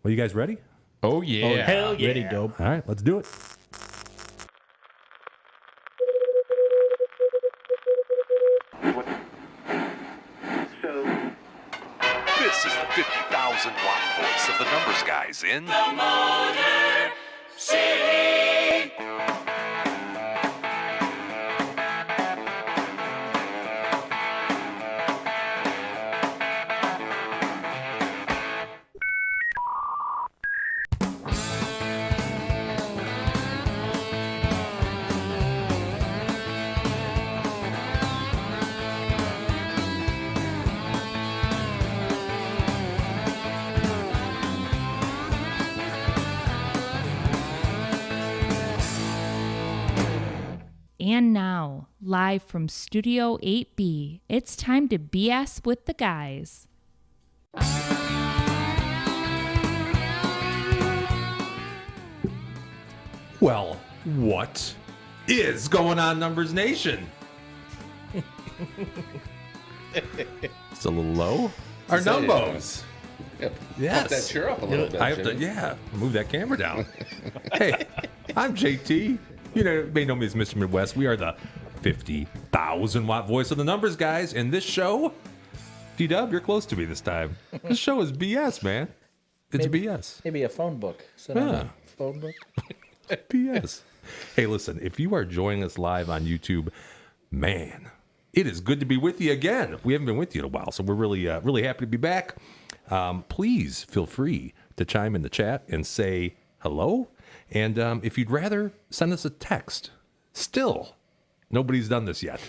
Well, you guys ready? Oh, yeah. Oh, hell yeah. Ready, dope. All right, let's do it. This is the 50,000 watt voice of the numbers guys in The Motor City. And now, live from Studio 8B, it's time to BS with the guys. Well, what is going on, Numbers Nation? It's a little low. Our numbos. Yep. Yes. Pump that chair up a little bit. I have to, Jimmy. move that camera down. Hey, I'm JT. You may know me as Mr. Midwest. We are the 50,000 watt voice of the numbers guys. And this show, D-Dub, you're close to me this time. This show is BS, man. It's BS. Maybe a phone book. Sit on Yeah. a phone book. BS. Hey, listen, if you are joining us live on YouTube, man, it is good to be with you again. We haven't been with you in a while, so we're really happy to be back. Please feel free to chime in the chat and say hello. And if you'd rather send us a text, still, nobody's done this yet.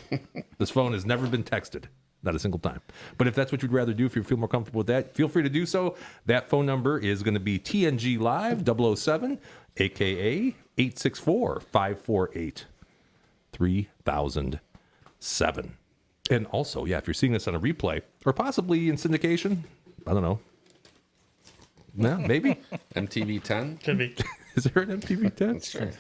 This phone has never been texted, not a single time. But if that's what you'd rather do, if you feel more comfortable with that, feel free to do so. That phone number is going to be TNG Live 007, aka 864-548-3007. And also, yeah, if you're seeing this on a replay or possibly in syndication, I don't know. No, maybe. MTV 10? Could be. Is there an MTV 10? That's right.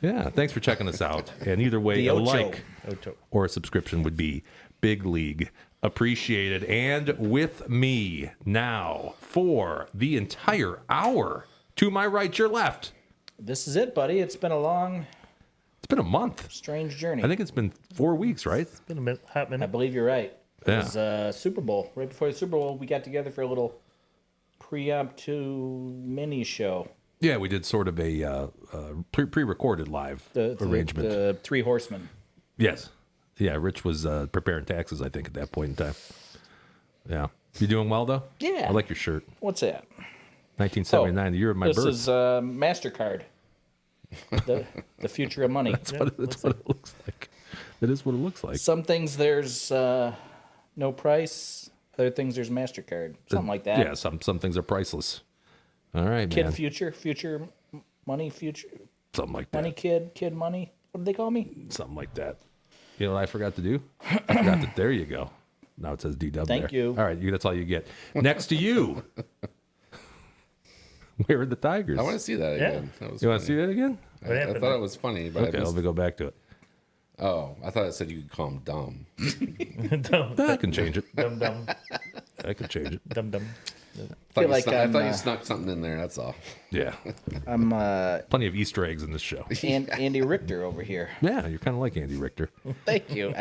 Yeah, thanks for checking us out. And either way, The a Ocho. like Ocho. or a subscription would be big league appreciated. And with me now for the entire hour, to my right, your left. This is it, buddy. It's been a long, It's been a month. strange journey. I think it's been 4 weeks, right? Been a minute, hot I minute. believe you're right. It Yeah. was Super Bowl. Right before the Super Bowl, we got together for a little pre-impromptu mini show. Yeah, we did sort of a pre-recorded live arrangement. The Three Horsemen. Yes. Yeah, Rich was preparing taxes, I think, at that point in time. Yeah. You doing well, though? Yeah. I like your shirt. What's that? 1979, the year of my This birth. is MasterCard. The future of money. That's what it looks like. That is what it looks like. Some things there's no price. Other things there's MasterCard. Something like that. Yeah, some things are priceless. All right, Kid man. future money, future Something like money, that. kid money. What do they call me? Something like that. You know what I forgot to do? I forgot that. There you go. Now it says DW Thank there. you. All right, that's all you get. Next to you. Where are the Tigers? I want to see that again. That was You want to funny. see that again? What I happened? thought it was funny, but Okay, I let missed me go back to it. Oh, I thought it said you could call him dumb. Dumb, I can change it. dumb, dumb, I can change it. dumb, dumb. Feel like I I'm, thought you snuck something in there. That's all. Yeah. I'm Plenty of Easter eggs in this show. Andy Richter over here. Yeah, you're kind of like Andy Richter. Thank you.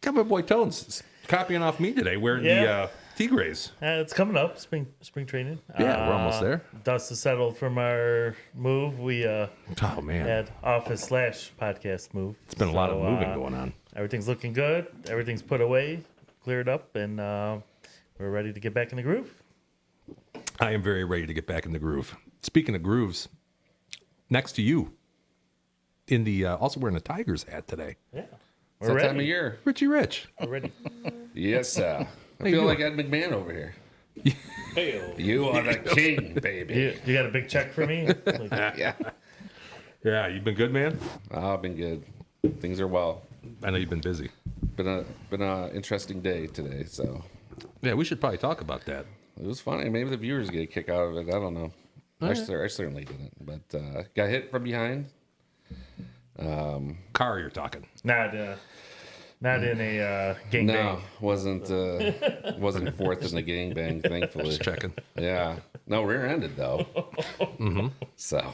Got my boy Tones copying off me today wearing Yeah. the Tigres. It's coming up, spring training. Yeah, we're almost there. Dust is settled from our move. We Oh, man. had office / podcast move. It's been a lot of moving going on. Everything's looking good. Everything's put away, cleared up, and we're ready to get back in the groove. I am very ready to get back in the groove. Speaking of grooves, next to you, in the also wearing a Tigers hat today, Yeah, It's we're that ready. time of year. Richie Rich. We're ready. Yes, sir. I feel like Ed McMahon over here. You are the king, baby. You got a big check for me? Like, Yeah. Yeah, you've been good, man. I've been good. Things are well. I know you've been busy. Been a interesting day today, so Yeah, we should probably talk about that. it was funny. Maybe the viewers get a kick out of it. I don't know. I certainly didn't, but got hit from behind. Car, you're talking. not in a gangbang. No, wasn't fourth in the gangbang, thankfully. Just checking. Yeah, no, rear-ended though. So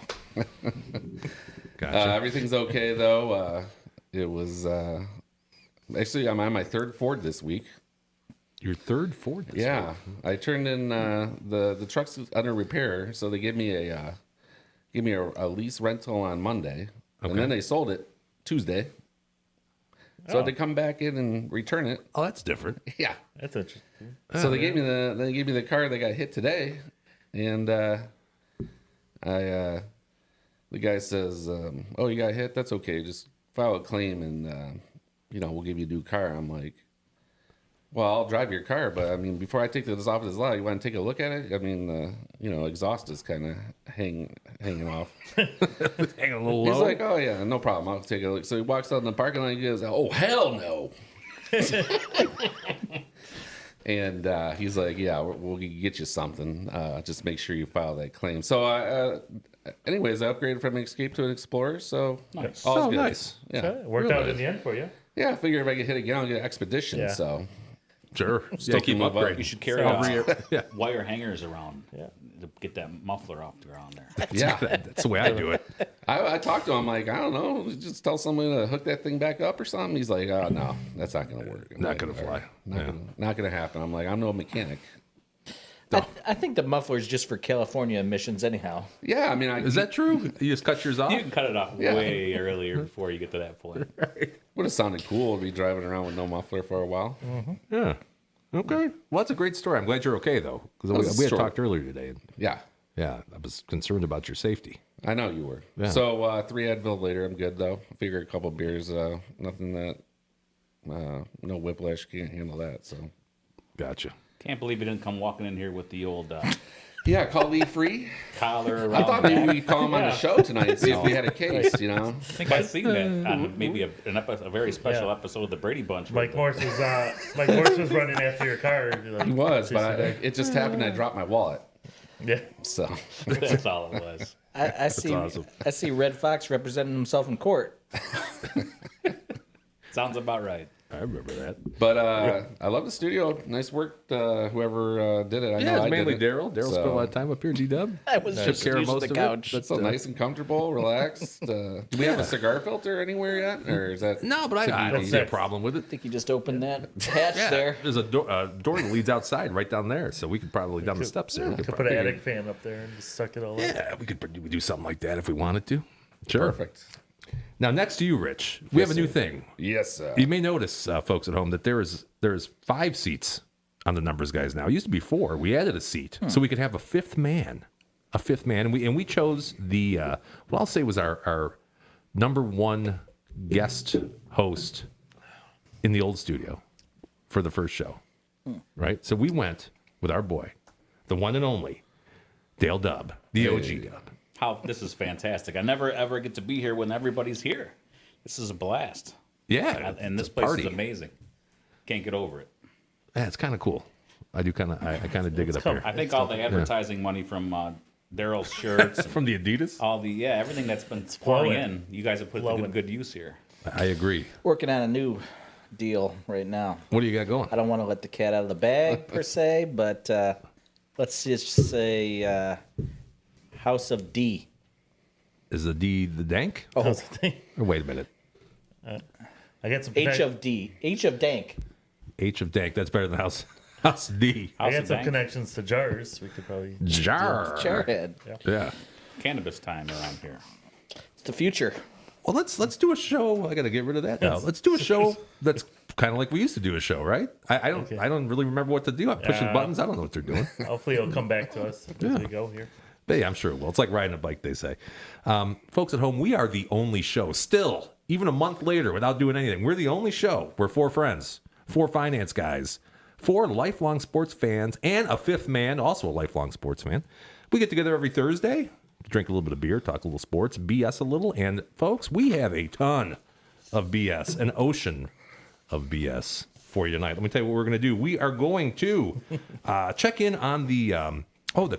Gotcha. everything's okay though. It was actually I'm on my third Ford this week. Your third Ford this Yeah, week. I turned in the truck's under repair, so they gave me a lease rental on Monday, and then they sold it Tuesday. So I had to come back in and return it. Oh, that's different. Yeah. That's interesting. So they gave me the car that got hit today, and the guy says, "Oh, you got hit? That's okay. Just file a claim, and we'll give you a new car." I'm like, "Well, I'll drive your car, but I mean, before I take this off this lot, you want to take a look at it? I mean, exhaust is kind of hanging off." Hang a little He's low. like, "Oh yeah, no problem. I'll take a look." So he walks out in the parking lot. And he goes, "Oh hell no!" And he's like, "Yeah, we'll get you something. Just make sure you file that claim." So, anyways, I upgraded from an Escape to an Explorer. So, Nice. all's Oh, good. nice. Yeah, It worked out in the end for you. yeah. I figure if I get hit again, I'll get an Expedition. Yeah. So, Sure. Still Yeah, keep can move up. upgrading. You should carry wire hangers around to get that muffler off the ground there. yeah. That's the way I do it. I talked to him like, I don't know, just tell somebody to hook that thing back up or something. He's like, "Oh no, that's not gonna work. I'm Not like, gonna "All fly. right, Yeah. Not gonna happen." I'm like, "I'm no mechanic." I think the muffler's just for California emissions, anyhow. Yeah, I mean, Is that true? You just cut yours off? You can cut it off Yeah. way earlier before you get to that point. would have sounded cool to be driving around with no muffler for a while. Yeah. Okay. Well, that's a great story. I'm glad you're okay, though. Because was we had short. talked earlier today. Yeah. Yeah. I was concerned about your safety. I know you were. Yeah. So 3 Advil later, I'm good though. I figure a couple beers, nothing that, no whiplash, can't handle that. So Gotcha. Can't believe you didn't come walking in here with the old yeah, call Lee Free. collar around. I thought the maybe back. we'd call him on the show tonight and see if we had a case. I think I've seen that on maybe a very special episode of the Brady Bunch. Mike Morse was running after your car. Like, He was, but it just happened. I dropped my wallet. yeah. So That's all it was. I see. awesome. I see Red Fox representing himself in court. Sounds about right. I remember that. But I love the studio. Nice work, whoever did it. I know Yeah, I it's mainly did it. Daryl. Daryl So- spent a lot of time up here, D-Dub. I was Took just care of using most the of couch. it. So nice and comfortable, relaxed. Do we have a cigar filter anywhere yet, or is that No, but I don't see a problem with it. I think you just opened that hatch there. There's a door that leads outside right down there, so we could probably down the steps there. We Could put probably- an attic fan up there and just suck it all up. Yeah, we could do something like that if we wanted to. Sure. perfect? Now, next to you, Rich, we have a new thing. Yes, sir. You may notice, folks at home, that there's 5 seats on the Numbers Guys now. It used to be 4. We added a seat so we could have a fifth man, and we chose the what I'll say was our number 1 guest host in the old studio for the first show, right? So we went with our boy, the one and only Dale Dubb, the OG Dubb. This is fantastic. I never ever get to be here when everybody's here. This is a blast. Yeah, And this it's a place party. is amazing. Can't get over it. Yeah, it's kind of cool. I do kind of, I kind of dig it up here. I think all the advertising money from Daryl's shirts, and From the Adidas, all the everything that's been pouring flowing. in, you guys have put to good use here. I agree. Working on a new deal right now. What do you got going? I don't want to let the cat out of the bag per se, but let's just say House of D. Is the D the dank? Oh, That's the thing. Or wait a minute. I got some. H of D. H of Dank. H of dank. That's better than House D. I House got of some Dank. connections to jars. We could probably. Jar. Chairhead. Yeah. Cannabis time around here. It's the future. Well, let's do a show. I got to get rid of that now. Let's do a show that's kind of like we used to do a show, right? I don't really remember what to do. I'm pushing buttons. I don't know what they're doing. Hopefully, it'll come back to us as we go here. But yeah, I'm sure it will. It's like riding a bike, they say. Folks at home, we are the only show still, even a month later, without doing anything. We're the only show. We're 4 friends, 4 finance guys, for lifelong sports fans and a fifth man, also a lifelong sports fan. We get together every Thursday, drink a little bit of beer, talk a little sports, BS a little. And, folks, we have a ton of BS, an ocean of BS for you tonight. Let me tell you what we're going to do. We are going to check in on the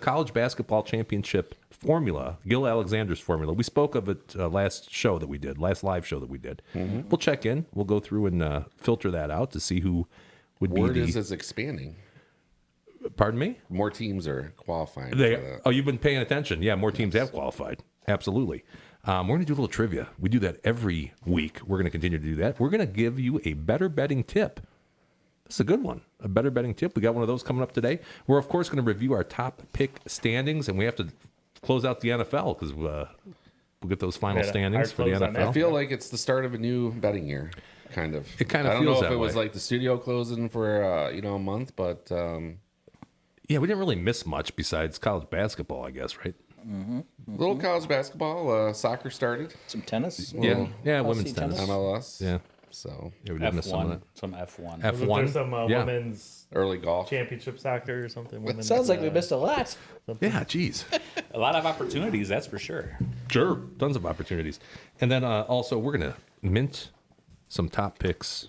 college basketball championship formula, Gil Alexander's formula. We spoke of it last live show that we did. We'll check in. We'll go through and filter that out to see who would be Word is it's expanding. Pardon me? More teams are qualifying. For that. Oh, you've been paying attention. Yeah, more teams have qualified. Absolutely. We're going to do a little trivia. We do that every week. We're going to continue to do that. We're going to give you a better betting tip. This is a good one. A better betting tip. We got one of those coming up today. We're, of course, going to review our top pick standings, and we have to close out the NFL because we'll get those final standings for the NFL. I feel like it's the start of a new betting year, kind of. It kind of I don't feels know if that it was way. like the studio closing for a month, but Yeah, we didn't really miss much besides college basketball, I guess, right? little college basketball, soccer started, Some tennis. Yeah, I'll women's see tennis. MLS. Yeah, So yeah, we did miss some of F1, that. some F1. Wasn't F1. there some Yeah. women's early golf. championship soccer or something? Women's, Sounds like we missed a lot. Yeah, geez. A lot of opportunities, that's for sure. Sure, tons of opportunities. And then also, we're going to mint some top picks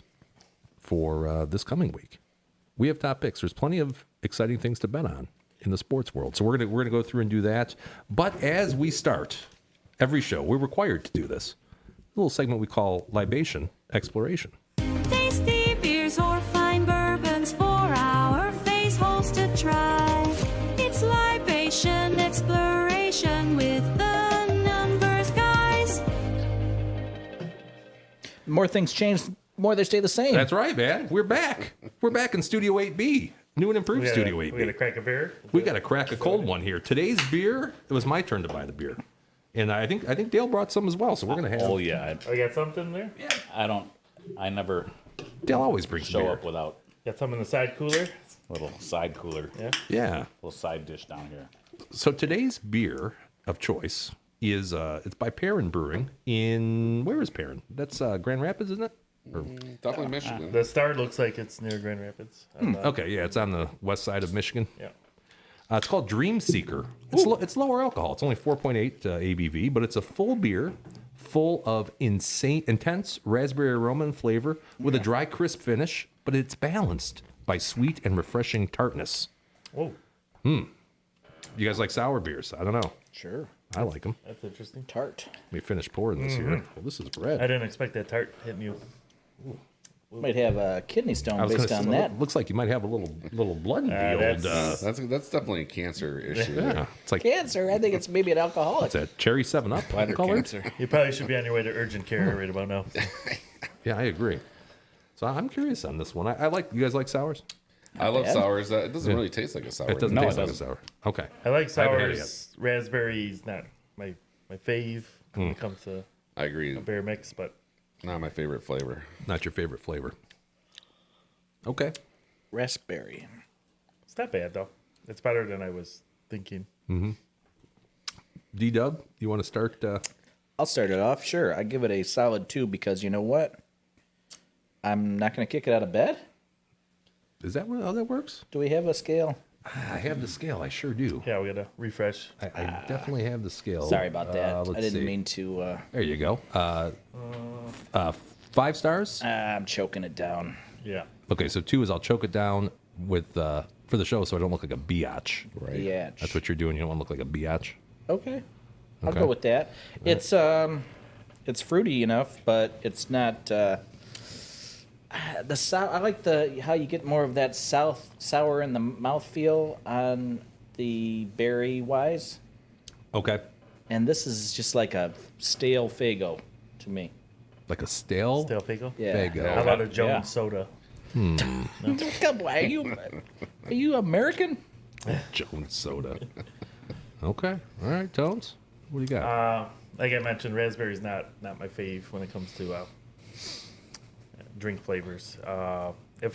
for this coming week. We have top picks. There's plenty of exciting things to bet on in the sports world. So we're gonna go through and do that. But as we start every show, we're required to do this. A little segment we call Libation Exploration. Tasty beers or fine bourbons for our face holes to try. It's libation exploration with the numbers guys. More things change, more they stay the same. That's right, man. We're back. We're back in Studio 8B. New and improved Studio We 8B. got to crack a beer. We got to crack a cold one here. Today's beer, it was my turn to buy the beer. And I think Dale brought some as well, so we're going to have... Oh, yeah. I got something there. I never Dale always brings show beer. up without Got some in the side cooler. a little side cooler, Yeah. little side dish down here. So today's beer of choice is it's by Perrin Brewing in... Where is Perrin? That's Grand Rapids, isn't it? Or, Definitely Michigan. The star looks like it's near Grand Rapids. okay, yeah, it's on the west side of Michigan. Yeah. It's called Dream Seeker. It's lower alcohol. It's only 4.8 ABV, but it's a full beer full of intense raspberry aroma and flavor with a dry, crisp finish, but it's balanced by sweet and refreshing tartness. Whoa, You guys like sour beers? I don't know. Sure. I like them. that's interesting. Tart. Let me finish pouring this here. Well, this is I bread. didn't expect that tart hitting you. Might have a kidney stone I was based gonna on say, that. looks like you might have a little blood in the old. That's definitely a cancer issue. Yeah, it's like Cancer. I think it's maybe an alcoholic. it's a cherry 7-Up Bladder colored. cancer. You probably should be on your way to urgent care right about now. Yeah, I agree. So I'm curious on this one. I like. You guys like sours? I love bad. sours. It doesn't really taste like a sour. It doesn't No, taste it like doesn't. a sour. Okay. I like I haven't had it sours. Raspberries, not my fave when it comes to I agree. beer mix, but Not my favorite flavor. Not your favorite flavor. Okay. Raspberry. it's not bad though. It's better than I was thinking. D-Dub, you want to start? I'll start it off. Sure. I give it a solid 2 because you know what? I'm not going to kick it out of bed. Is that how that works? Do we have a scale? I have the scale. I sure do. Yeah, we gotta refresh. I definitely have the scale. Sorry about that. Let's I didn't see. mean to. There you go. 5 stars. I'm choking it down. Yeah. Okay, so 2 is I'll choke it down with for the show, so I don't look like a biatch. Right. Yeah. That's what you're doing. You don't want to look like a biatch. Okay. I'll Okay. go with that. It's fruity enough, but it's not the I like how you get more of that sour in the mouthfeel on the berry wise, Okay. and this is just like a stale Faygo to me. Like a stale Stale Fago. Yeah. Faygo. How about a Jones Yeah. soda? Come on, are you American? Jones soda. Okay. All right, Tones. What do you got? Like I mentioned, raspberry is not my fave when it comes to drink flavors. If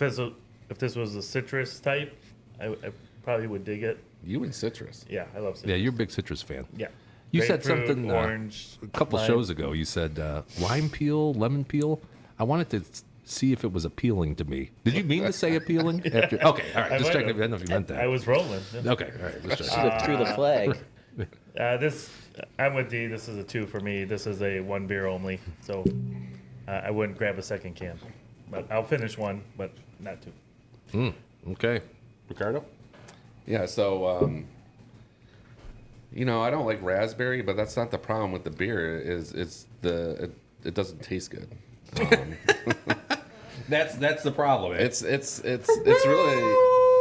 this was a citrus type, I probably would dig it. You and citrus. Yeah, I love citrus. Yeah, you're a big citrus fan. Yeah. You said Grapefruit, something orange. a couple lime. shows ago. You said lime peel, lemon peel. I wanted to see if it was appealing to me. Did you mean to say appealing? Okay, all right. Just checking. I didn't know if you meant that. I was rolling. Okay, all right. Just Should checking. have threw the flag. I'm with D. This is a 2 for me. This is a 1 beer only. So I wouldn't grab a second can. But I'll finish 1, but not 2. Okay, Ricardo. Yeah, so I don't like raspberry, but that's not the problem with the beer. It doesn't taste good. That's the problem. It's really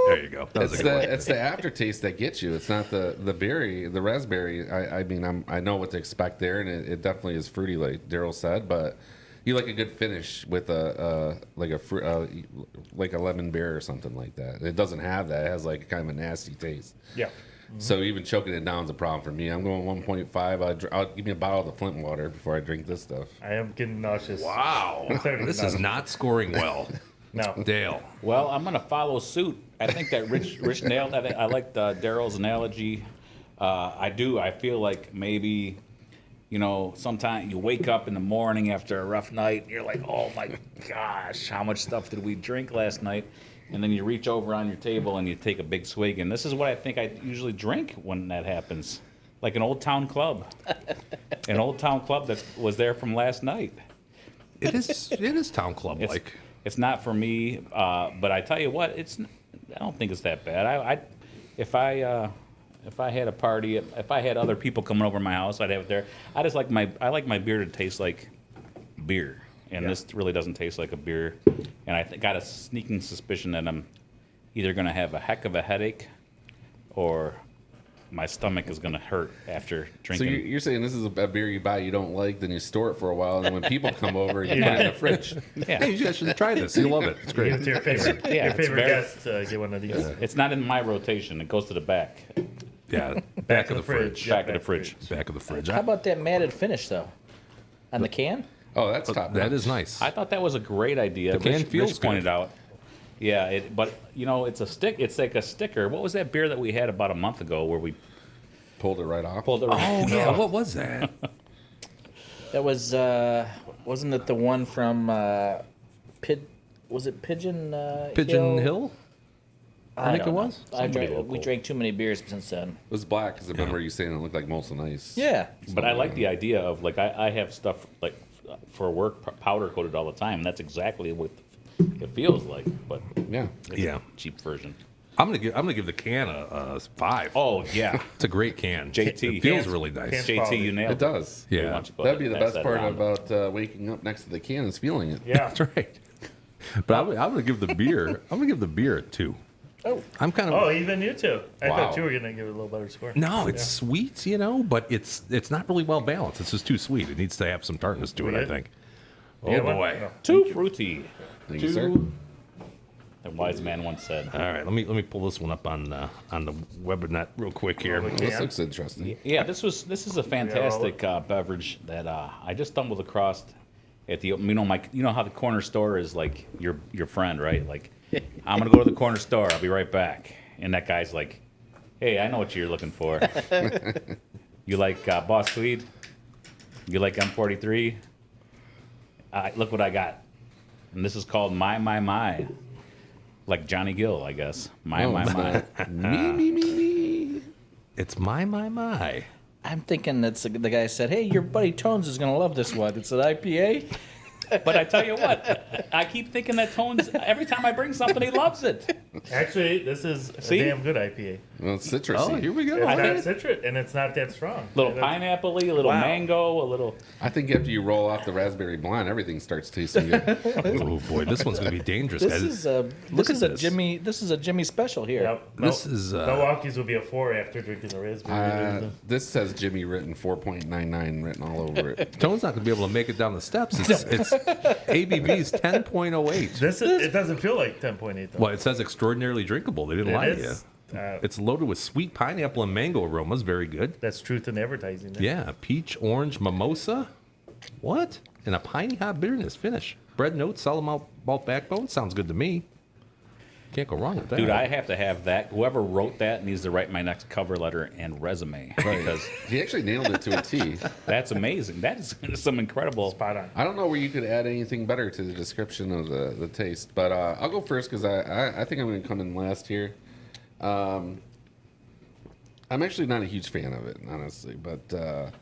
There you go. That was a good one. it's the aftertaste that gets you. It's not the berry, the raspberry. I know what to expect there, and it definitely is fruity, like Daryl said. But you like a good finish with like a lemon beer or something like that. It doesn't have that. It has like kind of a nasty taste. Yeah. So even choking it down is a problem for me. I'm going 1.5. I'll give me a bottle of the Flint water before I drink this stuff. I am getting nauseous. Wow. Clearly This not. is not scoring well. No. Dale. Well, I'm going to follow suit. I think that Rich nailed that. I liked Daryl's analogy. I do. I feel like maybe, sometimes you wake up in the morning after a rough night, and you're like, oh my gosh, how much stuff did we drink last night? And then you reach over on your table and you take a big swig. And this is what I think I usually drink when that happens. Like an Old Town Club. An Old Town Club that was there from last night. It is town club like. It's not for me, but I tell you what, I don't think it's that bad. If I had a party, if I had other people coming over to my house, I'd have it there. I like my beer to taste like beer, and this really doesn't taste like a beer. And I got a sneaking suspicion that I'm either going to have a heck of a headache, or my stomach is going to hurt after So drinking. you're saying this is a beer you buy you don't like, then you store it for a while, and then when people come over, you put it in the fridge. Yeah. Hey, you guys should try this. You'll love it. It's Give it great. to your favorite, Yeah, your it's favorite very- guest. Get one of these. It's not in my rotation. It goes to the back. Yeah, back of the fridge. Yeah, Back of the fridge. Back of the fridge. How about that matted finish, though? On the can? Oh, that's top. That notch. is nice. I thought that was a great idea. The can Rich feels pointed good. out. Yeah, but it's a stick. It's like a sticker. What was that beer that we had about a month ago where we Pulled it right off. pulled it? Oh yeah, what was that? That was, wasn't it the one from was it Pigeon Pigeon Hill? I think don't it know. was. Somebody We local. drank too many beers since then. It was black because I remember you saying it looked like Molson Ice. Yeah. But I like the idea of like I have stuff like for work powder coated all the time. That's exactly what it feels like. But Yeah. it's Yeah. a cheap version. I'm gonna give the can a 5. Oh yeah, It's a great can. JT. It feels Cans- really nice. cans- JT, you nailed It does. Yeah. Why don't you go That'd ahead be the and pass best that part around? about waking up next to the can is feeling it. Yeah. That's right. But I'm gonna give the beer. I'm gonna give the beer a 2. Oh. I'm kind of. Oh, even you too. I Wow. thought you were gonna give it a little better score. No, it's sweet, but it's not really well balanced. It's just too sweet. It needs to have some tartness to it, I Weird. think. You Oh got one? boy. No. Too fruity. Thank you, sir. The wise man once said. All right, let me pull this one up on the Webinet real quick here. Well, This Yeah. looks interesting. Yeah, this is a fantastic beverage that I just stumbled across at the you know how the corner store is like your friend, right? Like I'm gonna go to the corner store. I'll be right back. And that guy's like, hey, I know what you're looking for. You like Boss Tweed? You like M43? Look what I got. And this is called My. Like Johnny Gill, I guess. My. Me. It's my. I'm thinking that's the guy said, hey, your buddy Tones is going to love this one. It's an IPA. But I tell you what, I keep thinking that Tones, every time I bring something, he loves it. Actually, this is See? a damn good IPA. Well, it's citrusy. Oh, here we go. It's I not think- citrus, and it's not that strong. A little That's- pineapple-y, a little Wow. mango, a little... I think after you roll off the raspberry blonde, everything starts tasting good. Oh boy, this one's gonna be dangerous, This guys. is Look this at is a this. Jimmy. This is a Jimmy special here. Yep. This is, Milwaukee's will be a 4 after drinking the raspberry. This says Jimmy written 4.99 written all over it. Tone's not gonna be able to make it down the steps. It's ABV's 10.08. It doesn't feel like 10.8 though. Well, it says extraordinarily drinkable. They didn't lie It to you. is. It's loaded with sweet pineapple and mango aromas. Very good. That's truth in advertising. There. Yeah, peach, orange, mimosa. What? And a piney hot bitterness finish. Bread notes, solid malt backbone. Sounds good to me. Can't go wrong with that. Dude, I have to have that. Whoever wrote that needs to write my next cover letter and resume because He actually nailed it to a T. that's amazing. That is some incredible. Spot on. I don't know where you could add anything better to the description of the taste, but I'll go first because I think I'm going to come in last here. I'm actually not a huge fan of it, honestly, but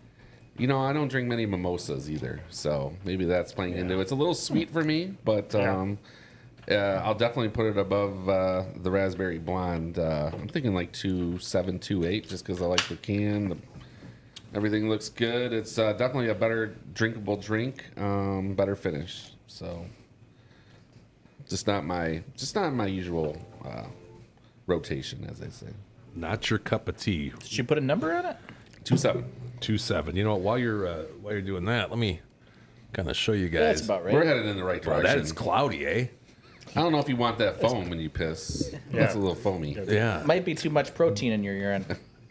you know, I don't drink many mimosas either, so maybe that's playing into it. It's a little sweet for me, but I'll definitely put it above the raspberry blonde. I'm thinking like 2.7, 2.8, just because I like the can. Everything looks good. It's definitely a better drinkable drink, better finish. So just not my usual rotation, as they say. Not your cup of tea. Did you put a number on it? 2.7. 2.7. You know what? While you're doing that, let me kind of show you guys. That's about right. We're headed in the right Bro, direction. that is cloudy, eh? I don't know if you want that foam when you piss. That's a little foamy. Yeah. Might be too much protein in your urine.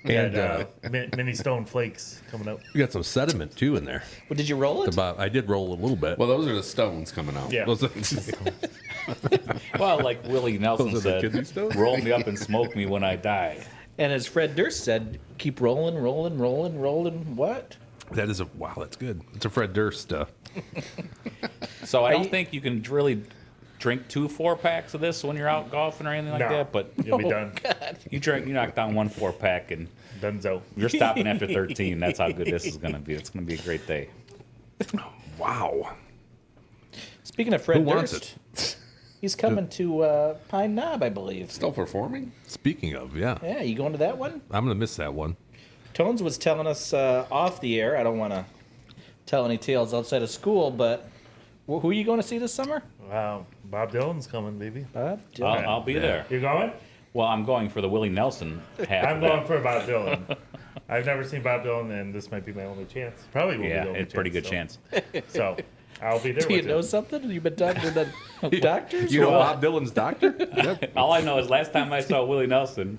And Mini stone flakes coming out. you got some sediment too in there. Well, did you roll it? I did roll a little bit. Well, those are the stones coming out. Yeah. Those are- Well, like Willie Nelson Those are the kidney said, stones? roll me up and smoke me when I die. And as Fred Durst said, keep rolling, rolling, rolling, rolling. What? that is wow, that's good. It's a Fred Durst. So I don't think you can really drink 2 4-packs of this when you're out golfing or anything like No. that. But You'll be done. you knock down 1 4-pack and Dunzo. you're stopping after 13. That's how good this is going to be. It's going to be a great day. Wow. Speaking of Fred Who wants Durst, he's coming to Pine Knob, I believe. Still performing? Speaking of, yeah, Yeah, you going to that one? I'm gonna miss that one. Tones was telling us off the air. I don't want to tell any tales outside of school, but who are you going to see this summer? Wow. Bob Dylan's coming, baby. Bob I'll be there. You going? Well, I'm going for the Willie Nelson half. I'm of going that. for Bob Dylan. I've never seen Bob Dylan, and this might be my only chance. Probably will be Yeah, the only it's a pretty good chance. chance. So I'll be there Do you with know something? You've been talking to the doctors? You know Or what? Bob Dylan's doctor? Yep. All I know is last time I saw Willie Nelson,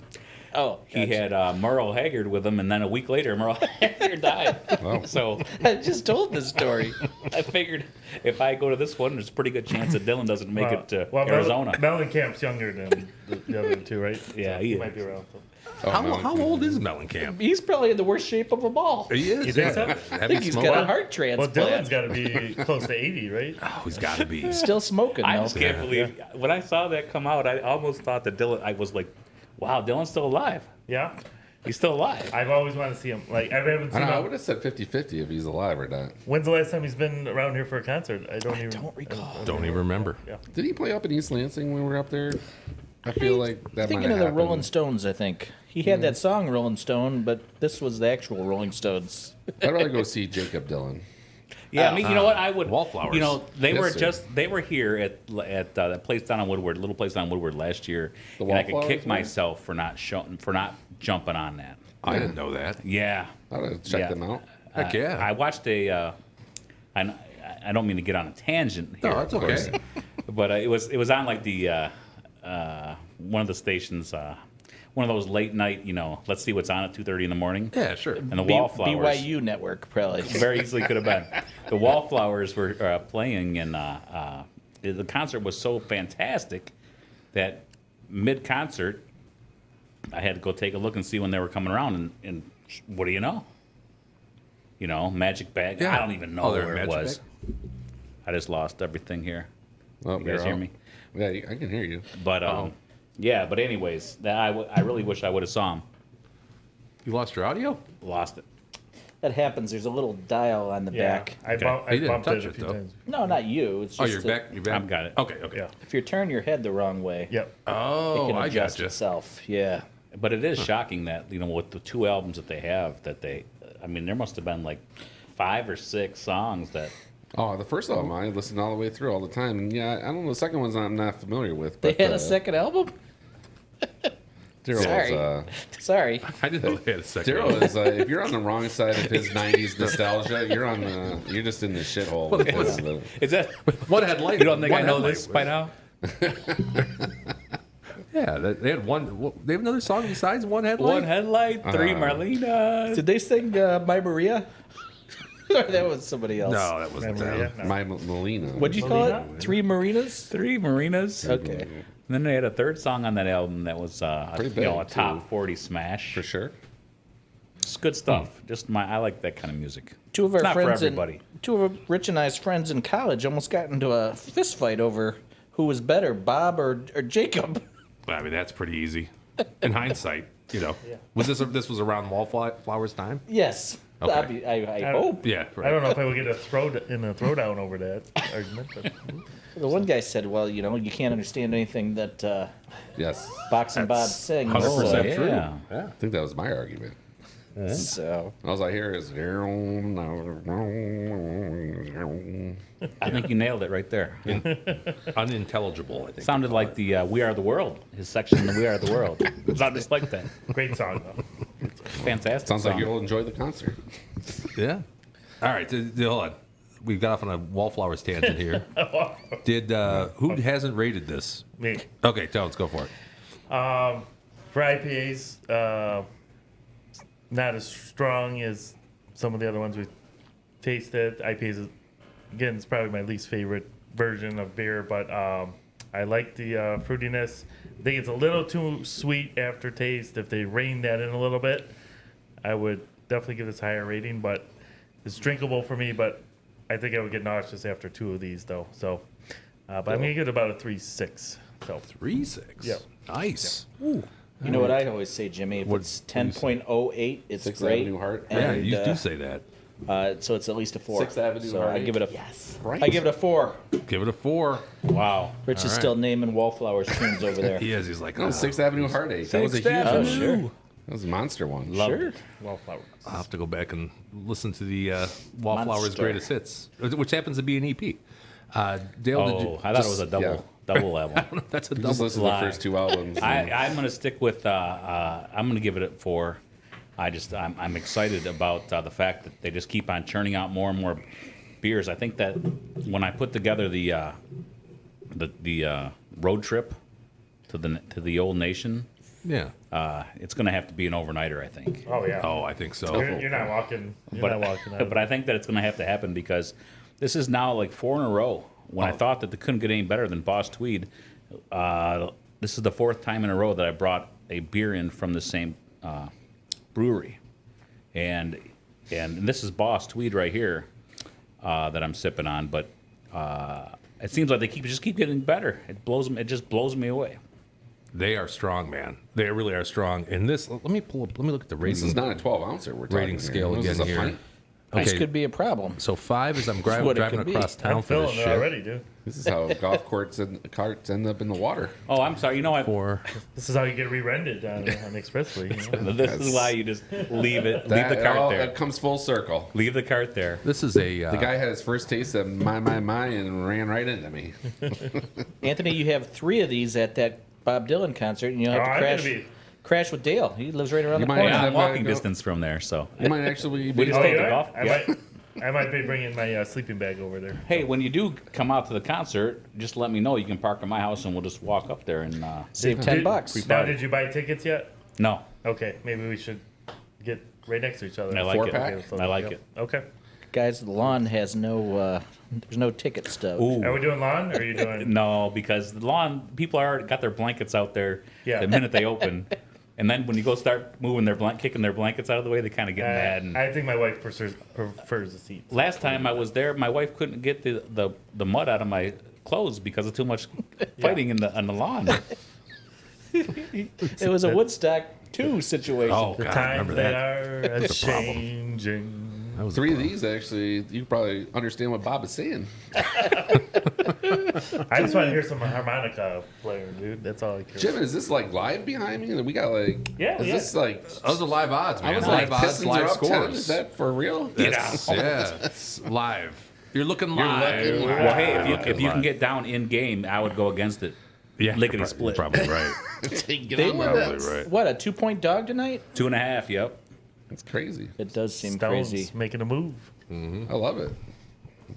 Oh, he gotcha. had Merle Haggard with him, and then a week later, Merle Haggard died. Wow. So I just told this story. I figured if I go to this one, there's a pretty good chance that Dylan doesn't make it to well, Arizona. Mellencamp's younger than the other two, right? Yeah, So he might is. be around. Oh, How old is Mellencamp? He's probably in the worst shape of them all. He is. You think so? I think he's got a heart Well, transplant. Dylan's got to be close to 80, right? Oh, he's got to be. Still smoking, I though. just can't believe when I saw that come out. I almost thought that Dylan. I was like, "Wow, Dylan's still alive. Yeah. He's still alive." I've always wanted to see him. Like, I haven't I seen don't know. I him. would have said 50-50 if he's alive or not. When's the last time he's been around here for a concert? I don't recall. Don't even remember. Yeah. Did he play up in East Lansing when we were up there? I feel like that Thinking might of have the happened. Rolling Stones, I think. He had that song Rolling Stone, but this was the actual Rolling Stones. I'd rather go see Jacob Dylan. Yeah, I mean, you know what? I would. Wallflowers. You know, they Yes, were sir. here at that place down on Woodward, little place down on Woodward last year, The and I could Wallflowers kick one? myself for not jumping on that. I didn't know that. Yeah. I'd have checked Yeah. them out. Heck yeah. I watched a. I don't mean to get on a tangent here, No, that's okay. but it was on like the one of the stations, one of those late night, let's see what's on at 2:30 in the morning. Yeah, sure. And the Wallflowers. BYU network, probably. Very easily could have been. The Wallflowers were playing, and the concert was so fantastic that mid-concert, I had to go take a look and see when they were coming around, and what do you know? Magic Bag. Yeah. I don't even know Oh, they're where it Magic was. I just lost everything here. Oh, You guys you're hear out. me? Yeah, I can hear you. But yeah. But anyways, I really wish I would have saw him. You lost your audio? Lost it. That happens. There's a little dial on the Yeah. back. I He bumped didn't it touch a it, few though. times. No, not you. It's just Oh, you're that back. You're back. I've got it. Okay. Okay. Yeah. If you turn your head the wrong way, Yep. it Oh, can I adjust gotcha. itself. Yeah. But it is shocking that with the 2 albums that they have, there must have been like 5 or 6 songs that. Oh, the first album I listened all the way through all the time, and yeah, I don't know. The second one's I'm not familiar with. They But, had a second album? Daryl's, Sorry. Sorry. I didn't know they had a second. Daryl is if you're on the wrong side of his '90s nostalgia, you're just in the shithole. because of the- Is that? One headlight. You don't think I one know headlight this by now? Yeah, they had one. They have another song besides One Headlight. One headlight, 3 Marlenas. Did they sing My Maria? Or that was somebody else. No, that wasn't Maria? them. No. My Melina. What'd you call Melina? it? 3 Marinas? 3 Marinas. Okay. And then they had a third song on that album that was Pretty you know, big, a top too. 40 smash. For sure. It's good stuff. Just I like that kind of music. Two of It's our not for friends, everybody. two of Rich and I's friends in college, almost got into a fist fight over who was better, Bob or Jacob. I mean, that's pretty easy. In hindsight, you know. Was this was around Wallflowers time? Yes. Okay. I hope. Yeah. Right. I don't know if I would get a throwdown over that argument. But The one guy said, "Well, you know, you can't understand anything that Yes. Boxing Bob sings." 100% true. Yeah. I think that was my argument. So All I hear is. I think you nailed it right there. Unintelligible, I think. Sounded like the We Are the World, his section in the We Are the World. It sounded just like that. great song though. Fantastic. Sounds like song. you'll enjoy the concert. Yeah. All right. Hold on. We got off on a Wallflowers tangent here. Did who hasn't rated this? Me. Okay, let's go for it. For IPAs, not as strong as some of the other ones we've tasted. IPAs, again, it's probably my least favorite version of beer, but I like the fruitiness. I think it's a little too sweet aftertaste. If they rein that in a little bit, I would definitely give this a higher rating, but it's drinkable for me, but I think I would get nauseous after 2 of these, though. So, but I'm going to give it about a 3.6. So 3.6. Yep. Nice. you know what I always say, Jimmy? If it's 10.08, it's Sixth great. Avenue Heart. Yeah, And, you do say that. so it's at least a 4. Sixth Avenue So I Heartache. give it a Right. I give it a 4. Give it a 4. Wow. Rich is right. still naming Wallflowers tunes over there. He is. He's like, No, oh, Sixth Avenue Heartache. That was a Sixth huge Avenue. one. Oh, sure. That was a monster one. Sure. Wallflowers. I'll have to go back and listen to the Wallflowers Monster. Greatest Hits, which happens to be an EP. Dale, did you? Oh, I thought it was a double album. That's a Just double. listen to the Live. first 2 albums. I'm going to stick with. I'm going to give it a 4. I'm excited about the fact that they just keep on churning out more and more beers. I think that when I put together the road trip to the old nation, Yeah. it's going to have to be an overnighter. I think. Oh, yeah. Oh, I think so. You're not walking. You're not walking out. But I think that it's going to have to happen because this is now like 4 in a row. When I thought that they couldn't get any better than Boss Tweed, this is the 4th time in a row that I brought a beer in from the same brewery, and this is Boss Tweed right here that I'm sipping on. But it seems like they just keep getting better. It just blows me away. They are strong, man. They really are strong. And this, let me look at the This is rating. not a 12-ouncer we're talking Rating here. scale This is again a here. pint. This Okay. could be a problem. So 5 is I'm what it driving could be. across town I'm for this feeling it shit. already, dude. This is how golf carts end up in the water. Oh, I'm sorry. You know what? 4. This is how you get re-rendered on the expressway. You know? This is why you just leave it. Leave the That cart all- there. It comes full circle. Leave the cart there. This is a The guy had his first taste of my, and ran right into me. Anthony, you have 3 of these at that Bob Dylan concert, and you'll have Oh, to I'm crash gonna be- crash with Dale. He lives right around You the might corner. Yeah, have I'm to walking go- distance from there. So You might actually We be. just Oh, take you the are? golf. I might be bringing my sleeping bag over there. Hey, when you do come out to the concert, just let me know. You can park at my house, and we'll just walk up there and Save $10. Now, did you buy tickets yet? no. Okay, maybe we should get right next to each other. I like it. Four-pack? I like it. Okay. Guys, the lawn has no, there's no ticket stub. Are we doing lawn, or are you doing? No, because the lawn people already got their blankets out there Yeah. the minute they open, and then when you go start moving kicking their blankets out of the way, they kind of get mad. And I think my wife prefers the seats. last time I was there, my wife couldn't get the mud out of my clothes because of too much fighting on the lawn. It was a Woodstock 2 situation. oh The god, times remember they that? are a changing. That was 3 of these, actually, you probably understand what Bob is saying. I just want to hear some harmonica playing, dude. That's all I care. Jim, is this like live behind me? We got like. Yeah, Is yeah. this like. Those are live odds, man. I was live like, odds, Pistons live are up 10. scores. Is that for real? That's- yeah, it's live. You're looking live. looking live. Well, hey, Looking if you can live. get down in game, I would go against it. yeah, lickety you're split. Probably right. They were, Probably right. what, a 2-point dog tonight? 2.5. Yep. That's crazy. It does seem Stones crazy. making a move. I love it.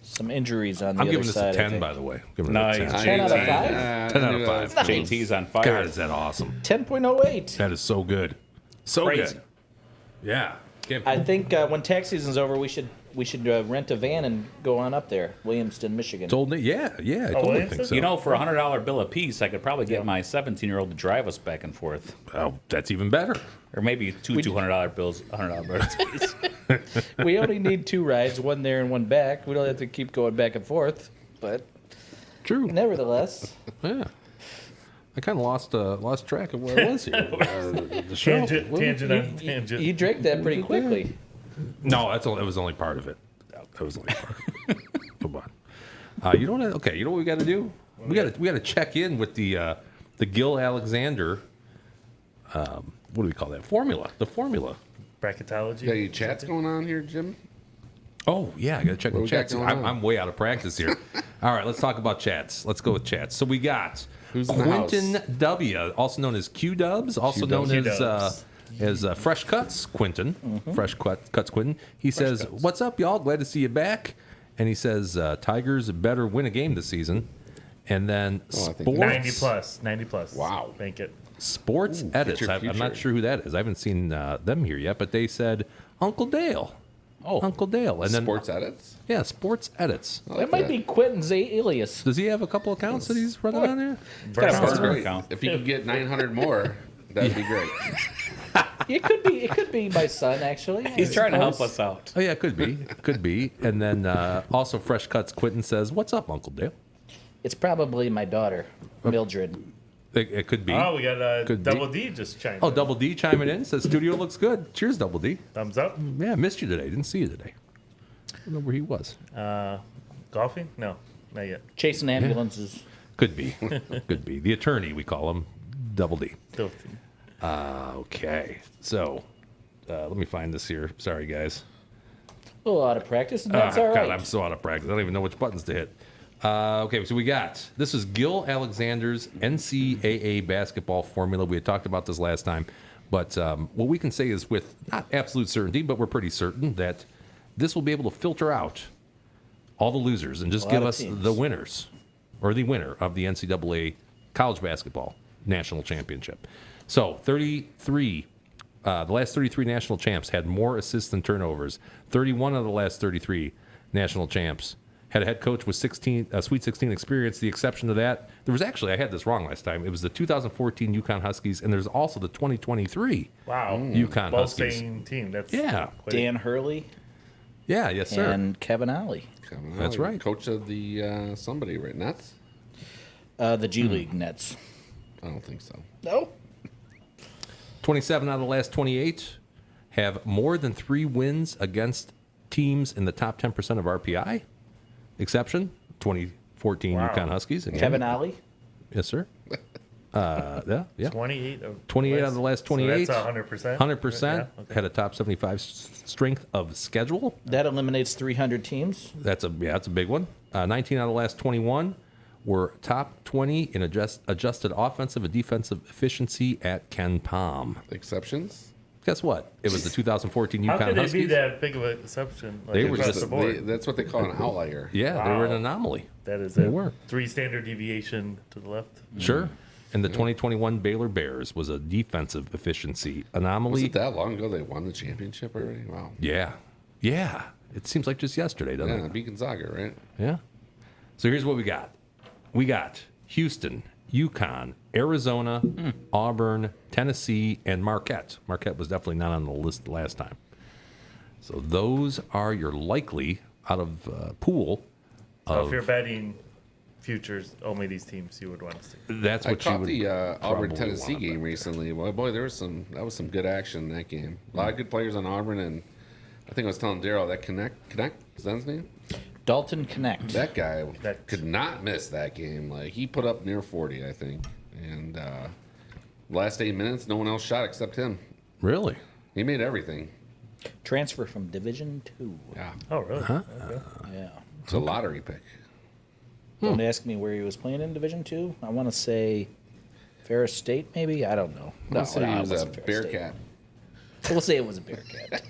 Some injuries on the I'm other giving this side. a I 10, think. by the way. I'm giving Nice. it a 10. 10 out of 5? 10 out of 5. JT's on fire. God, is that awesome? 10.08. That is so good. So Crazy. good. Yeah. Can't- I think when tax season's over, we should we should rent a van and go on up there, Williamston, Michigan. Told me, yeah, I totally think so. You know, for $100 bill a piece, I could probably get my 17-year-old to drive us back and forth. Oh, that's even better. Or maybe two $200 bills, $100 bills. We only need 2 rides, one there and one back. We don't have to keep going back and forth. But True. nevertheless, Yeah. I kind of lost track of where I was here. The show. Tangent on tangent. you drank that pretty quickly. No, it was only part of it. That was only part of it. Come on. You know what? Okay, you know what we got to do? We got to check in with the Gil Alexander. What do we call that? Formula. The formula. Bracketology. Got any chats going on here, Jim? Oh yeah, I got to check What the we got chats. going on? I'm way out of practice here. All right, let's talk about chats. Let's go with chats. So we got Who's in the Quentin W, also known as Q Dubs, also known Q-Dubs. as Fresh Cuts Quentin. Fresh Cuts Quentin. He says, Cuts. "What's up, y'all? Glad to see you back." And he says, "Tigers better win a game this season." And then Oh, I think sports 90 plus. Wow. Bank it. sports edits. future, I'm not future. sure who that is. I haven't seen them here yet, but they said Uncle Dale. Oh. Uncle Dale. And then Sports edits? yeah, sports edits. I That like might be Quentin's alias. Does he have a couple accounts that he's running on there? Got a Sounds burner great. account. If you could get 900 more, that'd be great. It could be my son actually. He's trying to help us out. Oh yeah, it could be. And then also Fresh Cuts Quentin says, "What's up, Uncle Dale?" It's probably my daughter, Mildred. It could be. Oh, we got Could be. Double D just chimed Oh, in. Double D chiming in says studio looks good. Cheers, Double D. Thumbs up. Yeah, missed you today. Didn't see you today. I don't know where he was. Golfing? No, not yet. Chasing ambulances. Could be. Could be. The attorney, we call him, Double D. Filthy. Okay. So let me find this here. Sorry, guys. A little out of practice, and that's all right. God, I'm so out of practice. I don't even know which buttons to hit. Okay, so we got this is Gil Alexander's NCAA basketball formula. We had talked about this last time, but what we can say is with not absolute certainty, but we're pretty certain that this will be able to filter out all the losers and just A lot give of us teams. the winners or the winner of the NCAA college basketball national championship. So 33. The last 33 national champs had more assists than turnovers. 31 of the last 33 national champs had a head coach with Sweet 16 experience. The exception to that, there was actually, I had this wrong last time. It was the 2014 UConn Huskies, and there's also the 2023 Wow. UConn Both Huskies. same team. That's Yeah. quite- Dan Hurley Yeah, yes, sir. and Kevin Ollie. That's right. Coach of the somebody, right? Nets? The G League Nets. I don't think so. No. 27 out of the last 28 have more than 3 wins against teams in the top 10% of RPI. Exception, 2014 Wow. UConn Huskies. Again. Kevin Ollie. Yes, sir. Yeah. 28 of 28 out of the last 28. So that's 100%. 100% Yeah, okay. had a top 75 strength of schedule. That eliminates 300 teams. That's a big one. 19 out of the last 21 were top 20 in adjusted offensive and defensive efficiency at Ken Palm. Exceptions? Guess what? It was the 2014 How UConn could they Huskies. be that big of an exception? Like They were across just- the board. That's what they call an outlier. Yeah, they were an Wow. anomaly. That is They a were. 3 standard deviation to the left. Sure. And the 2021 Baylor Bears was a defensive efficiency Was anomaly. it that long ago they won the championship already? Wow. Yeah. Yeah. It seems like just yesterday, doesn't Yeah, it? beat Gonzaga, right? Yeah. So here's what we got. We got Houston, UConn, Arizona, Auburn, Tennessee, and Marquette. Marquette was definitely not on the list last time. So those are your likely out of pool. So if you're betting futures, only these teams you would want to see. That's I what you caught would the Auburn probably Tennessee wanna game bet. recently. Well, boy, that was some good action in that game. A lot of good players on Auburn, and I think I was telling Daryl that Connect is that his name? Dalton Connect. That guy That- could not miss that game. Like he put up near 40, I think. And last 8 minutes, no one else shot except him. Really? He made everything. Transfer from Division 2. Yeah, Oh, really? Okay. Yeah. it's a lottery pick. Don't ask me where he was playing in Division 2. I want to say Ferris State, maybe? I don't know. I say he it was a wasn't Ferris State. Bearcat. We'll say it was a Bearcat.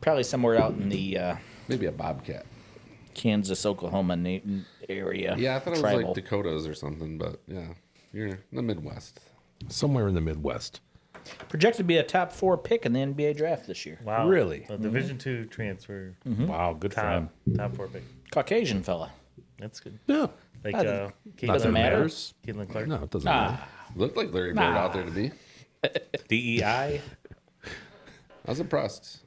Probably somewhere out in the Maybe a Bobcat. Kansas, Oklahoma area. Yeah, I thought it was Tribal. like Dakotas or something, but yeah, you're in the Midwest. Somewhere in the Midwest. Projected to be a top 4 pick in the NBA draft this year. Wow. Really? A Division II transfer. Wow, good for him. Top 4 pick. Caucasian fella. That's good. Yeah. Like Not Not Caitlin, that it matter. matters. Caitlin Clark. No, it doesn't matter. Looked like Larry Bird out there to me. DEI. I was impressed.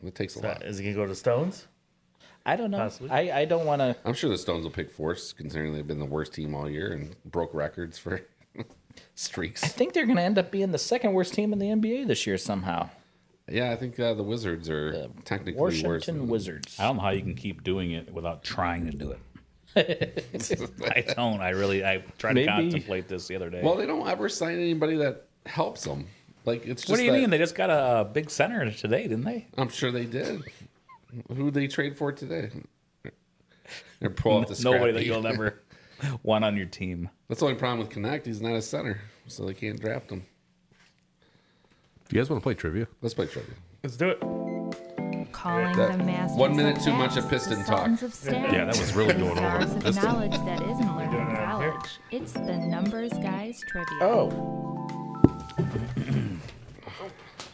It takes a lot. Is he going to go to Stones? I don't know. Possibly. I don't want to. I'm sure the Stones will pick fourth, considering they've been the worst team all year and broke records for streaks. I think they're going to end up being the second worst team in the NBA this year somehow. Yeah, I think the Wizards are technically worse. Washington Wizards. I don't know how you can keep doing it without trying to do it. I don't. I tried Maybe. to contemplate this the other day. Well, they don't ever sign anybody that helps them. Like it's just. What do you that- mean? They just got a big center today, didn't they? I'm sure they did. Who did they trade for today? They're pull up the Nobody that scrappy. you'll never want on your team. That's the only problem with Connect. He's not a center, so they can't draft him. Do you guys want to play trivia? Let's play trivia. Let's do it. Calling That- the masters 1 minute of too much of bats, piston the talk. sons of stats, Yeah, that was really going over stars the of piston. knowledge that isn't learned doing in it out here. college. It's the Numbers Guys Trivia. Oh,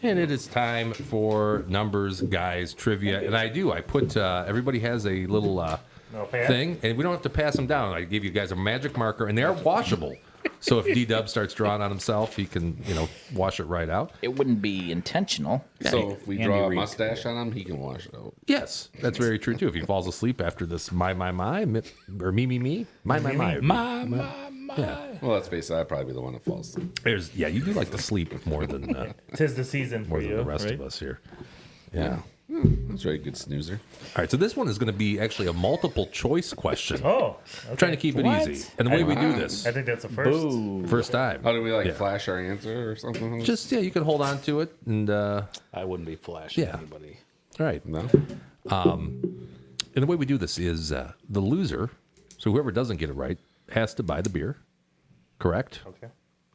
And it is time for Numbers Guys Trivia. And I put, everybody has a little pad? thing, and we don't have to pass them down. I gave you guys a magic marker, and they're washable. So if D-Dub starts drawing on himself, he can, wash it right out. it wouldn't be intentional. So if we Andy draw a Reid. mustache on him, he can wash it out. Yes, that's very true, too. If he falls asleep after this or me, my. Yeah. Well, let's face it, I'd probably be the one that falls asleep. You do like to sleep more than Tis the season for you, the rest right? of us here. Yeah. That's a very good snoozer. All right, so this one is going to be actually a multiple choice question. Oh, I'm trying to keep it What? easy. And the way we do this, I think that's the first. first time. How do we Yeah. flash our answer or something? Just, you can hold on to it. And, all I wouldn't be flashing Yeah. anybody. right. No. And the way we do this is the loser, so whoever doesn't get it right, has to buy the beer. Correct? Okay.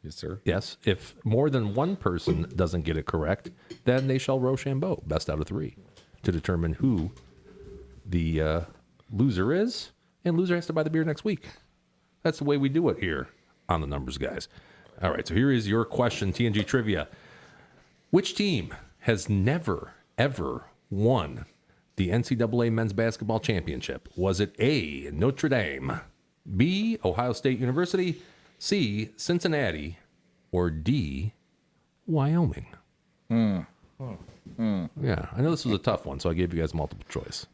Yes, sir. Yes. If more than one person doesn't get it correct, then they shall Rochambeau, best out of 3, to determine who the loser is. And loser has to buy the beer next week. That's the way we do it here on the Numbers Guys. All right, so here is your question, TNG Trivia. Which team has never, ever won the NCAA Men's Basketball Championship? Was it A, Notre Dame, B, Ohio State University, C, Cincinnati, or D, Wyoming? Yeah, I know this was a tough one, so I gave you guys multiple choice.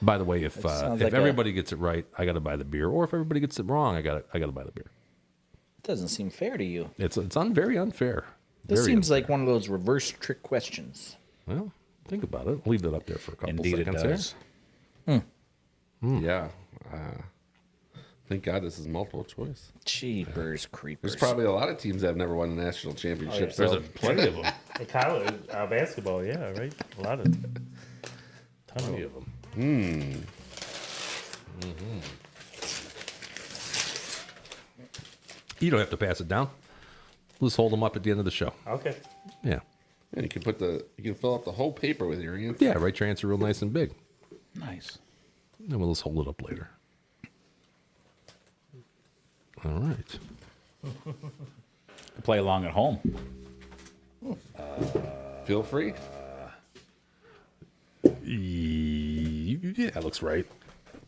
By the way, if sounds like everybody gets it right, I got to buy the beer, or if everybody gets it wrong, I got to buy the beer. Doesn't seem fair to you. It's very unfair. This Very seems unfair. like one of those reverse trick questions. Well, think about it. Leave that up there for a couple Indeed, it seconds. does. Yeah. Thank God this is multiple choice. Jeepers creepers. There's probably a lot of teams that have never won a national championship. Oh, yeah. So Plenty of them. In college, basketball, yeah, right? A lot of Plenty of them. You don't have to pass it down. Let's hold them up at the end of the show. Okay. Yeah. yeah, you can fill up the whole paper with your answer. Yeah, write your answer real nice and big. Nice. And we'll just hold it up later. All right. Play along at home. Feel free. Yeah, that looks right.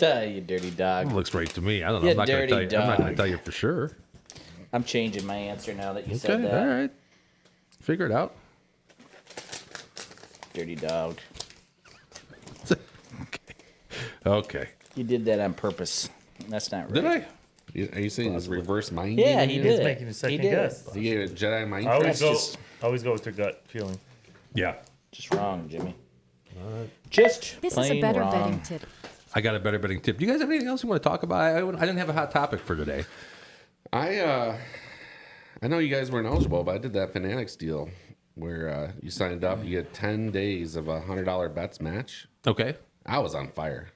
You dirty dog. That looks right to me. I don't know. You I'm not going to dirty tell you. I'm not going to dog. tell you for sure. I'm changing my answer now that you Okay, said that. all right. Figure it out. Dirty dog. Okay. You did that on purpose. That's not right. Did I? Are you saying it's reverse mind? Yeah, gaming he here? did. He's it. making a He second did it. guess. He gave a Jedi mind Always trick. go, just- always go with your gut feeling. Yeah. Just wrong, Jimmy. Just This is a plain better wrong. betting tip. I got a better betting tip. Do you guys have anything else you want to talk about? I didn't have a hot topic for today. I know you guys weren't eligible, but I did that Fanatics deal where you signed up, you get 10 days of a $100 bets match. Okay. I was on fire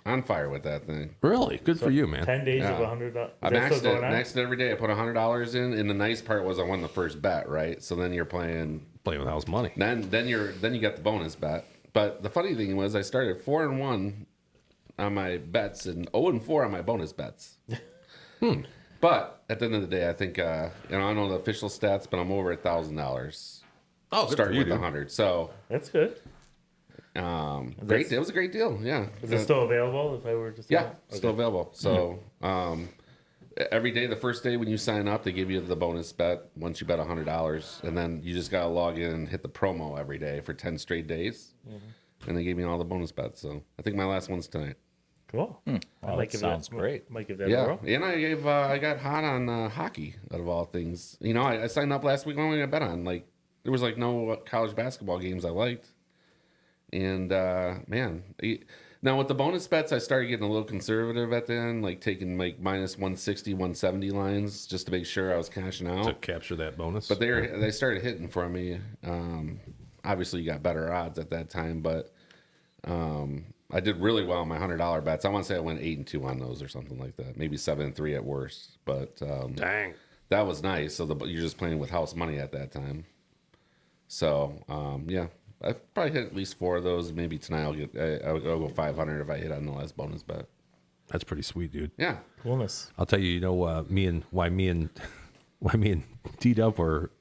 with that thing. Really? Good for you, man. 10 days Yeah. of $100. I Is that maxed still it, going on? maxed it every day. I put $100 in, and the nice part was I won the first bet, right? So then you're playing. Playing with house money. Then you got the bonus bet. But the funny thing was, I started 4-1 on my bets and 0-4 on my bonus bets. But at the end of the day, I think I don't know the official stats, but I'm over $1,000. Oh, Starting with 100. So That's good. great. It was a great deal. Yeah. Is it still available if I were to sign Yeah, up? still available. So every day, the first day when you sign up, they give you the bonus bet once you bet $100, and then you just gotta log in and hit the promo every day for 10 straight days, and they gave me all the bonus bets. So I think my last one's tonight. Cool. Wow, that sounds great. Might give that a Yeah, whirl. and I got hot on hockey out of all things. You know, I signed up last week. What am I gonna bet on? Like there was like no college basketball games I liked, and man. Now, with the bonus bets, I started getting a little conservative at the end, like taking like minus 160, 170 lines just to make sure I was cashing out. To capture that bonus. But they started hitting for me. Obviously, you got better odds at that time, but I did really well on my $100 bets. I want to say I went 8-2 on those or something like that. Maybe 7-3 at worst. But Dang. that was nice. So you're just playing with house money at that time. So, yeah. I've probably hit at least 4 of those. Maybe tonight I'll go 500 if I hit on the last bonus bet. That's pretty sweet, dude. Yeah. Coolness. I'll tell you, you know, why me and T-Dub were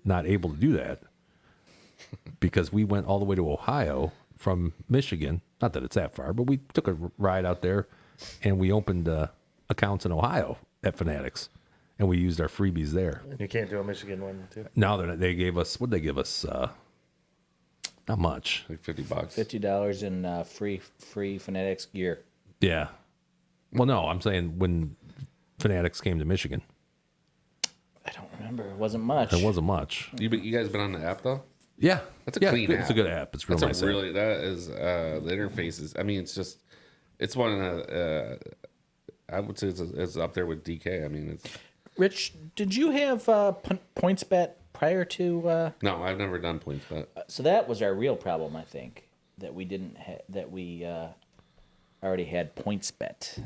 not able to do that because we went all the way to Ohio from Michigan. Not that it's that far, but we took a ride out there and we opened accounts in Ohio at Fanatics, and we used our freebies there. You can't do a Michigan one too. Now they gave us, what did they give us? Not much. Like $50. $50 in free Fanatics gear. Yeah. Well, no, I'm saying when Fanatics came to Michigan, I don't remember. It wasn't much. there wasn't much. You guys been on the app though? Yeah, That's a yeah, clean good. It's a app. good app. It's real That's nice. a app. really that is the interface is. I mean, it's one of the. I would say it's up there with DK. I mean, it's Rich, did you have points bet prior to? no, I've never done points bet. So that was our real problem, I think, that we didn't that we already had points bet.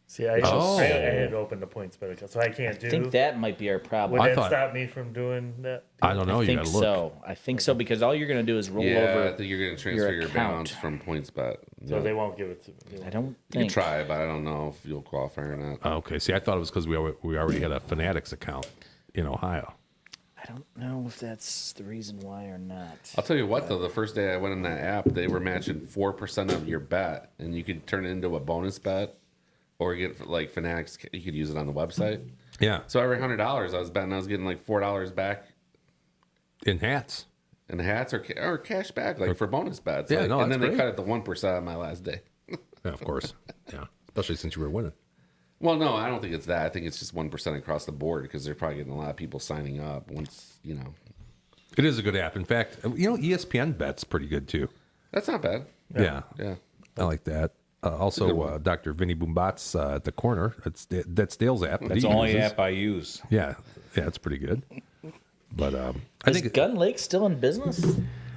See, I Oh. had opened the points bet account, so I can't do. I think that might be our problem. Would I that thought- stop me from doing that? I don't know. I You think got to look. so. I think so because all you're going to do is roll Yeah, I over. think you're going to transfer your account. balance from points bet. So they won't give it to me. I don't You can think. try, but I don't know if you'll qualify or not. Okay. See, I thought it was because we already had a Fanatics account in Ohio. I don't know if that's the reason why or not. I'll tell you what, though, the first day I went in that app, they were matching 4% of your bet, and you could turn it into a bonus bet, or get like Fanatics. You could use it on the website. Yeah, So every $100 I was betting, I was getting like $4 back in hats. in hats or cash back, like for bonus bets. Yeah, Like, no, and that's then they great. cut it to 1% on my last day. Yeah, of course. Yeah, especially since you were winning. Well, no, I don't think it's that. I think it's just 1% across the board because they're probably getting a lot of people signing up. Once It is a good app. In fact, you know, ESPN bet's pretty good too. that's not bad. Yeah, Yeah. I like that. good Also, one. Dr. Vinny Boombat's at the corner. That's Dale's app. That's the only app I use. Yeah, it's pretty good. But I Is think Gun Lake still in business?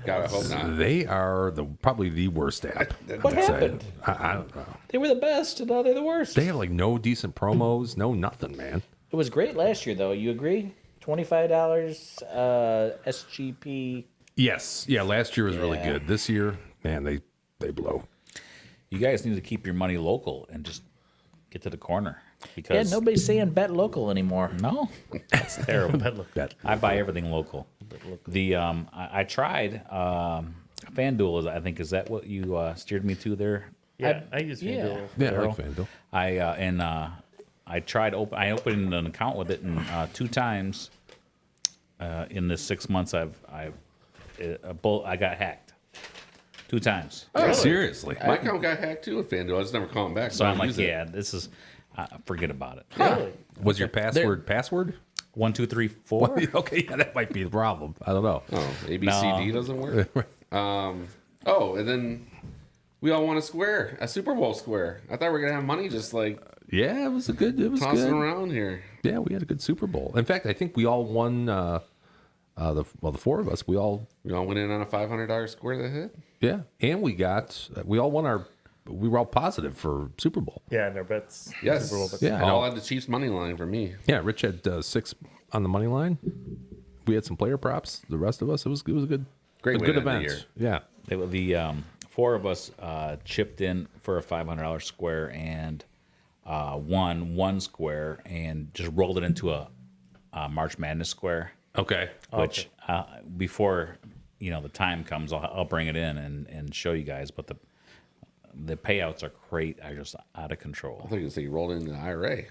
God, I hope not. they are probably the worst app. What I'd say. happened? I don't know. They were the best, and now they're the worst. They have like no decent promos, no nothing, man. It was great last year, though. You agree? $25 SGP. Yes, yeah. Last year was really Yeah. good. This year, man, they blow. You guys need to keep your money local and just get to the corner Yeah, because nobody's saying bet local anymore. no, that's terrible. That I buy everything local. The I tried FanDuel. I think is that what you steered me to there? Yeah, I use yeah. FanDuel. yeah, I Daryl? like FanDuel. I tried. I opened an account with it, and 2 times in the 6 months I got hacked 2 times. Oh, seriously? My account got hacked too with FanDuel. I just never call them back. So I I'm don't like, use it. yeah, this is forget about it. Really? Was your password? 1, 2, 3, 4. Okay, yeah, that might be the problem. I don't know. Oh, ABCD doesn't work. Oh, and then we all won a Super Bowl square. I thought we were gonna have money just like Yeah, it was good. tossing around here. Yeah, we had a good Super Bowl. In fact, I think we all won. The 4 of us, we all We all went in on a $500 square that hit. yeah, and we all won we were all positive for Super Bowl. Yeah, and their bets. Yes, Super Bowl bets. Yeah, I know. all had the Chiefs money line for me. Yeah, Rich had 6 on the money line. We had some player props. The rest of us, it was a good, Great a way good to end the event. Yeah, The 4 of us chipped in for a $500 square, and won one square and just rolled it into a March Madness square. Okay. Which before the time comes, I'll bring it in and show you guys. But the payouts are just out of control. I thought you said you rolled in an IRA.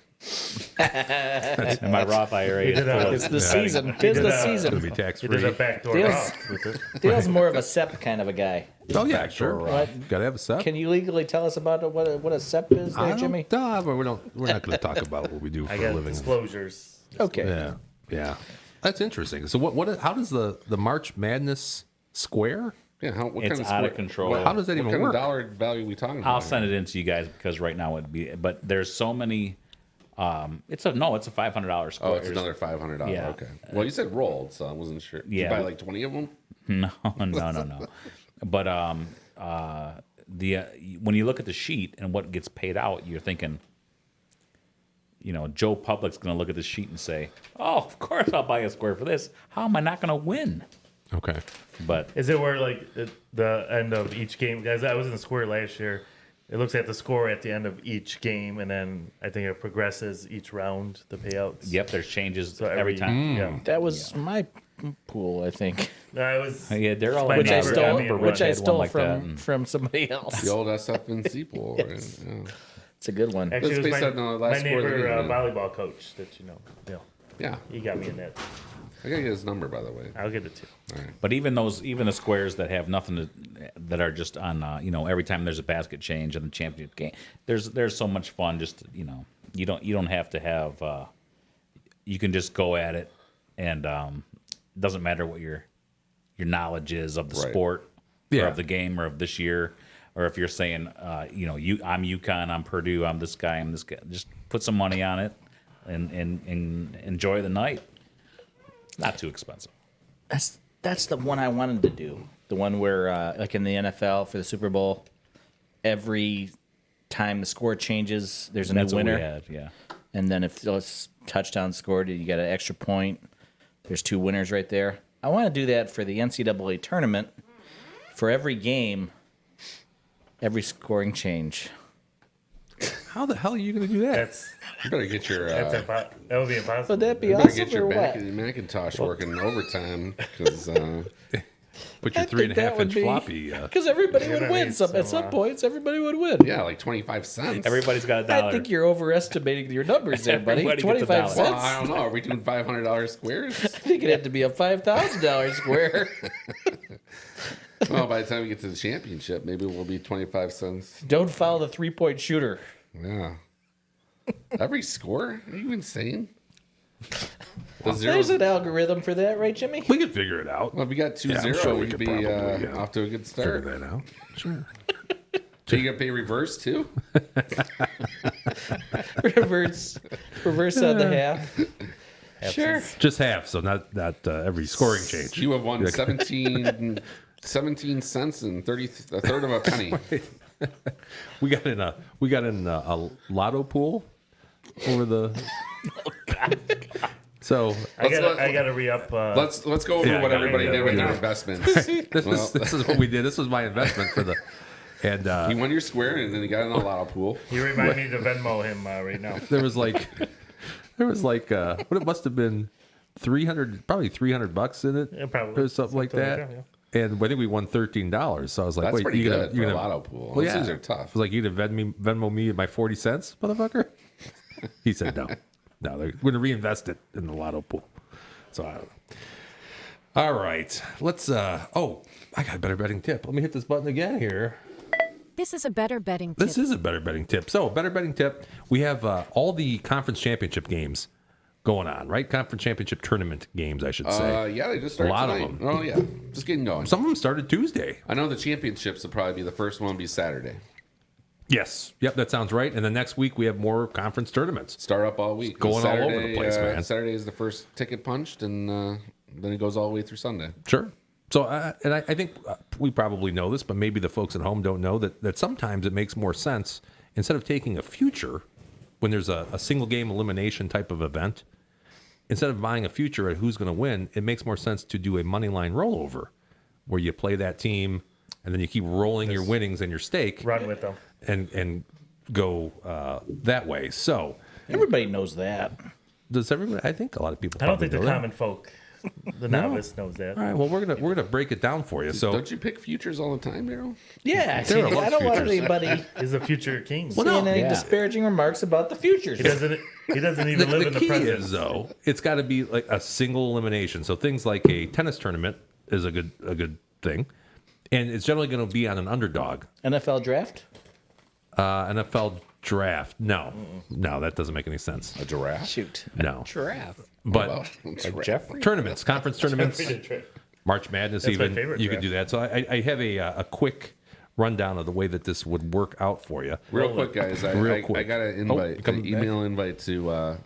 And my Roth IRA is full of It's the season. Tis the It's season. gonna be tax He did free. a backdoor Deals- Roth with it. Dale's more of a SEP kind of a guy. Oh yeah, sure. What? Got to have a set. Can you legally tell us about what a SEP is there, Jimmy? But we're not going to talk about what we do for I a got living. disclosures. Okay. Yeah. That's interesting. So how does the March Madness square? Yeah, what It's kind of out of square- control. What, How does that what even kind work? of dollar value are we talking about? I'll send it in to you guys because right now it'd be. But there's so many. It's a $500 square. Oh, it's another $500. Yeah. Okay. Well, you said rolled, so I wasn't sure. Did Yeah. you buy like 20 of them? No. But when you look at the sheet and what gets paid out, you're thinking, Joe Public's going to look at the sheet and say, "Oh, of course I'll buy a square for this. How am I not going to win?" Okay. But Is it where like the end of each game? Guys, I was in the square last year. It looks at the score at the end of each game, and then I think it progresses each round. The payouts. yep, there's changes So every time. Yeah. That was my pool, I think, No, I was. Yeah, they're all My which I neighbor got me stole, a which I had one stole like that, from and- from somebody else. The old SFNC pool. Yes. Right? Yeah. It's a good one. Actually, it Let's was base that on the my last score of the neighbor game, then. volleyball coach that Yeah, Yeah. he got me in that. I got to get his number, by the way. I'll get it too. But even the squares that have nothing that are just on, every time there's a basket change in the championship game, there's so much fun. Just you don't have to have. You can just go at it, and it doesn't matter what your knowledge is of the Right. sport, Yeah. or of the game, or of this year, or if you're saying, I'm UConn, I'm Purdue, I'm this guy, I'm this guy. Just put some money on it, and enjoy the night. Not too expensive. That's the one I wanted to do. The one where, like in the NFL for the Super Bowl, every time the score changes, there's a That's new what we winner. had, yeah. And then if those touchdowns scored, you get an extra point. There's two winners right there. I want to do that for the NCAA tournament. For every game, every scoring change. How the hell are you going to do that? That's You better get your that would be impossible. Would that be you better awesome get your or what? Macintosh working overtime because Put your I 3.5 think that would inch be- floppy. Because everybody You're would gonna win. need At some, some points, everybody would win. yeah, like 25 cents. Everybody's got a dollar. I think you're overestimating your numbers there, buddy. Everybody gets a 25 dollar. Well, cents. I don't know. Are we doing $500 squares? I think it'd have to be a $5,000 square. Well, by the time we get to the championship, maybe we'll be 25 cents. Don't foul the 3-point shooter. Yeah. Every score? Are you insane? The There's zeros. an algorithm for that, right, Jimmy? We could figure it out. Well, if we got 2-0, Yeah, I'm sure we we'd could be probably, off to a good Figure start. that out. Sure. So you got to pay reverse too? reverse on the half. Sure. Just half, so not every scoring change. You have won 17 cents and a third of a penny. We got in a lotto pool over the. So I gotta re up. Let's go over Yeah, what I everybody gotta did with go. their investments. this is what we did. This was my investment for the. And You won your square and then you got in a lotto pool. You remind me to Venmo him right now. there was like what it must have been probably $300 in it, Yeah, probably. or something like that. yeah. And I think we won $13. So I was like, That's "Wait, pretty you good gonna, for a lotto pool. Well, Those yeah, things are tough. I was like, "You gonna Venmo me my 40 cents, motherfucker?" He said, "No, they're going to reinvest it in the lotto pool." So I don't know. All right, let's. I got a better betting tip. Let me hit this button again here. This is a better betting tip. This is a better betting tip. So, better betting tip. We have all the conference championship games going on, right? Conference championship tournament games, I should say. Yeah, they just started A lot of tonight. them. Oh, yeah. Just getting going. Some of them started Tuesday. I know the championships will probably be the first one be Saturday. Yes. Yep, that sounds right. And then next week we have more conference tournaments. Start up all week. Going all over the place, man. Saturday is the first ticket punched, and then it goes all the way through Sunday. Sure. So, I think we probably know this, but maybe the folks at home don't know that sometimes it makes more sense, instead of taking a future when there's a single game elimination type of event, instead of buying a future at who's going to win, it makes more sense to do a money line rollover where you play that team and then you keep rolling your winnings and your stake Run with them. and go that way. So Everybody knows that. does everybody? I think a lot of people. I don't probably think the know that. common folk, the novice, knows that. All right. Well, we're gonna break it down for you. So Don't you pick futures all the time, Daryl? Yeah, There are see, lots I don't of want futures. anybody He's a future king. saying any disparaging remarks about the futures. He doesn't even live in the key present. is though, it's got to be like a single elimination. So things like a tennis tournament is a good thing, and it's generally going to be on an underdog. NFL draft? NFL draft, no, that doesn't make any sense. A giraffe? Shoot. No, Giraffe. but Jeffrey. tournaments, conference tournaments, March Madness, That's my even favorite you could draft. do that. So I have a quick rundown of the way that this would work out for you. Real quick, guys. I quick. got an invite, coming an email invite to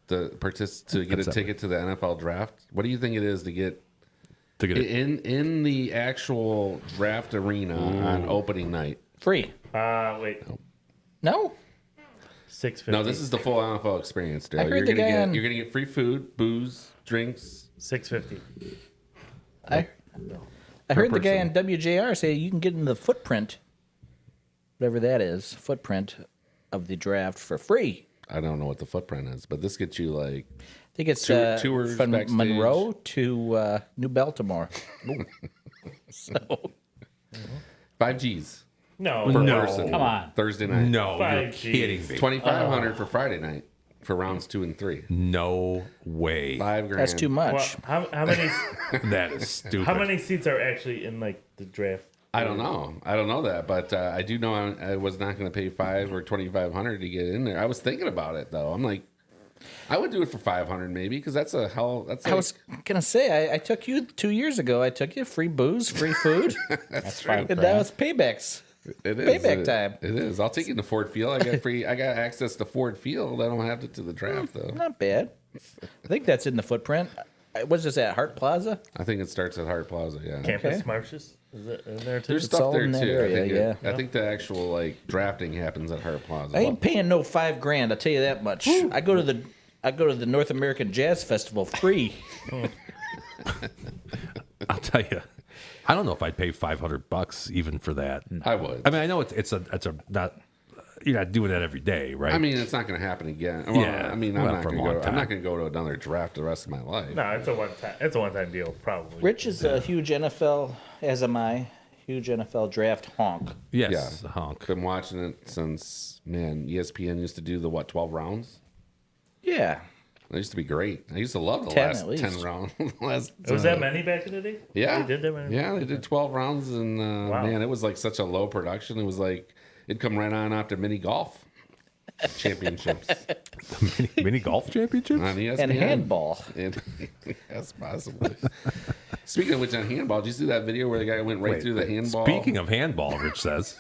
to get a ticket to the NFL draft. What do you think it is to get To get it. in the actual draft arena on opening night? Free. Wait, No? $6.50. No, this is the full NFL experience, Daryl. I heard You're gonna get free food, booze, drinks. $6.50. I heard the guy person. on WJR say you can get in the footprint, whatever that is, footprint of the draft for free. I don't know what the footprint is, but this gets you like I think it's Tours from backstage. Monroe to New Baltimore. So 5 G's No, per No. person. Come on. Thursday night. No, you're 5Gs. kidding me. 2,500 for Friday night for rounds 2 and 3. No way. $5 grand. that's too much. Well, how many That is stupid. how many seats are actually in like the draft? I don't know that, but I do know I was not going to pay $500 or $2,500 to get in there. I was thinking about it though. I'm like, I would do it for $500 maybe because that's a hell. That's I was gonna say I took you 2 years ago. I took you free booze, free food, that's $5 and that was paybacks. It is Payback time. It is. I'll take you to Ford Field. I got access to Ford Field. I don't have it to the draft though. Not bad. I think that's in the footprint. Was this at Hart Plaza? I think it starts at Hart Plaza. Yeah. Campus Okay. Marshes is it in there too? There's It's stuff all there in too. that area, I think the actual like drafting happens at Hart Plaza. I ain't paying no $5,000. I'll tell you that much. I go to the North American Jazz Festival free. I'll tell you. I don't know if I'd pay $500 even for that. I would. I mean, I know it's a not. You're not doing that every day, right? I mean, it's not going to happen again. Well, Yeah, I mean, well, I'm not for a going to long go. I'm time. not going to go to another draft the rest of my life. No, it's a one time. It's a one-time deal, probably. Rich is a huge NFL, as am I, huge NFL draft honk. yes, honk. Been watching it since ESPN used to do the 12 rounds. Yeah. That used to be great. I used to love the 10 last at least. 10 rounds. Was that many back in the day? Yeah, They did that many? Yeah, they did 12 rounds, and Wow. man, it was like such a low production. It was like it'd come right on after mini golf championships Mini golf championships? on ESPN. And handball. And, yes, possibly. Speaking of which, on handball, did you see that video where the guy went right through the handball? Speaking of handball, Rich says.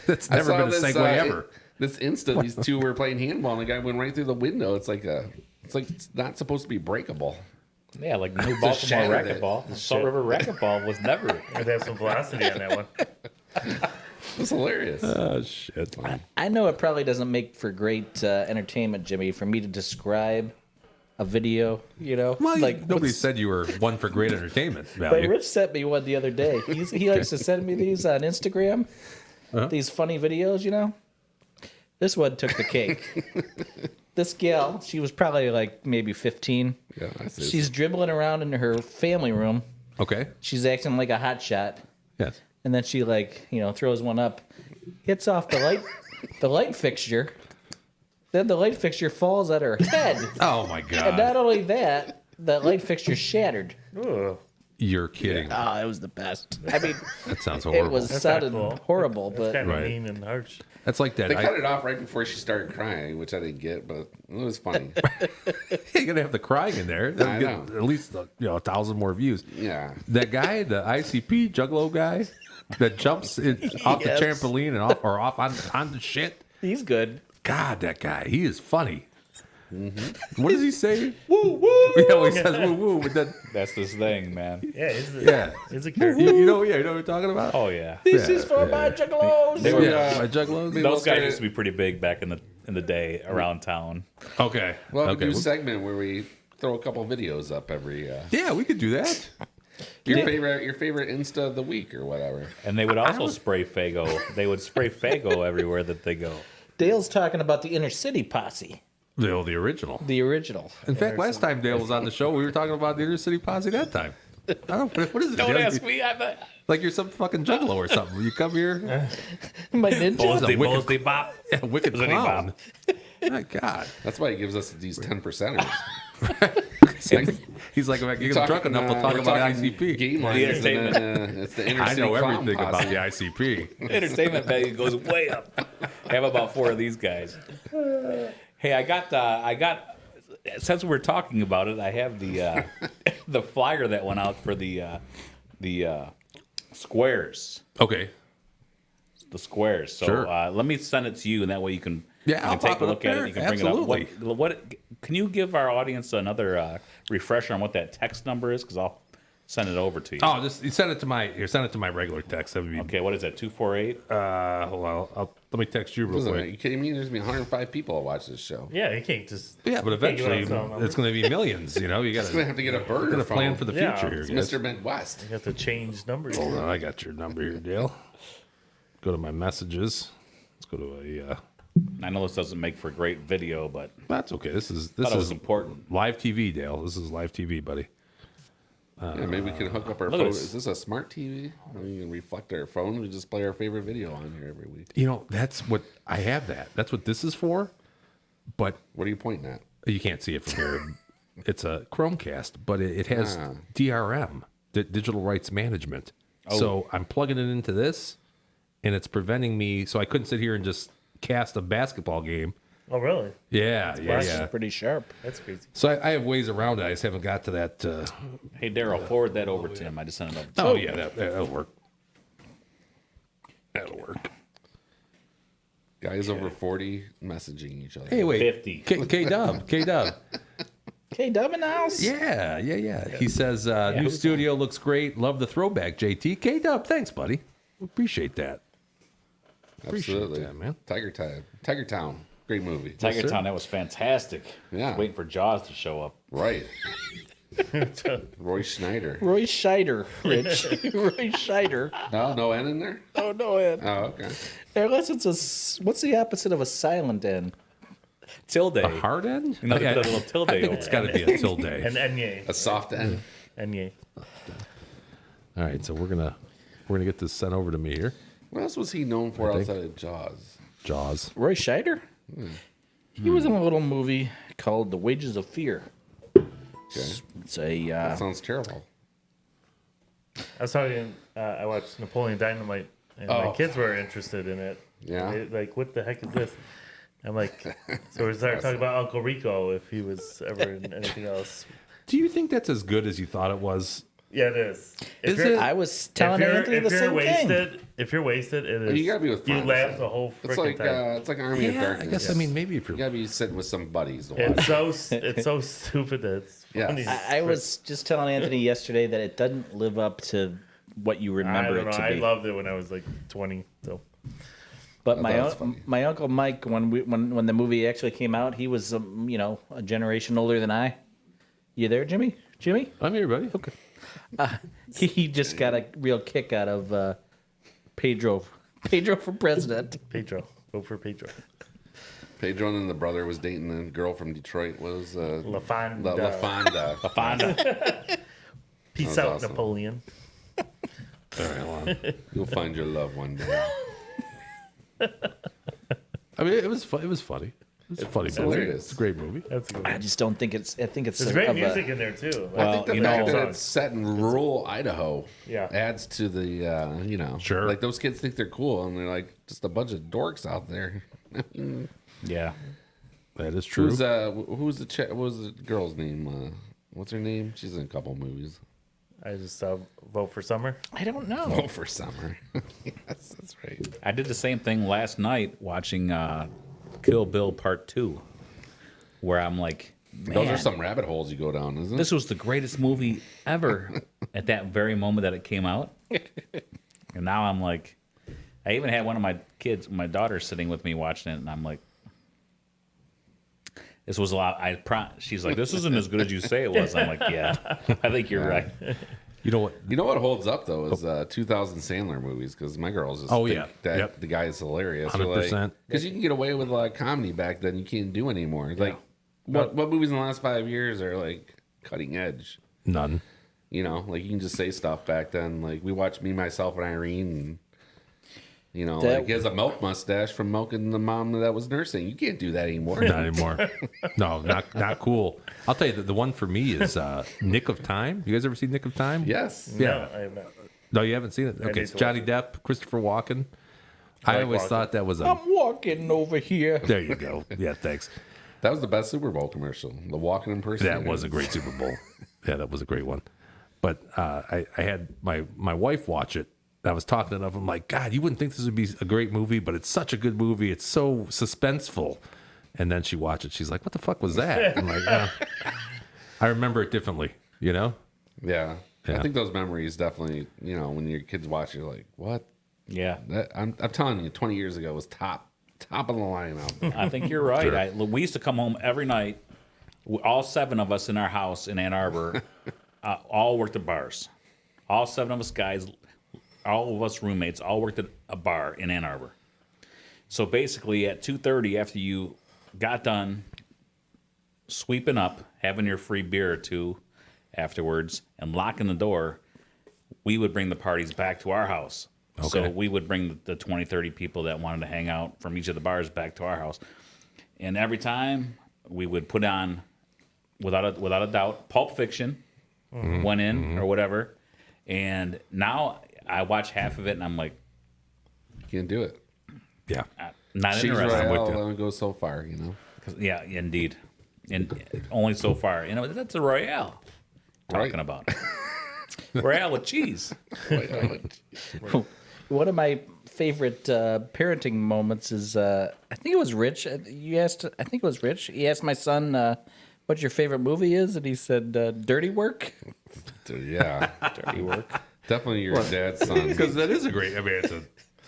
That's I never saw been a this, segue ever. This Insta, these two were playing handball, and the guy went right through the window. It's like it's not supposed to be breakable. Yeah, like New Just Baltimore shattered it. racquetball. Salt River racquetball was never. I'd have some velocity on that one. It's hilarious. Oh, shit. I know it probably doesn't make for great entertainment, Jimmy, for me to describe a video, you know? Well, nobody what's- said you were one for great entertainment But value. Rich sent me one the other day. He likes to send me these on Instagram, these funny videos, you know? This one took the cake. This gal, she was probably like maybe 15. Yeah, I see. She's dribbling around in her family room. Okay. She's acting like a hot shot. Yes. And then she throws one up, hits off the light fixture. Then the light fixture falls at her head. Oh, my And God. not only that, the light fixture shattered. Ugh. You're kidding. Oh, it was the best. I mean, That sounds it horrible. was That's sounded not cool. horrible, That's but kind of Right. mean and harsh. That's like that. They cut it off right before she started crying, which I didn't get, but it was funny. You're going to have the crying in there. That'll I get know. at least 1,000 more views. Yeah. That guy, the ICP Juggalo guy that jumps off the Yes. trampoline and off on the shit. he's good. God, that guy. He is funny. What does he say? Woo, woo. Yeah, well, he says woo, woo. But then, That's this thing, man. Yeah, he's a, yeah. he's a character. You know what we're talking about? Oh yeah. This Yeah, is for my juggalos. They were, Yeah, my Juggalos. those guys used to be pretty big back in the day around town. Okay. Well, we okay. do a segment where we throw a couple videos up every. Yeah, we could do that. Your favorite Insta of the week or whatever. And they would also spray Fago. They would spray Fago everywhere that they go. Dale's talking about the Inner City Posse. The original. The original. In fact, last time Dale was on the show, we were talking about the Inner City Posse that time. I don't know, what is it? Don't Dale? ask me. Like you're some fucking juggalo or something. You come here, My ninja. Bosty Bop. yeah, wicked Zippity clown. My God. That's why he gives us these 10%ers. He's like, if you're drunk enough, we'll talk about ICP. Game lines, entertainment. and then, it's the inner I city know clown everything posse. about the ICP. Entertainment value goes way up. I have about 4 of these guys. Hey, I got. Since we're talking about it, I have the the flyer that went out for the squares. Okay. The squares. So Sure. let me send it to you, and that way you can Yeah, I'll take pop a it look up at there. it. You can Absolutely. bring it up. What can you give our audience another refresher on what that text number is? Because I'll send it over to you. Oh, just you send it to my regular text. That would be Okay, what is that? 248. hold on. Let me text you real Listen, are quick. you kidding me? There's gonna be 105 people that watch this show. Yeah, you can't just. Yeah, but you can't give out eventually cell numbers. it's going to be millions. You know, you got It's gonna have to get a burner to plan phone. for the Yeah. future here. It's guys. Mr. Midwest. You have to change numbers. Hold on, I got your number here, Dale. Go to my messages. Let's go to a. I know this doesn't make for great video, but That's okay. This I thought it was is important. live TV, Dale. This is live TV, buddy. Yeah, maybe we can hook up our look at phone. this. Is this a smart TV? We can reflect our phone. We just play our favorite video on here every week. You know, that's what I have. That's what this is for. But What are you pointing at? you can't see it from here. It's a Chromecast, but it has Ah. DRM, digital rights management. Oh. So I'm plugging it into this, and it's preventing me. So I couldn't sit here and just cast a basketball game. Oh, really? Yeah. That's pretty sharp. That's crazy. So I have ways around it. I just haven't got to that. Hey, Daryl, forward that over to him. I just sent it over to Oh him. yeah, that'll work. That'll work. Guys over 40 messaging each other. Hey, wait. 50. K Dub. Okay, Dub in the house. Yeah. He says, new studio looks great. Love the throwback, JT. K Dub, thanks, buddy. Appreciate that. Absolutely, that, man. Tiger Town, great movie. Tiger sir. Town, that was fantastic. Yeah. Waiting for Jaws to show up. Right. Roy Schneider. Roy Scheider, Rich. Roy Scheider. No N in there. Oh no, Ed. Oh, okay. Unless it's what's the opposite of a silent N? Tilde. A hard end? You know, they put a little tilde I think over it's it. got to be a tilde. And Enye. A soft N. Enye. All right, so we're gonna get this sent over to me here. What else was he known for think. outside of Jaws? Jaws. Roy Scheider? He was in a little movie called The Wages of Fear. Okay. It's a That sounds terrible. I was talking. I watched Napoleon Dynamite, and my Oh. kids were interested in it. Yeah. They, like, what the heck is this? I'm like, so we started talking about Uncle Rico if he was ever in anything else. Do you think that's as good as you thought it was? Yeah, it is. Is it? I was telling Anthony the same thing. If you're wasted, it is. You gotta be with You friends. laugh the whole It's freaking like time. it's like Army of Yeah, I Darkness. guess. I mean, maybe if You you're. gotta be sitting with some buddies to watch. It's so stupid that it's Yes. funny. I was just telling Anthony yesterday that it doesn't live up to what you I remember don't know. it to I be. loved it when I was like 20. So But I thought it was funny. my uncle Mike, when the movie actually came out, he was a generation older than I. You there, Jimmy? Jimmy? I'm here, buddy. Okay. He just got a real kick out of Pedro for president. Pedro, go for Pedro. Pedro and the brother was dating a girl from Detroit. Was La Fonda. La Fonda. Fonda. Peace That out, was awesome. Napoleon. All right, hold on. You'll find your love one day. I mean, it was It was funny. It's a funny movie. hilarious. It's a great movie. That's a good I one. just don't think it's. I think it's. There's great music in there too. I think the you fact know- that it's set in rural Idaho Yeah. adds to the Sure. like those kids think they're cool and they're like just a bunch of dorks out there. Yeah. That is true. Who's what was the girl's name? What's her name? She's in a couple movies. I just vote for Summer. I don't know. Oh, for summer. Yes, that's right. I did the same thing last night watching Kill Bill Part 2, where I'm like, Those man, are some rabbit holes you go down, isn't it? this was the greatest movie ever at that very moment that it came out. And now I'm like, I even had one of my kids, my daughter, sitting with me watching it, and I'm like, this was a lot. She's like, this isn't as good as you say it was. I'm like, yeah, I think you're right. You know what? You know what holds up though is 2000 Sandler movies because my girls just think that the guy is hilarious. 100%. Because you can get away with a lot of comedy back then you can't do anymore. Like what movies in the last 5 years are like cutting edge? None. You know, like you can just say stuff back then. Like we watched Me, Myself, and Irene, and you know, like he has a milk mustache from milking the mom that was nursing. You can't do that anymore. Not anymore. No, not cool. I'll tell you, the one for me is Nick of Time. You guys ever seen Nick of Time? Yes. Yeah. No, I have not. No, you haven't seen it? Okay, it's Johnny Depp, Christopher Walken. I always thought that was I'm walking over here. There you go. Yeah, thanks. That was the best Super Bowl commercial. The walking in person. That was a great Super Bowl. Yeah, that was a great one. But I had my wife watch it. I was talking to them. I'm like, God, you wouldn't think this would be a great movie, but it's such a good movie. It's so suspenseful. And then she watched it. She's like, what the fuck was that? I'm like, I remember it differently, you know? Yeah. I think those memories definitely, you know, when your kids watch, you're like, what? Yeah. I'm telling you, 20 years ago was top of the line album. I think you're right. We used to come home every night. All 7 of us in our house in Ann Arbor, all worked at bars. All 7 of us guys, all of us roommates, all worked at a bar in Ann Arbor. So basically, at 2:30, after you got done sweeping up, having your free beer or two afterwards, and locking the door, we would bring the parties back to our house. Okay. So we would bring the 20, 30 people that wanted to hang out from each of the bars back to our house. And every time we would put on, without a doubt, Pulp Fiction, went in or whatever. And now I watch half of it and I'm like, Can't do it. Yeah. Not Cheese interested. Royale only goes so far, you know. Yeah, indeed. And only so far. You know, that's a Royale talking about. Royale with cheese. One of my favorite parenting moments is I think it was Rich. I think it was Rich. He asked my son what your favorite movie is, and he said Dirty Work. Yeah. Dirty Work. Definitely your dad's son. Because that is a great, I mean, it's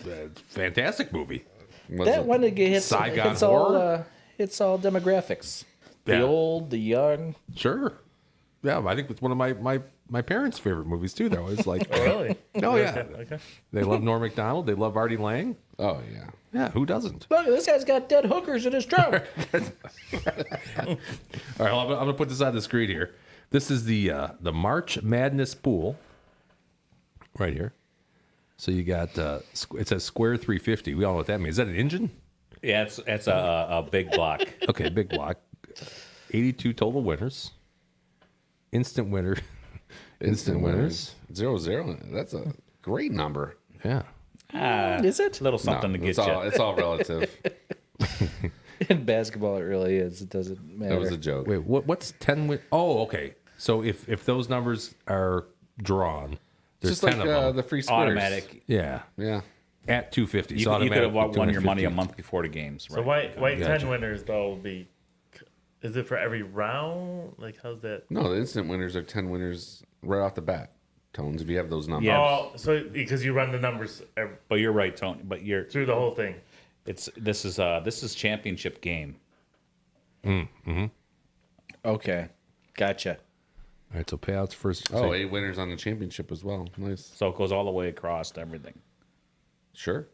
a fantastic movie. That one hits Saigon it's Horror? all it's all demographics. The Yeah. old, the young. Sure. Yeah, I think it's one of my parents' favorite movies, too. They're always like, Oh, really? oh, yeah. Okay. They love Norm Macdonald. They love Artie Lang. Oh, yeah. Yeah, who doesn't? Look, this guy's got dead hookers in his trunk. All right, well, I'm going to put this on the screen here. This is the March Madness pool right here. So you got, it says square 350. We all know what that means. Is that an engine? Yeah, it's a big block. Okay, big block. 82 total winners. Instant winner. Instant winners. 0-0. That's a great number. Yeah. Is it? A little something to get you. It's all relative. In basketball, it really is. It doesn't matter. That was a joke. Wait, what's 10 win? Oh, okay. So if those numbers are drawn, there's Just 10 like of them. the free squares. Automatic. Yeah. Yeah. At 250. You, So you could have automatic won your money a 250. month before the games. So Right? white Gotcha. 10 winners, though, will be. Is it for every round? Like, how's that? No, the instant winners are 10 winners right off the bat. Tones, if you have those numbers. Yeah. Oh, so because you run the numbers But you're right, Tony. But you're through the whole thing. this is championship game. Okay, gotcha. All right, so payouts first. Oh, 8 winners on the championship as well. Nice. So it goes all the way across to everything. Sure.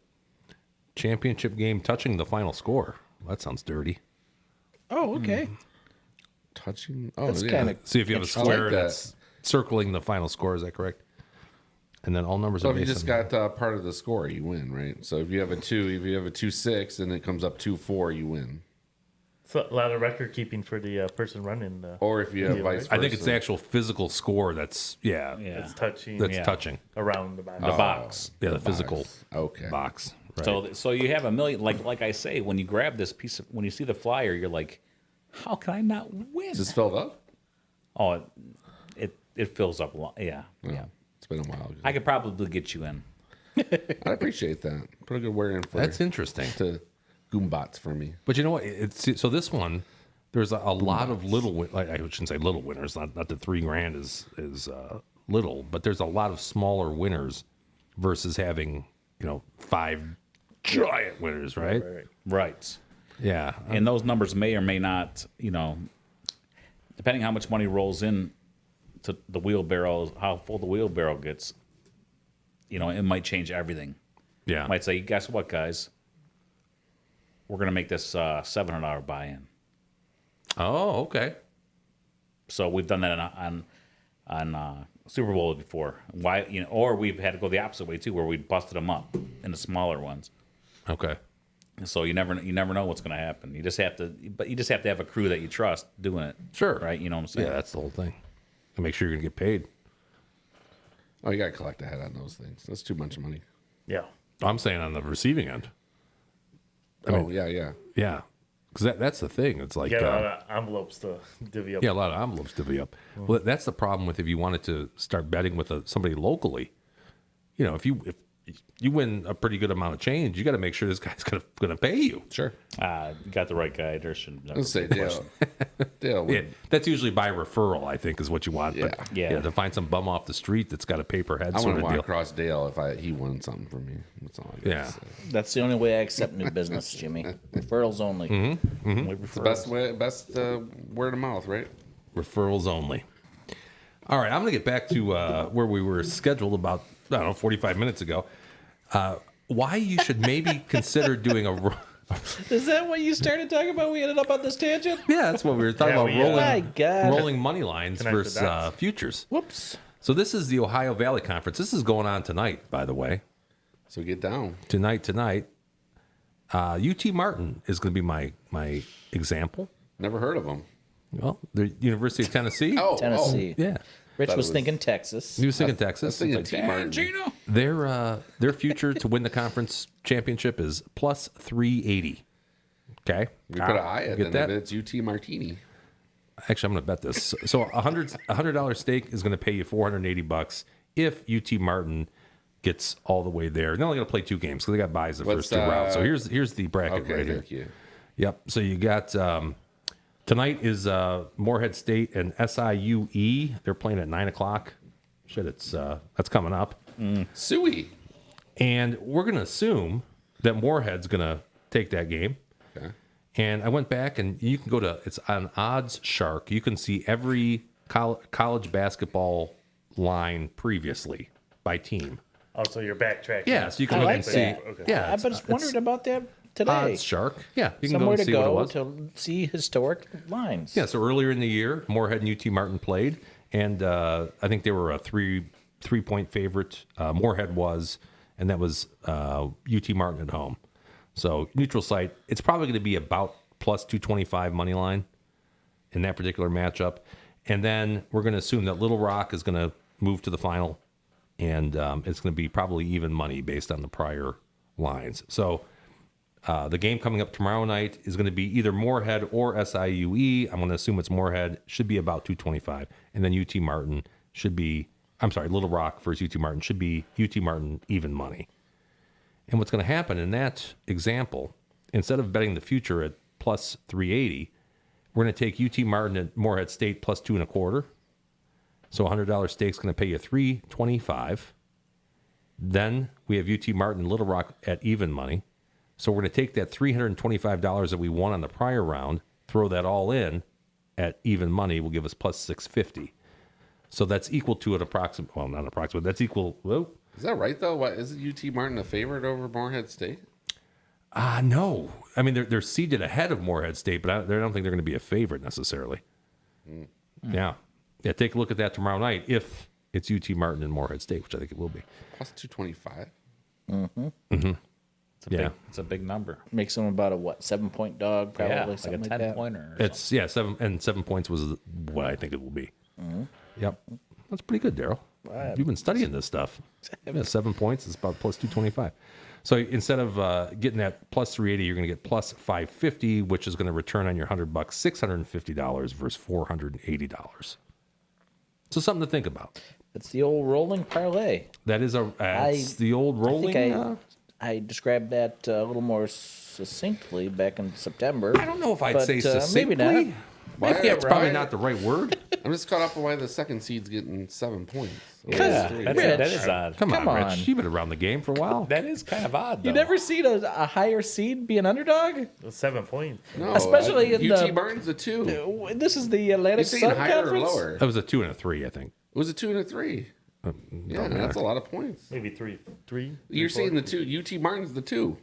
Championship game touching the final score. That sounds dirty. Oh, okay. Touching. Oh, That's yeah. kind of. See if you have a I like square that. that's circling the final score. Is that correct? And then all numbers So are if you based just on... got part of the score, you win, right? So if you have a 2-6, and it comes up 2-4, you win. So a lot of record keeping for the person running. Or if you have Yeah, vice right. versa. I think it's the actual physical score that's, Yeah. It's touching that's touching. around the box. The box. Yeah, the physical Okay. box. Right. So you have a million. Like I say, when you grab this piece when you see the flyer, you're like, how can I not win? Is this filled up? Oh, it fills up. Yeah. It's been a while. I could probably get you in. I appreciate that. Put a good word in for That's interesting. to Goombots for me. But you know what? So this one, there's a lot of little. I shouldn't say little winners. Not that $3,000 is little, but there's a lot of smaller winners versus having 5 giant winners, right? Right. Yeah. And those numbers may or may not, depending how much money rolls in to the wheelbarrow, how full the wheelbarrow gets, it might change everything. Yeah. Might say, guess what, guys? We're gonna make this $700 buy-in. Oh, okay. So we've done that on Super Bowl before. Why, or we've had to go the opposite way too, where we busted them up in the smaller ones. Okay. So you never know what's going to happen. You just have to have a crew that you trust doing it. Sure. Right? You know what I'm saying? Yeah, that's the whole thing. And make sure you're going to get paid. Oh, you got to collect ahead on those things. That's too much money. Yeah. I'm saying on the receiving end. Yeah. Yeah. Because that's the thing. It's like... You got a lot of envelopes to divvy up. Yeah, a lot of envelopes to divvy up. Well, that's the problem with if you wanted to start betting with somebody locally. If you win a pretty good amount of change, you got to make sure this guy's going to pay you. Sure. You got the right guy. There shouldn't be Let's say Dale. Dale Yeah, that's usually by referral, I think, is what you want. But Yeah. to find some bum off the street that's got a paper head I sort wouldn't of want deal. to cross Dale if he won something from me. That's all I got Yeah. to say. That's the only way I accept new business, Jimmy. Referrals only. It's the best word of mouth, right? Referrals only. All right, I'm going to get back to where we were scheduled about, 45 minutes ago. Why you should maybe consider doing Is that what you started talking about? We ended up on this tangent? Yeah, that's what we were talking Yeah, about, My God. rolling money lines Connect the versus dots. futures. Whoops. So this is the Ohio Valley Conference. This is going on tonight, by the way. So get down. Tonight. UT Martin is going to be my example. Never heard of him. Well, the University of Tennessee. Tennessee. Yeah. Rich Thought was it was- thinking Texas. He was thinking Texas. Thinking T. Martin. Their future to win the conference championship is plus 380. Okay. We put an eye at Get it. that? It's UT Martini. Actually, I'm going to bet this. So $100 stake is going to pay you $480 if UT Martin gets all the way there. They're only going to play 2 games because they got buys the first 2 rounds. So here's the bracket Okay, right here. thank you. Yep. So you got tonight is Morehead State and SIUE. They're playing at 9:00. Shit, that's coming up. Suey. And we're going to assume that Morehead's going to take that game. Okay. And I went back, and you can it's on Odds Shark. You can see every college basketball line previously by team. Oh, so you're backtracking. Yeah, so you can I look like and see. that. Okay. Yeah, I just wondered about that today. Odds Shark. Yeah, you can Somewhere go and to see what it go was. to see historic lines. Yeah, so earlier in the year, Morehead and UT Martin played, and I think they were a three-point favorite. Morehead was, and that was UT Martin at home. So neutral site, it's probably going to be about plus 225 money line in that particular matchup. And then we're going to assume that Little Rock is going to move to the final, and it's going to be probably even money based on the prior lines. So the game coming up tomorrow night is going to be either Morehead or SIUE. I'm going to assume it's Morehead. Should be about 225. And then UT Martin should be, Little Rock versus UT Martin should be UT Martin even money. And what's going to happen in that example, instead of betting the future at plus 380, we're going to take UT Martin at Morehead State plus 2.25. So $100 stake's going to pay you $325. Then we have UT Martin Little Rock at even money. So we're going to take that $325 that we won on the prior round, throw that all in at even money, will give us plus 650. So that's equal to an approximate, well, not approximate, that's equal, well, Is that right, though? What, isn't UT Martin a favorite over Morehead State? no. I mean, they're seeded ahead of Morehead State, but I don't think they're going to be a favorite necessarily. Yeah. Yeah, take a look at that tomorrow night if it's UT Martin and Morehead State, which I think it will be. Plus 225. It's a big number. Makes them about a 7-point dog, probably Yeah, like a something 10 that. pointer. It's 7 points was what I think it will be. Yep. That's pretty good, Daryl. You've been studying this stuff. Yeah, 7 points is about plus 225. So instead of getting that plus 380, you're going to get plus 550, which is going to return on your $100, $650 versus $480. So something to think about. It's the old rolling parlay. That is it's the old rolling. I think I described that a little more succinctly back in September. I don't know if I'd but, say succinctly. maybe not. Why? That's probably not the right word. I'm just caught up on why the second seed's getting 7 points. Yeah, Three. that is odd. Come Come on, on. Rich. You've been around the game for a while. That is kind of odd, though. You never seen a higher seed be an underdog? 7 points. No, Especially in UT the- Barnes a 2. This is the You're Atlantic saying Sun higher or Conference. lower? That was a 2 and a 3, I think. It was a 2 and a 3. Yeah, that's a lot of points. Maybe three. You're saying the 2. UT Barnes the 2,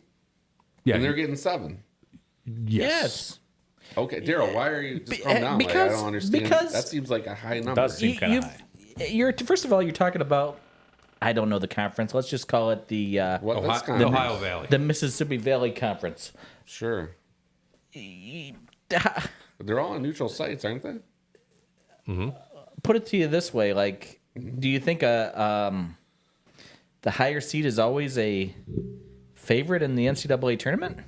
Yeah, and they're getting 7. Yes. Okay, Daryl, why are you just calm down? Like, I because- don't understand. because- That seems like a high number. does seem kind of high. You're first of all, you're talking about. I don't know the conference. Let's just call it the What this Ohio, kind the of Ohio Valley. the Mississippi Valley Conference. Sure. They're all on neutral sites, aren't they? Put it to you this way: like, do you think the higher seed is always a favorite in the NCAA tournament?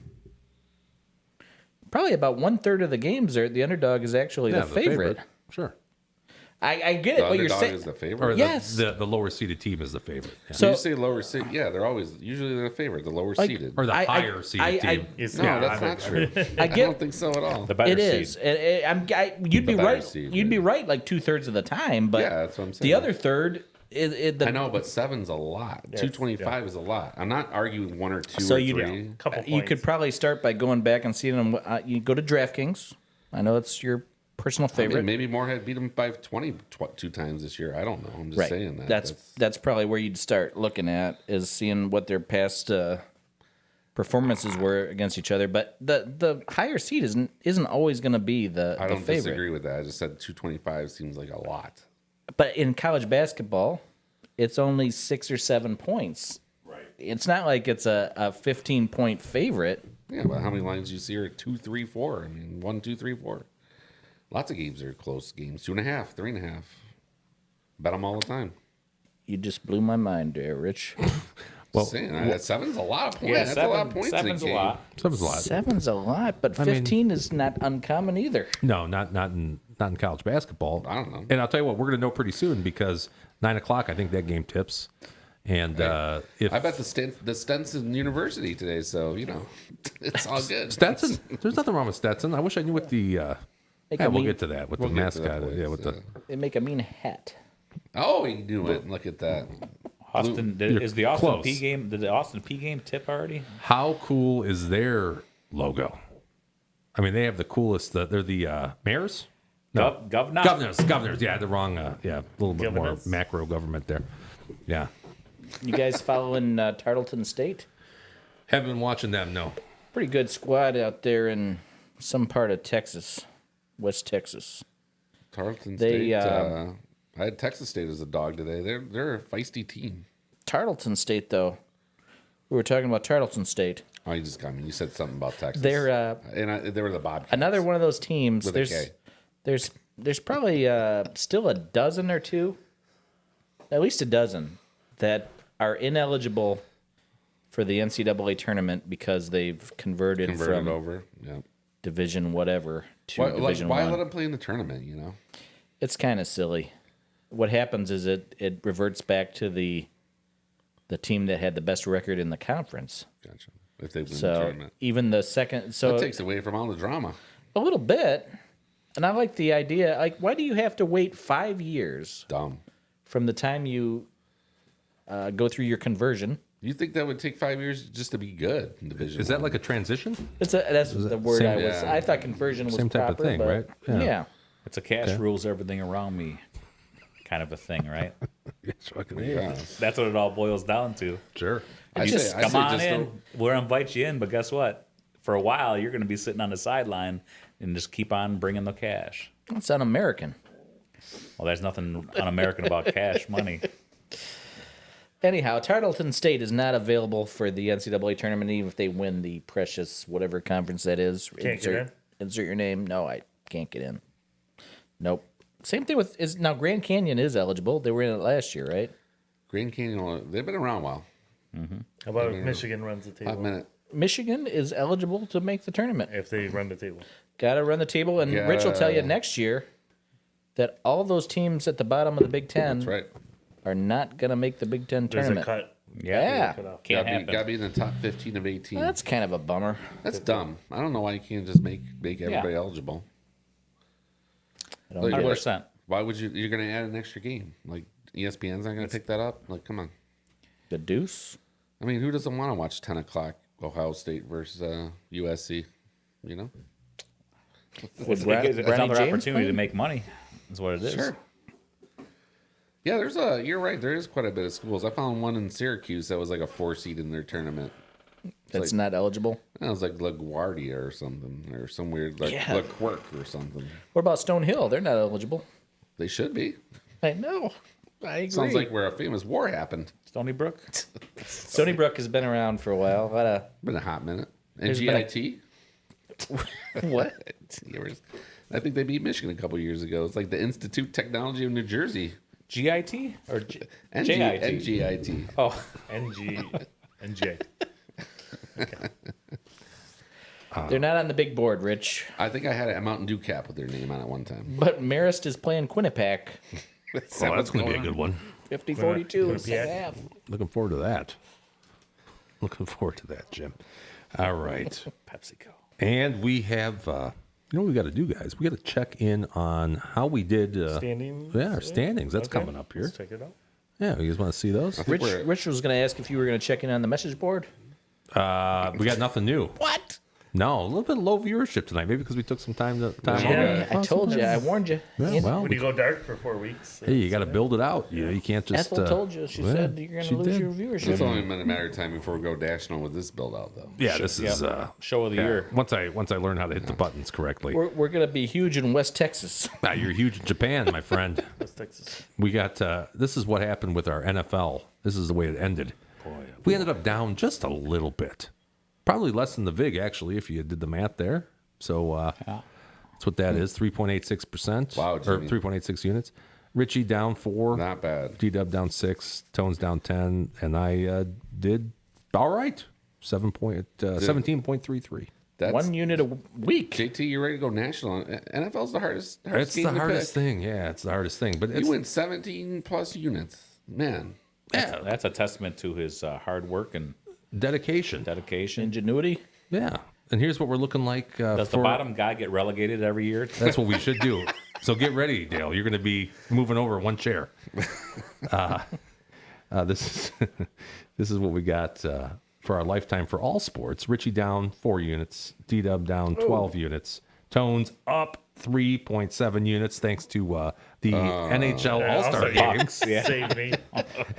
Probably about 1/3 of the games, the underdog is actually Yeah, the favorite. Sure. I get it. The What you're underdog saying. is the Or favorite. Yes. the lower seeded team is the favorite. Yeah. So- You say lower seed. Yeah, they're always usually they're the favorite. The lower Like- seeded. Or the I- higher seeded I- team. It's No, that's I not think- true. I I get- don't think so at all. The better It seed. is. You'd be better right. seed, You'd be yeah. right like 2/3 of the time, but Yeah, that's what I'm saying. the other third is the I know, but 7's a lot. 225 is a lot. I'm not arguing 1 or 2 So or you 3. Couple you points. could probably start by going back and seeing them. You go to DraftKings. I know it's your personal I favorite. mean, maybe Moorhead beat them by 2 times this year. I don't know. I'm just saying that. That's probably where you'd start looking at is seeing what their past performances were against each other. But the higher seed isn't always going to be the I don't favorite. disagree with that. I just said 225 seems like a lot. But in college basketball, it's only 6 or 7 points. Right. It's not like it's a 15-point favorite. Yeah, but how many lines do you see are 2, 3, 4? I mean, 1, 2, 3, 4. Lots of games are close games. 2.5, 3.5. Bet them all the time. You just blew my mind there, Rich. Well, saying, 7's a lot of points. Yeah, That's a lot of points in a seven's a game. lot. Seven's a lot. 7's a lot, but 15 is not uncommon either. No, not in college basketball. I don't know. And I'll tell you what, we're going to know pretty soon because 9 o'clock, I think that game tips. And if I bet the Stenson University today, so, it's all good. Stetson, there's nothing wrong with Stetson. I wish I knew what the. We'll get to that with We'll the get to that mascot. point, Yeah, with so. the. They make a mean hat. Oh, he knew it. Look at that. Austin, You're is the Austin close. P game? Did the Austin P game tip already? How cool is their logo? I mean, they have the coolest. They're the mayors. No, governors. Yeah, the wrong. Yeah, a little bit Governors. more macro government there. Yeah, You guys following Tarleton State? haven't been watching them. No. Pretty good squad out there in some part of Texas, West Texas. Tarleton They, State. I had Texas State as a dog today. They're a feisty team. Tarleton State, though. We were talking about Tarleton State. Oh, you just got me. You said something about Texas. They're they were the Bobcats. another one of those teams. With a K. There's probably still a dozen or two, at least a dozen, that are ineligible for the NCAA tournament because they've converted from over. Yeah. Division whatever to Division why 1. let them play in the tournament? It's kind of silly. What happens is it reverts back to the team that had the best record in the conference. Gotcha. If they win the So tournament, even the second, that takes away from all the drama. a little bit. And I like the idea. Like, why do you have to wait 5 years Dumb. from the time you go through your conversion? You think that would take 5 years just to be good in Division? Is that 1? like a transition? That's the word same- I was. Yeah. I thought conversion was Same type of proper, thing, but right? Yeah. Yeah. It's a cash rules everything around me kind of a thing, right? Yes, fucking Yeah. That's what it all boils down to. Sure. I just say- I Come say on just in. don't- We'll invite you in, but guess what? For a while, you're going to be sitting on the sideline and just keep on bringing the cash. It's un-American. Well, there's nothing un-American about cash money. Anyhow, Tarleton State is not available for the NCAA tournament, even if they win the precious whatever conference that is. Can't get in? Insert your name. No, I can't get in. Nope. Same thing with now. Grand Canyon is eligible. They were in it last year, right? Grand Canyon, they've been around a while. How about if Michigan runs the 5 table? minute. Michigan is eligible to make the tournament. If they run the table. Got to run the table, and Rich will tell you next year that all those teams at the bottom of the Big Ten That's right. are not going to make the Big Ten There's tournament. a cut. Yeah. Cut off. Can't happen. Gotta be in the top 15 of 18. That's kind of a bummer. That's dumb. I don't know why you can't just make everybody eligible. Like, 100%. why would you? You're going to add an extra game. Like ESPN's not going to pick that up. Like, come on. The deuce. I mean, who doesn't want to watch 10 o'clock Ohio State versus USC? You know. Would It's Bradley another James opportunity play? to make money. That's what it is. Sure. Yeah, you're right. There is quite a bit of schools. I found one in Syracuse that was like a 4 seed in their tournament. That's not eligible. That was like LaGuardia or something, or some weird like Yeah. LaQuirk or something. What about Stonehill? They're not eligible. They should be. I know. I agree. Sounds like where a famous war happened. Stony Brook. Stony Brook has been around for a while. Been a hot minute. And There's been a- GIT. What? I think they beat Michigan a couple years ago. It's like the Institute Technology of New Jersey. GIT or JIT? NGIT. Oh, NJ. They're not on the big board, Rich. I think I had a Mountain Dew cap with their name on it one time. But Marist is playing Quinnipiac. Oh, that's going to be a good one. 50-42, second half. Looking forward to that. Looking forward to that, Jim. All right. PepsiCo. And we have, you know what we got to do, guys? We got to check in on how we did. Standings? Yeah, our standings. That's Okay, coming up here. Let's check it out. Yeah, you guys want to see those? think Rich was going to ask if you were going to check in on the message board. We got nothing new. What? No, a little bit low viewership tonight. Maybe because we took some time Yeah. off. I told you. I warned you. Yeah, well, When you go dark for 4 weeks. hey, you got to build it out. You can't just. Ethel told you. She yeah, said you're going she to lose did. your It's viewership. only been a matter of time before we go national with this build out, though. Yeah, this is Show of the yeah. year. Once I learn how to hit the buttons correctly. We're going to be huge in West Texas. Ah, you're huge in Japan, my friend. West Texas. We got this is what happened with our NFL. This is the way it ended. We ended up down just a little bit, probably less than the VIG actually, if you did the math there. So that's what that is: 3.86%. Wow, or Jimmy. 3.86 units. Richie down 4, Not bad. D-Dub down 6, Tones down 10, and I did all right. 17.33. That's 1 unit a week. JT, you're ready to go national. NFL's the hardest It's game the to hardest pick. thing. Yeah, it's the hardest thing. But it's, You went 17 plus units. Man. yeah, That's a testament to his hard work and dedication. dedication. Ingenuity. Yeah. And here's what we're looking like. Does the for- bottom guy get relegated every year? That's what we should do. So get ready, Dale. You're going to be moving over 1 chair. This is this is what we got for our lifetime for all sports. Richie down 4 units. D-Dub down 12 units. Tones up 3.7 units thanks to the NHL All-Star games. Yeah. Save me.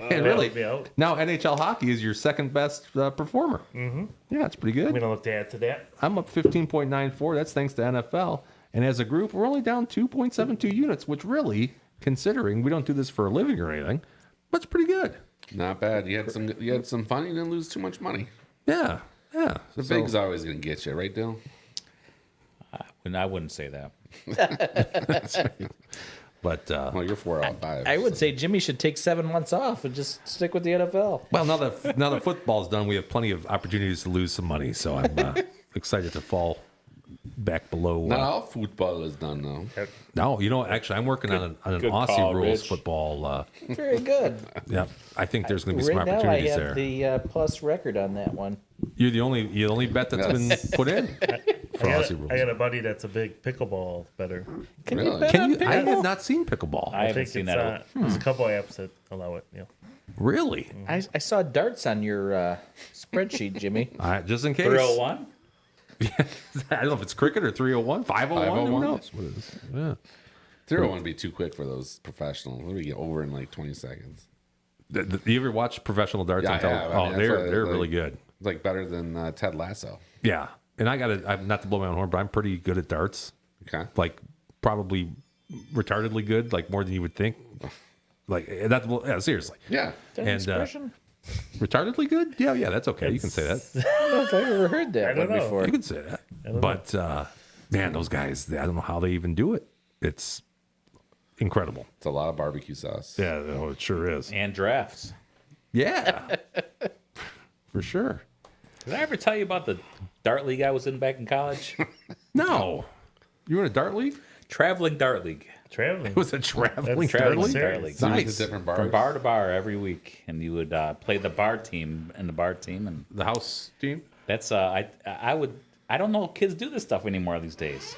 And really, me out. now NHL hockey is your second best performer. Mm-hmm. Yeah, it's pretty I'm good. going to look to add to that. I'm up 15.94. That's thanks to NFL. And as a group, we're only down 2.72 units, which really, considering we don't do this for a living or anything, that's pretty good. Not bad. You had some fun. You didn't lose too much money. Yeah, yeah. The So- big's always going to get you, right, Dale? I wouldn't say that. But Well, you're 4 out of 5. I would say Jimmy should take 7 months off and just stick with the NFL. well, now that football's done, we have plenty of opportunities to lose some money. So I'm excited to fall back below. Not all football is done, though. No, you know, actually, I'm working on an good Aussie call, rules Rich. football. Very good. Yeah, I think there's going to be some Right now, I opportunities have there. the plus record on that one. You're the only bet that's been put in for Aussie rules. I got a buddy that's a big pickleball bettor. Can Really? you bet Can on you? I pickleball? have not seen pickleball. I haven't seen that. There's a couple apps that allow it. You know. Really? I saw darts on your spreadsheet, Jimmy. Just in case. 301? I don't know if it's cricket or 301, 501. Who 501? knows what it is? Yeah. 0 would be too quick for those professionals. Let me get over in like 20 seconds. You ever watch professional darts Yeah, on I television? have. I Oh, mean, that's why, they're like- really good. Like better than Ted Lasso. Yeah. And I'm not to blow my own horn, but I'm pretty good at darts. Okay. Like probably retardedly good, like more than you would think. Like yeah, seriously. Yeah. And Expression? retardedly good? Yeah, that's okay. You can say that. I don't know if I've ever heard that don't one know. before. You can say that. But man, those guys, I don't know how they even do it. It's incredible. It's a lot of barbecue sauce. Yeah, oh, it sure is. And drafts. Yeah. For sure. Did I ever tell you about the dart league I was in back in college? No. You were in a dart league? Traveling dart league. Traveling. It was a traveling That's dart traveling league? dart league. So you went Nice. to different From bars. bar to bar every week, and you would play the bar team and the bar team, and The house team? that's I would I don't know if kids do this stuff anymore these days.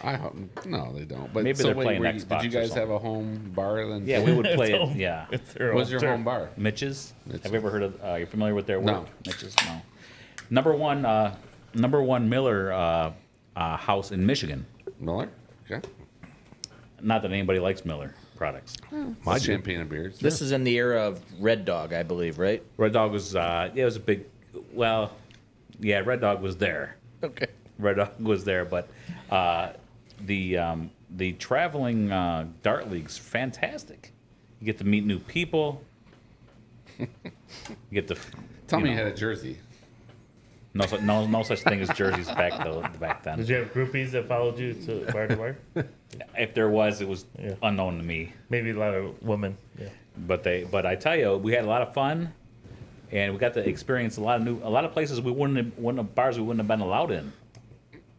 No, they don't. But Maybe so they're wait, playing did Xbox you or guys something. have a home bar then? Yeah, we would play home. it. Yeah. It's their What's own your turf. home bar? Mitch's. Mitch's. Have you ever heard of? You're familiar with their No. work? Mitch's. No. Number one Miller house in Michigan. Miller? Okay. Not that anybody likes Miller products. My champagne and beers. This is in the era of Red Dog, I believe, right? Red Dog was it was a big. Well, yeah, Red Dog was there. Okay. Red Dog was there, but the traveling dart league's fantastic. You get to meet new people. You get to Tell me you know, had a jersey. no such thing as jerseys back then. Did you have groupies that followed you to bar? If there was, it was Yeah. unknown to me. Maybe a lot of women. Yeah. But I tell you, we had a lot of fun, and we got to experience a lot of places we wouldn't have bars we wouldn't have been allowed in.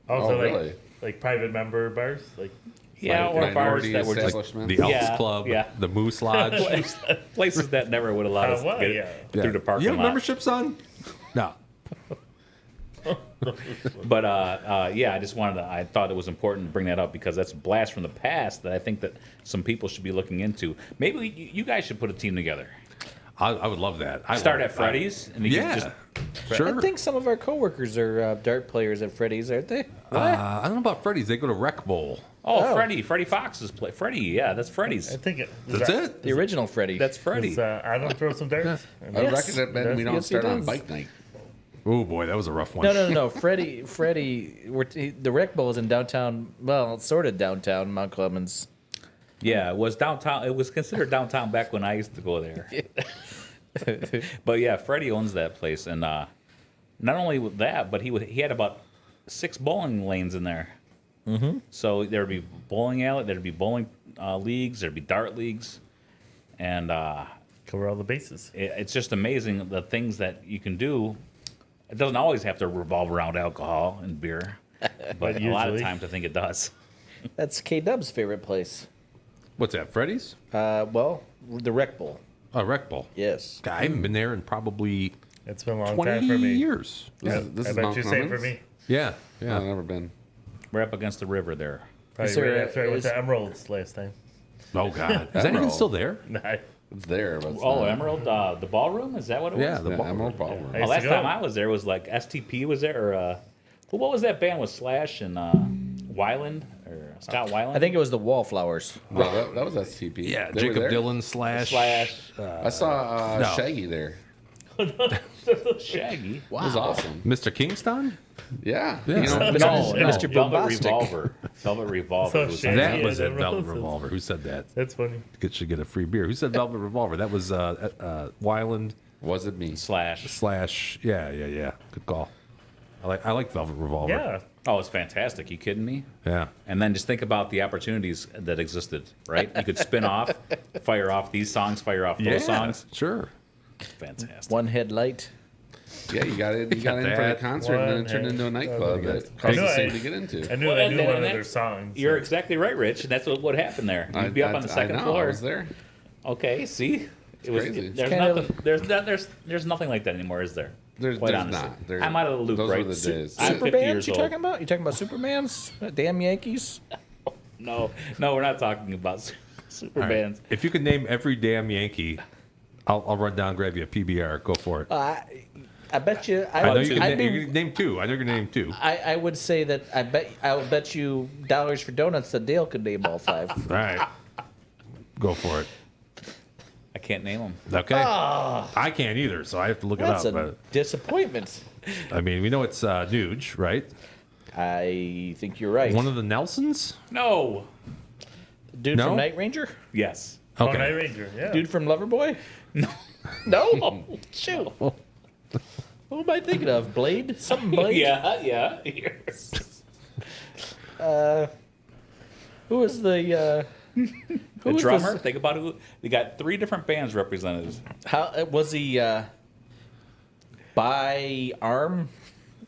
Also, Oh, really? like private member bars, like Yeah, or bars Minority that were just establishments. The Elks Yeah, Club, yeah. the Moose Lodge. places that never would allow us to why? get Yeah. through the parking You have lot. membership, son? No. But yeah, I thought it was important to bring that up because that's a blast from the past that I think that some people should be looking into. Maybe you guys should put a team together. I would love that. Start at Freddy's, and you can Yeah. just Sure. I think some of our coworkers are dart players at Freddy's, aren't they? I don't know about Freddy's. They go to Rec Bowl. Oh. Freddie Fox's play. Freddie, yeah, that's Freddy's. I think That's it. The original Freddy. That's Freddie. Does Adam throw some darts? I Yes. reckon that then we don't Yes, he start on does. bike night. Oh boy, that was a rough one. No. Freddie. The Rec Bowl is in downtown. Well, it's sort of downtown Mount Clemens. Yeah, it was downtown. It was considered downtown back when I used to go there. But yeah, Freddie owns that place, and not only with that, but he had about 6 bowling lanes in there. Mm-hmm. So there'd be bowling alley, there'd be bowling leagues, there'd be dart leagues, and Cover all the bases. it's just amazing the things that you can do. It doesn't always have to revolve around alcohol and beer, but a lot of usually. times I think it does. That's K Dub's favorite place. What's that? Freddy's? Well, the Rec Bowl. Oh, Rec Bowl. Yes. God, I haven't been there in probably It's been a long 20 time for me. years. This I is bet Mount you say for Clemens? me. Yeah, I've yeah. never been. We're up against the river there. Probably Is there right a- after I went is- to Emeralds last time. Oh God, is that even Emerald. still there? Nah, It's there, but it's Oh, not. Emerald, the ballroom, is that what it was? Yeah, the Yeah, ball. Emerald Ballroom. I Oh, used last to go. time I was there was like STP was there, or what was that band with Slash and Weiland or Scott Weiland? I think it was the Wallflowers. No, that was STP. Yeah, They were Jacob there? Dylan slash. I saw No. Shaggy there. Shaggy. It was awesome. Mr. Kingston? Yeah. Yeah. You know, No, Mr. Velvet Bombastic. Revolver. Velvet Revolver. So was Shaggy. That Yeah, was that at Velvet was- Revolver. Who said that? That's funny. Should get a free beer. Who said Velvet Revolver? That was Wyland was it me? Slash. slash. Yeah. Good call. I like Velvet Revolver. Yeah. Oh, it's fantastic. You kidding me? Yeah. And then just think about the opportunities that existed, right? You could spin off, fire off these songs, fire off those songs. Sure. Fantastic. One headlight. Yeah, you got in for the that. concert and then it turned One into a nightclub and- that cost I the know same I- to get into. I knew Well, I and knew then- one and of their that's- songs. You're exactly right, Rich. And that's what happened there. You'd be up on the second I know, floor. I was there. Okay, see, it was. crazy. There's Kind of- nothing. There's nothing like that anymore, is there? There's Quite not. honestly. There- I'm out of the loop, those right? were the days. I'm 50 Supermans years you old. talking about? You talking about Supermans? Damn Yankees? No, we're not talking about super All right. bands. If you could name every damn Yankee, I'll run down and grab you a PBR. Go for it. I bet you. I know would- you can I'd name, be- you can name two. I know you can name two. I would say that I'll bet you dollars for donuts that Dale could name all 5. All right. Go for it. I can't name them. Okay. I can't either, so I have to look That's it a up. disappointment. But, I mean, we know it's Nuge, right? I think you're right. One of the Nelsons? No. Dude No? from Night Ranger? Yes. Oh, Night Okay. Ranger. Yeah. Dude from Loverboy? No. No? Shoot. Who am I thinking of? Blade? Something Blade? Yeah. Who was the The was drummer. this- Think about who. They got 3 different bands represented. how was he by arm?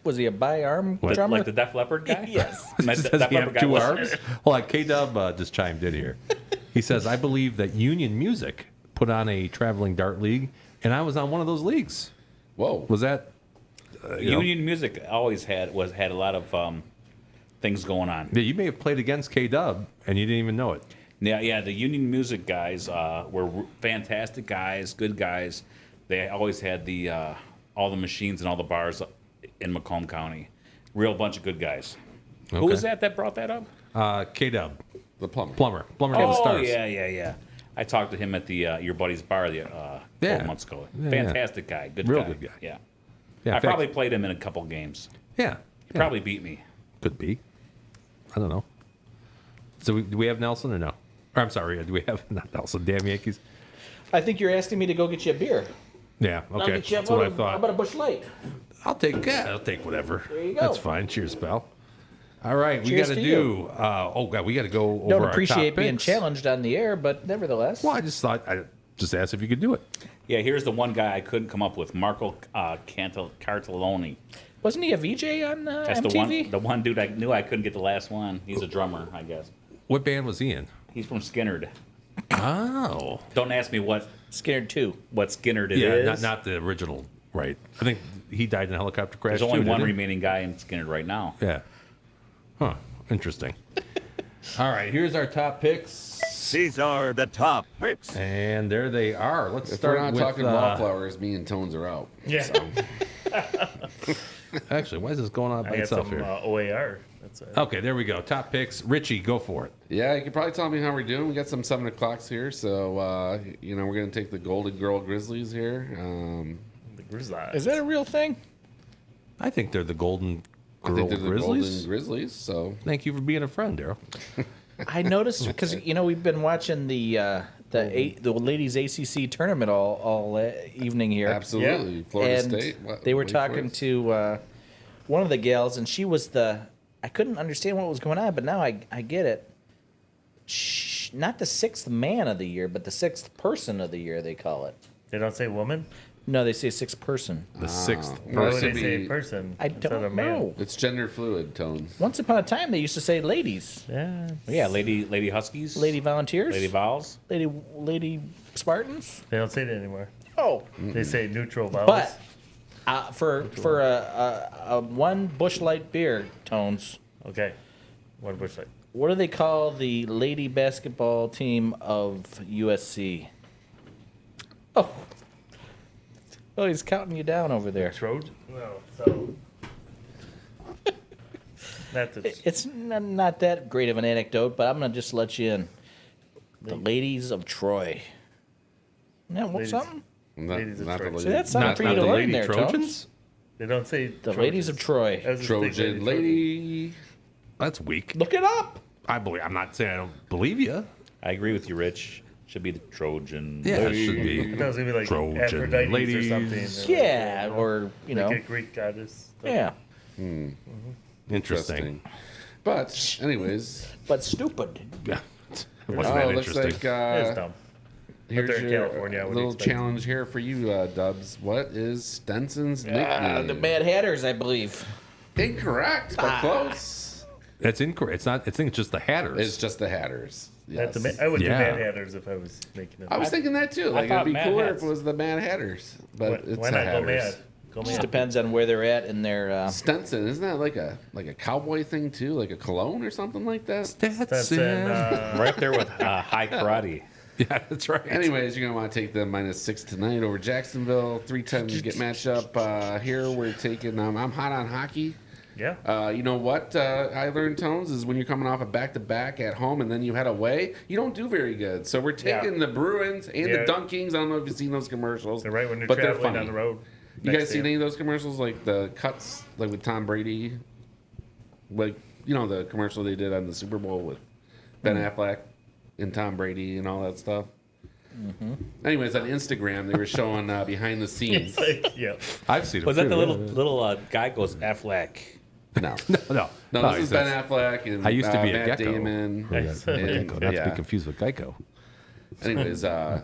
Was he a by arm drummer? Like the Def Leppard guy. Yes. And that Does Def he Leppard have guy 2 was- arms? Hold on, K-Dub just chimed in here. He says, I believe that Union Music put on a traveling dart league, and I was on one of those leagues. Whoa. Was that? Union Music always had a lot of things going on. Yeah, you may have played against K-Dub, and you didn't even know it. Yeah. The Union Music guys were fantastic guys, good guys. They always had the all the machines and all the bars in Macomb County. Real bunch of good guys. Who Okay. was that brought that up? K-Dub. The plumber. Plumber to the stars. Yeah. I talked to him at the your buddy's bar 12 months ago. Yeah, Fantastic guy, good Real guy. good guy. Yeah. Yeah, I in fact- probably played him in a couple games. Yeah. He probably beat me. Could be. I don't know. So do we have Nelson or no? Or, I'm sorry, do we have not Nelson? Damn Yankees. I think you're asking me to go get you a beer. Yeah. I'll Okay. get you That's what I How thought. about a Busch Light? I'll take whatever. There you go. That's fine. Cheers, pal. All right, we Cheers got to to do. you. Oh God, we got to go over Don't our appreciate top being picks. challenged on the air, but nevertheless. Well, I just asked if you could do it. Yeah, here's the one guy I couldn't come up with, Marco Cartelloni. Wasn't he a VJ on That's MTV? the one dude I knew I couldn't get the last one. He's a drummer, I guess. What band was he in? He's from Skinnerd. Oh, Don't ask me what Scared too. Skinnerd it yeah, is. not the original. Right. I think he died in a helicopter crash. There's only too, one didn't he? remaining guy in Skinnerd right now. Yeah. Huh. Interesting. All right, here's our top picks, These are the top picks. and there they are. Let's If start we're not with. talking wallflowers, me and Tones are out. Yeah. So. Actually, why is this going on by I got itself some here? OAR. That's it. Okay, there we go. Top picks. Richie, go for it. Yeah, you can probably tell me how we're doing. We got some 7 o'clocks here, so we're gonna take the Golden Girl Grizzlies here. The Grizzlies. Is that a real thing? I think they're the Golden I Girl think they're the Grizzlies. Golden Grizzlies. So Thank you for being a friend, Daryl. I noticed because we've been watching the ladies ACC tournament all evening here. absolutely, Florida and State. they were Wake talking Forest. to one of the gals, and she was I couldn't understand what was going on, but now I get it. Not the 6th man of the year, but the 6th person of the year, they call it. They don't say woman. No, they say 6th person. The sixth Why would Person they say be- person? I instead don't of man? know. It's gender fluid, Tones. Once upon a time, they used to say ladies, Yeah. Yeah, Lady Huskies. lady volunteers, Lady Vols. lady Spartans. They don't say that anymore. Oh, They say neutral vowels. but for a one Busch Light beer, Tones, Okay. One bush light. what do they call the lady basketball team of USC? Oh, he's counting you down over there. Trojan? No. So. Not the. It's not that great of an anecdote, but I'm gonna just let you in. The ladies of Troy. Now, what's Ladies. something? Not, Ladies of not the Troy. lady, See, that's something Not, for you not to the learn Lady there, Trojans. Tones. They don't say The ladies of Troy. I was just thinking Trojan lady. That's weak. Look it up. I'm not saying I don't believe you. I agree with you, Rich. Should be the Trojan. Yeah, it should be. That was gonna be like Trojan Aphrodite ladies. or something. Yeah, or like a Greek goddess. yeah, Interesting. But anyways, but stupid. Yeah. It wasn't that looks interesting. like It's dumb. here's they're in your California, I would little expect. challenge here for you, Dubs. What is Stenson's nickname? The Mad Hatters, I believe. Incorrect, but close. That's incorrect. It's not. I think it's just the Hatters. It's just the Hatters. Yes. I would Yeah. do Mad Hatters if I was making it. I was thinking that too. Like it'd thought be Mad cooler Hats. if it was the Mad Hatters, but it's Why the not go Hatters. mad? Go Just mad. depends on where they're at in their. Stetson, isn't that like a cowboy thing too, like a cologne or something like that? That's in, Right up there with high karate. Yeah, that's right. Anyways, you're gonna want to take the -6 tonight over Jacksonville. 3 times get matched up. Here we're taking. I'm hot on hockey. yeah. You know what I learned, Tones, is when you're coming off a back-to-back at home and then you head away, you don't do very good. So we're taking the Bruins and Yeah. the Dunkings. I don't know if you've seen those commercials. They're right when you're but they're traveling funny. on the road. You next guys seen day. any of those commercials, like the cuts, like with Tom Brady? Like, you know, the commercial they did on the Super Bowl with Ben Affleck and Tom Brady and all that stuff? Anyways, on Instagram, they were showing behind the scenes. It's like, yeah. I've seen it. Was that too. the little guy goes Affleck? No. No, No, this is Ben that's- Affleck and I used to be a Matt gecko. Damon. Oh, yeah, And- Geico, not to yeah. be confused with Geico. Anyways, Tom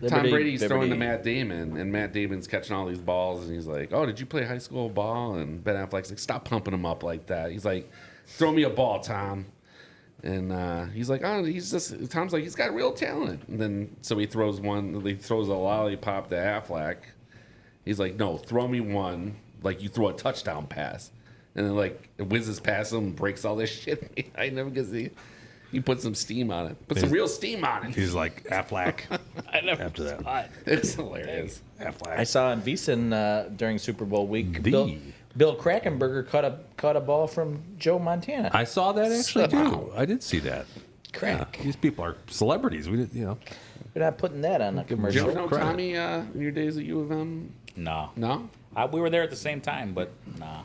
Liberty, Brady's throwing to Liberty. Matt Damon, and Matt Damon's catching all these balls, and he's like, "Oh, did you play high school ball?" And Ben Affleck's like, "Stop pumping him up like that." He's like, "Throw me a ball, Tom." And he's like, "Oh, he's just." Tom's like, "He's got real talent." And then so he throws a lollipop to Affleck. He's like, "No, throw me one like you throw a touchdown pass." and then like it whizzes past him, and breaks all this shit behind him because he put some steam on it. Put some real steam on it. He's like Affleck. I never After that. saw it. It's hilarious. Affleck. I saw on VEASAN during Super Bowl week, Bill Krakenberger caught a ball from Joe Montana. I saw that actually too. I did see that. Crack. These people are celebrities. We did, We're not putting that on a Did you commercial. ever know credit. Tommy in your days at U of M? No. No? We were there at the same time, but nah.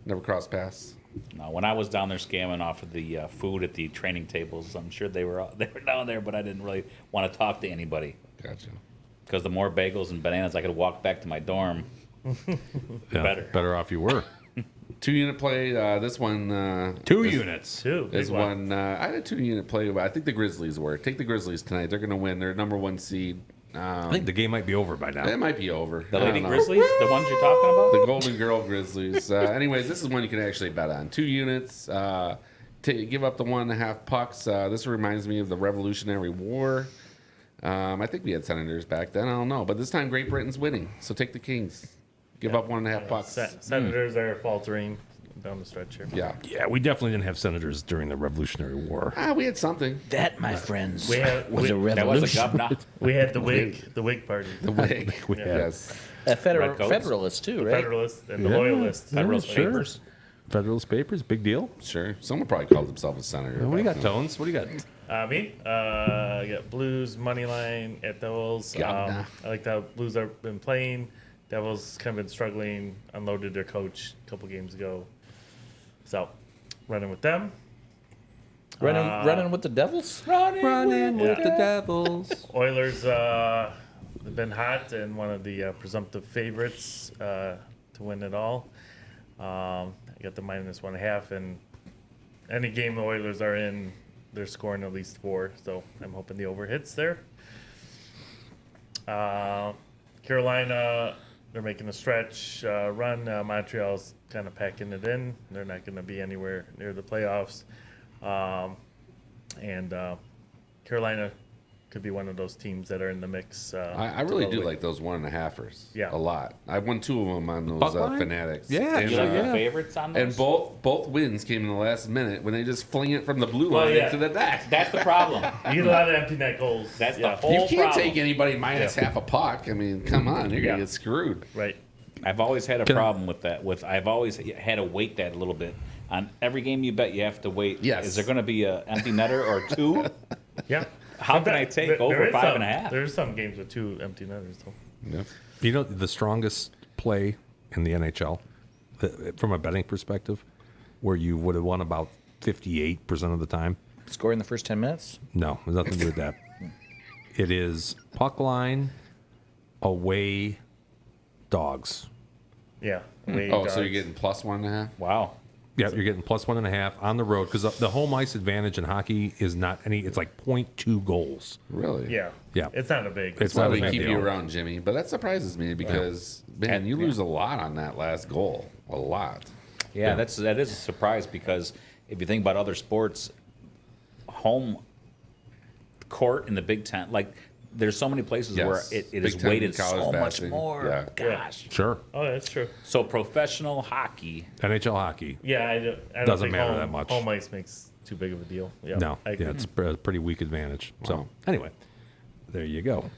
Never crossed paths? No, when I was down there scamming off of the food at the training tables, I'm sure they were down there, but I didn't really want to talk to anybody. Gotcha. Because the more bagels and bananas I could walk back to my dorm, better off you were. 2-unit play. This one. 2 units. Is one. I had a 2-unit play. But I think the Grizzlies were. Take the Grizzlies tonight. They're going to win. They're number 1 seed. I think the game might be over by now. It might be over. The I Lady don't know. Grizzlies, the ones you're talking about? The Golden Girl Grizzlies. Anyways, this is one you can actually bet on. 2 units. Give up the 1.5 pucks. This reminds me of the Revolutionary War. I think we had Senators back then. I don't know. But this time, Great Britain's winning. So take the Kings. Give up 1.5 pucks. Senators are faltering down the stretch here. Yeah, we definitely didn't have senators during the Revolutionary War. We had something. That, my friends, We had, was a That was a revolution. governor. we had the Whig Party, The wig. We had Yes. A Red coats. Federalist, too, the right? Federalists and the Yeah. Loyalists. Federalist sure. papers. Federalist Papers, big deal. Sure. Someone probably called himself a senator. What do you back got, then. Tones? What do you got? Me? I got Blues money line at Devils. Governor. I like how Blues have been playing. Devils kind of been struggling. Unloaded their coach a couple games ago. So, running with them. Running with the Devils? Running with the Devils. Oilers have been hot and one of the presumptive favorites to win it all. I got the -1.5, and any game the Oilers are in, they're scoring at least 4. So I'm hoping the over hits there. Carolina, they're making a stretch run. Montreal's kind of packing it in. They're not going to be anywhere near the playoffs. And Carolina could be one of those teams that are in the mix. I really do like those 1.5ers. Yeah. A lot. I won 2 of them on those Buckline? Fanatics. Yeah, And, You like the Yeah. favorites on those? and both wins came in the last minute when they just fling it from the blue Well, line yeah. into the net. That's the problem. You get a lot of empty net goals. That's the yeah. whole You can't problem. take anybody minus half a puck. I mean, come on, you're Yeah. gonna get screwed. Right. I've always had a Can I- problem with that. I've always had to weight that a little bit. On every game you bet, you have to wait. Yes. Is there going to be an empty netter or 2? Yeah. How can I take There over is 5.5? There's some games with 2 empty netters, though. Yeah. You know, the strongest play in the NHL, from a betting perspective, where you would have won about 58% of the time. Score in the first 10 minutes? No, there's nothing to do with that. It is puck line, away, dogs. Yeah. Way Oh, so dogs. you're getting plus 1.5? Wow. Yeah, you're getting plus 1.5 on the road because the home ice advantage in hockey is not any. It's like 0.2 goals. Really? Yeah. Yeah. It's not a big. It's That's why not a we big keep deal. you around, Jimmy. But that surprises me because, man, you lose a lot on that last goal. A lot. Yeah, that is a surprise because if you think about other sports, home court in the Big Ten, like there's so many places Yes. where it Big is Ten weighted college so much passing. more. Yeah. Gosh. Sure. Oh, that's true. So professional hockey. NHL hockey. Yeah, I don't Doesn't think matter home, that much. Home ice makes too big of a deal. Yeah. No. I agree. Yeah, it's a pretty weak advantage. So, Wow. anyway, there you go.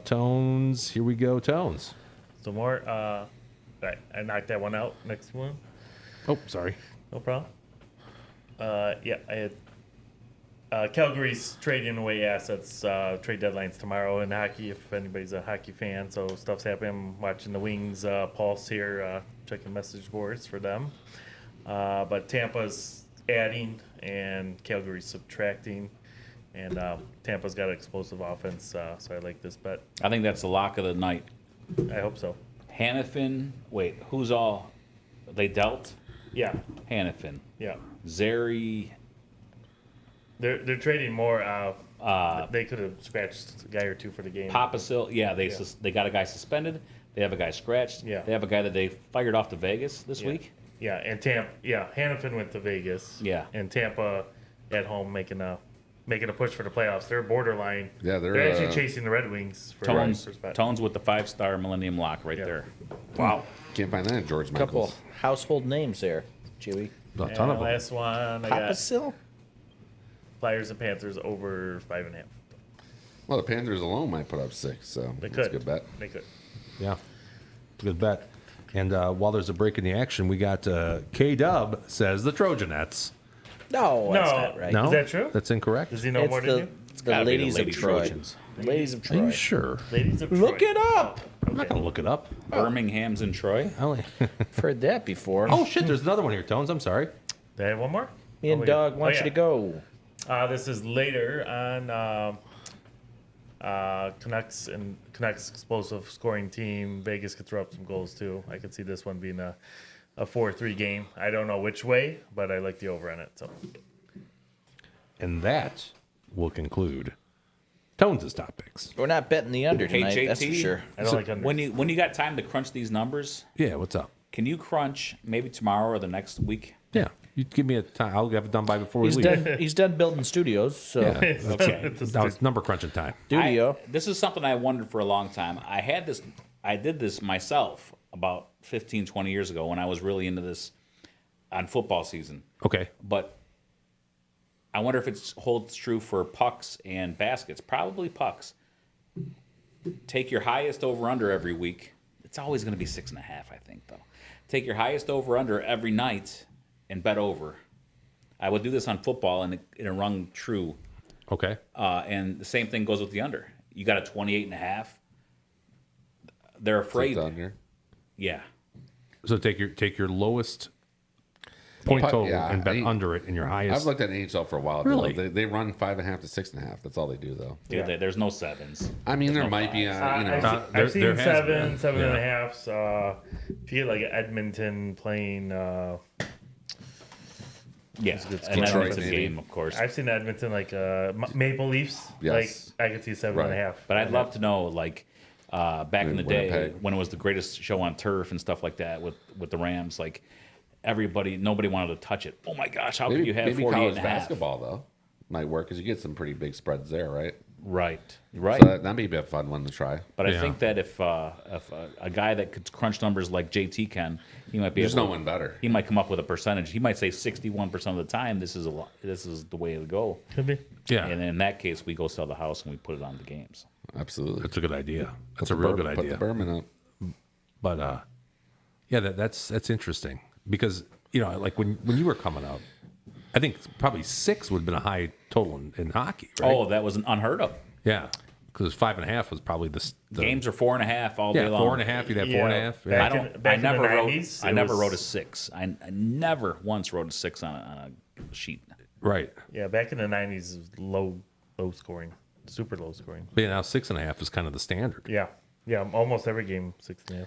Tones. Here we go, Tones. So more. Right, I knocked that one out. Next one. Oh, sorry. No problem. Yeah, I had Calgary's trading away assets. Trade deadlines tomorrow in hockey. If anybody's a hockey fan, so stuff's happening. I'm watching the Wings pulse here, checking message boards for them. But Tampa's adding and Calgary's subtracting, and Tampa's got an explosive offense. So I like this bet. I think that's the lock of the night. I hope so. Hannafin. Wait, who's all? They dealt? Yeah, Hannafin. yeah. Zeri. They're trading more. They could have scratched a guy or two for the game. Papasil. Yeah, they got a guy suspended. They have a guy scratched. Yeah. They have a guy that they fired off to Vegas this week. Yeah, and Tampa. Yeah, Hannafin went to Vegas. Yeah. and Tampa at home making a making a push for the playoffs. They're borderline. Yeah, they're actually chasing the Red Wings for Tones, first spot. Tones with the 5-star Millennium Lock right there. Wow. Can't find that in George Couple Michaels. household names there, Chewy. A And ton of them. last one, I got Papasil? Flyers and Panthers over 5.5. Well, the Panthers alone might put up 6, so They that's could. a good bet. They could. Yeah, it's a good bet. And while there's a break in the action, we got K-Dub says the Trojanettes. No, that's No. not right. No, Is that true? That's incorrect. Does he know more It's than the, you? the gotta be the ladies Lady of Troy. Trojans. Ladies of Are Troy. you sure? Ladies of Look Troy. it up. I'm not gonna look it up. Birmingham's in Troy. I only- I've heard that before. oh shit! There's another one here, Tones. I'm sorry. Do I have one more? Me and we Doug got- want oh, you yeah. to go. This is later on Canucks and Canucks explosive scoring team. Vegas could throw up some goals too. I could see this one being a 4-3 game. I don't know which way, but I like the over on it. So And that will conclude Tones' topics. We're not betting the under Hey, tonight, JT, that's for sure. I don't like under. when you got time to crunch these numbers, Yeah, what's up? can you crunch maybe tomorrow or the next week? Yeah, you give me a time. I'll have it done by before we He's leave. done. He's done building studios, so Yeah. Okay. Now it's number crunching time. studio. This is something I wondered for a long time. I did this myself about 15, 20 years ago when I was really into this on football season. Okay. But I wonder if it holds true for pucks and baskets. Probably pucks. Take your highest over-under every week. It's always going to be 6.5, I think, though. Take your highest over-under every night and bet over. I would do this on football, and it rung true. Okay. And the same thing goes with the under. You got a 28.5. They're afraid. Take the under. Yeah. So take your lowest point total and bet under it in your highest. I've looked at NHL for a while. Really? They run 5.5 to 6.5. That's all they do, though. Dude, there's no sevens. I mean, there no might be, I've seen there has seven, been. 7.5. If you get like Edmonton playing, Yeah. good And Detroit, that's a maybe. game, of course. I've seen Edmonton like Maple Leafs. Yes. Like I could see 7.5. But I'd love to know, like, back in the day Winnipeg. when it was the greatest show on turf and stuff like that with the Rams, like nobody wanted to touch it. Oh my gosh, how could you have maybe 48 college and a half? basketball, though, might work because you get some pretty big spreads there, right? Right. So that may be a fun one to try. But I Yeah. think that if a guy that could crunch numbers like JT can, he might be There's able no one better. He might come up with a percentage. He might say 61% of the time this is the way to go. Could be. Yeah. And in that case, we go sell the house and we put it on the games. Absolutely. That's a good idea. That's a Put real the good Put idea. the Berman up. But yeah, that's interesting because like when you were coming up, I think probably 6 would have been a high total in hockey. Right? Oh, that was unheard of. Yeah, because 5.5 was probably the Games are 4.5 all day Yeah, long. 4.5. You'd have Yeah. 4.5. Yeah. Back I in never the wrote. 90s, I it never was- wrote a 6. I never once wrote a 6 on a sheet. Right. Yeah, back in the 90s, it was low scoring, super low scoring. But yeah, now 6.5 is kind of the standard. Yeah, almost every game 6.5.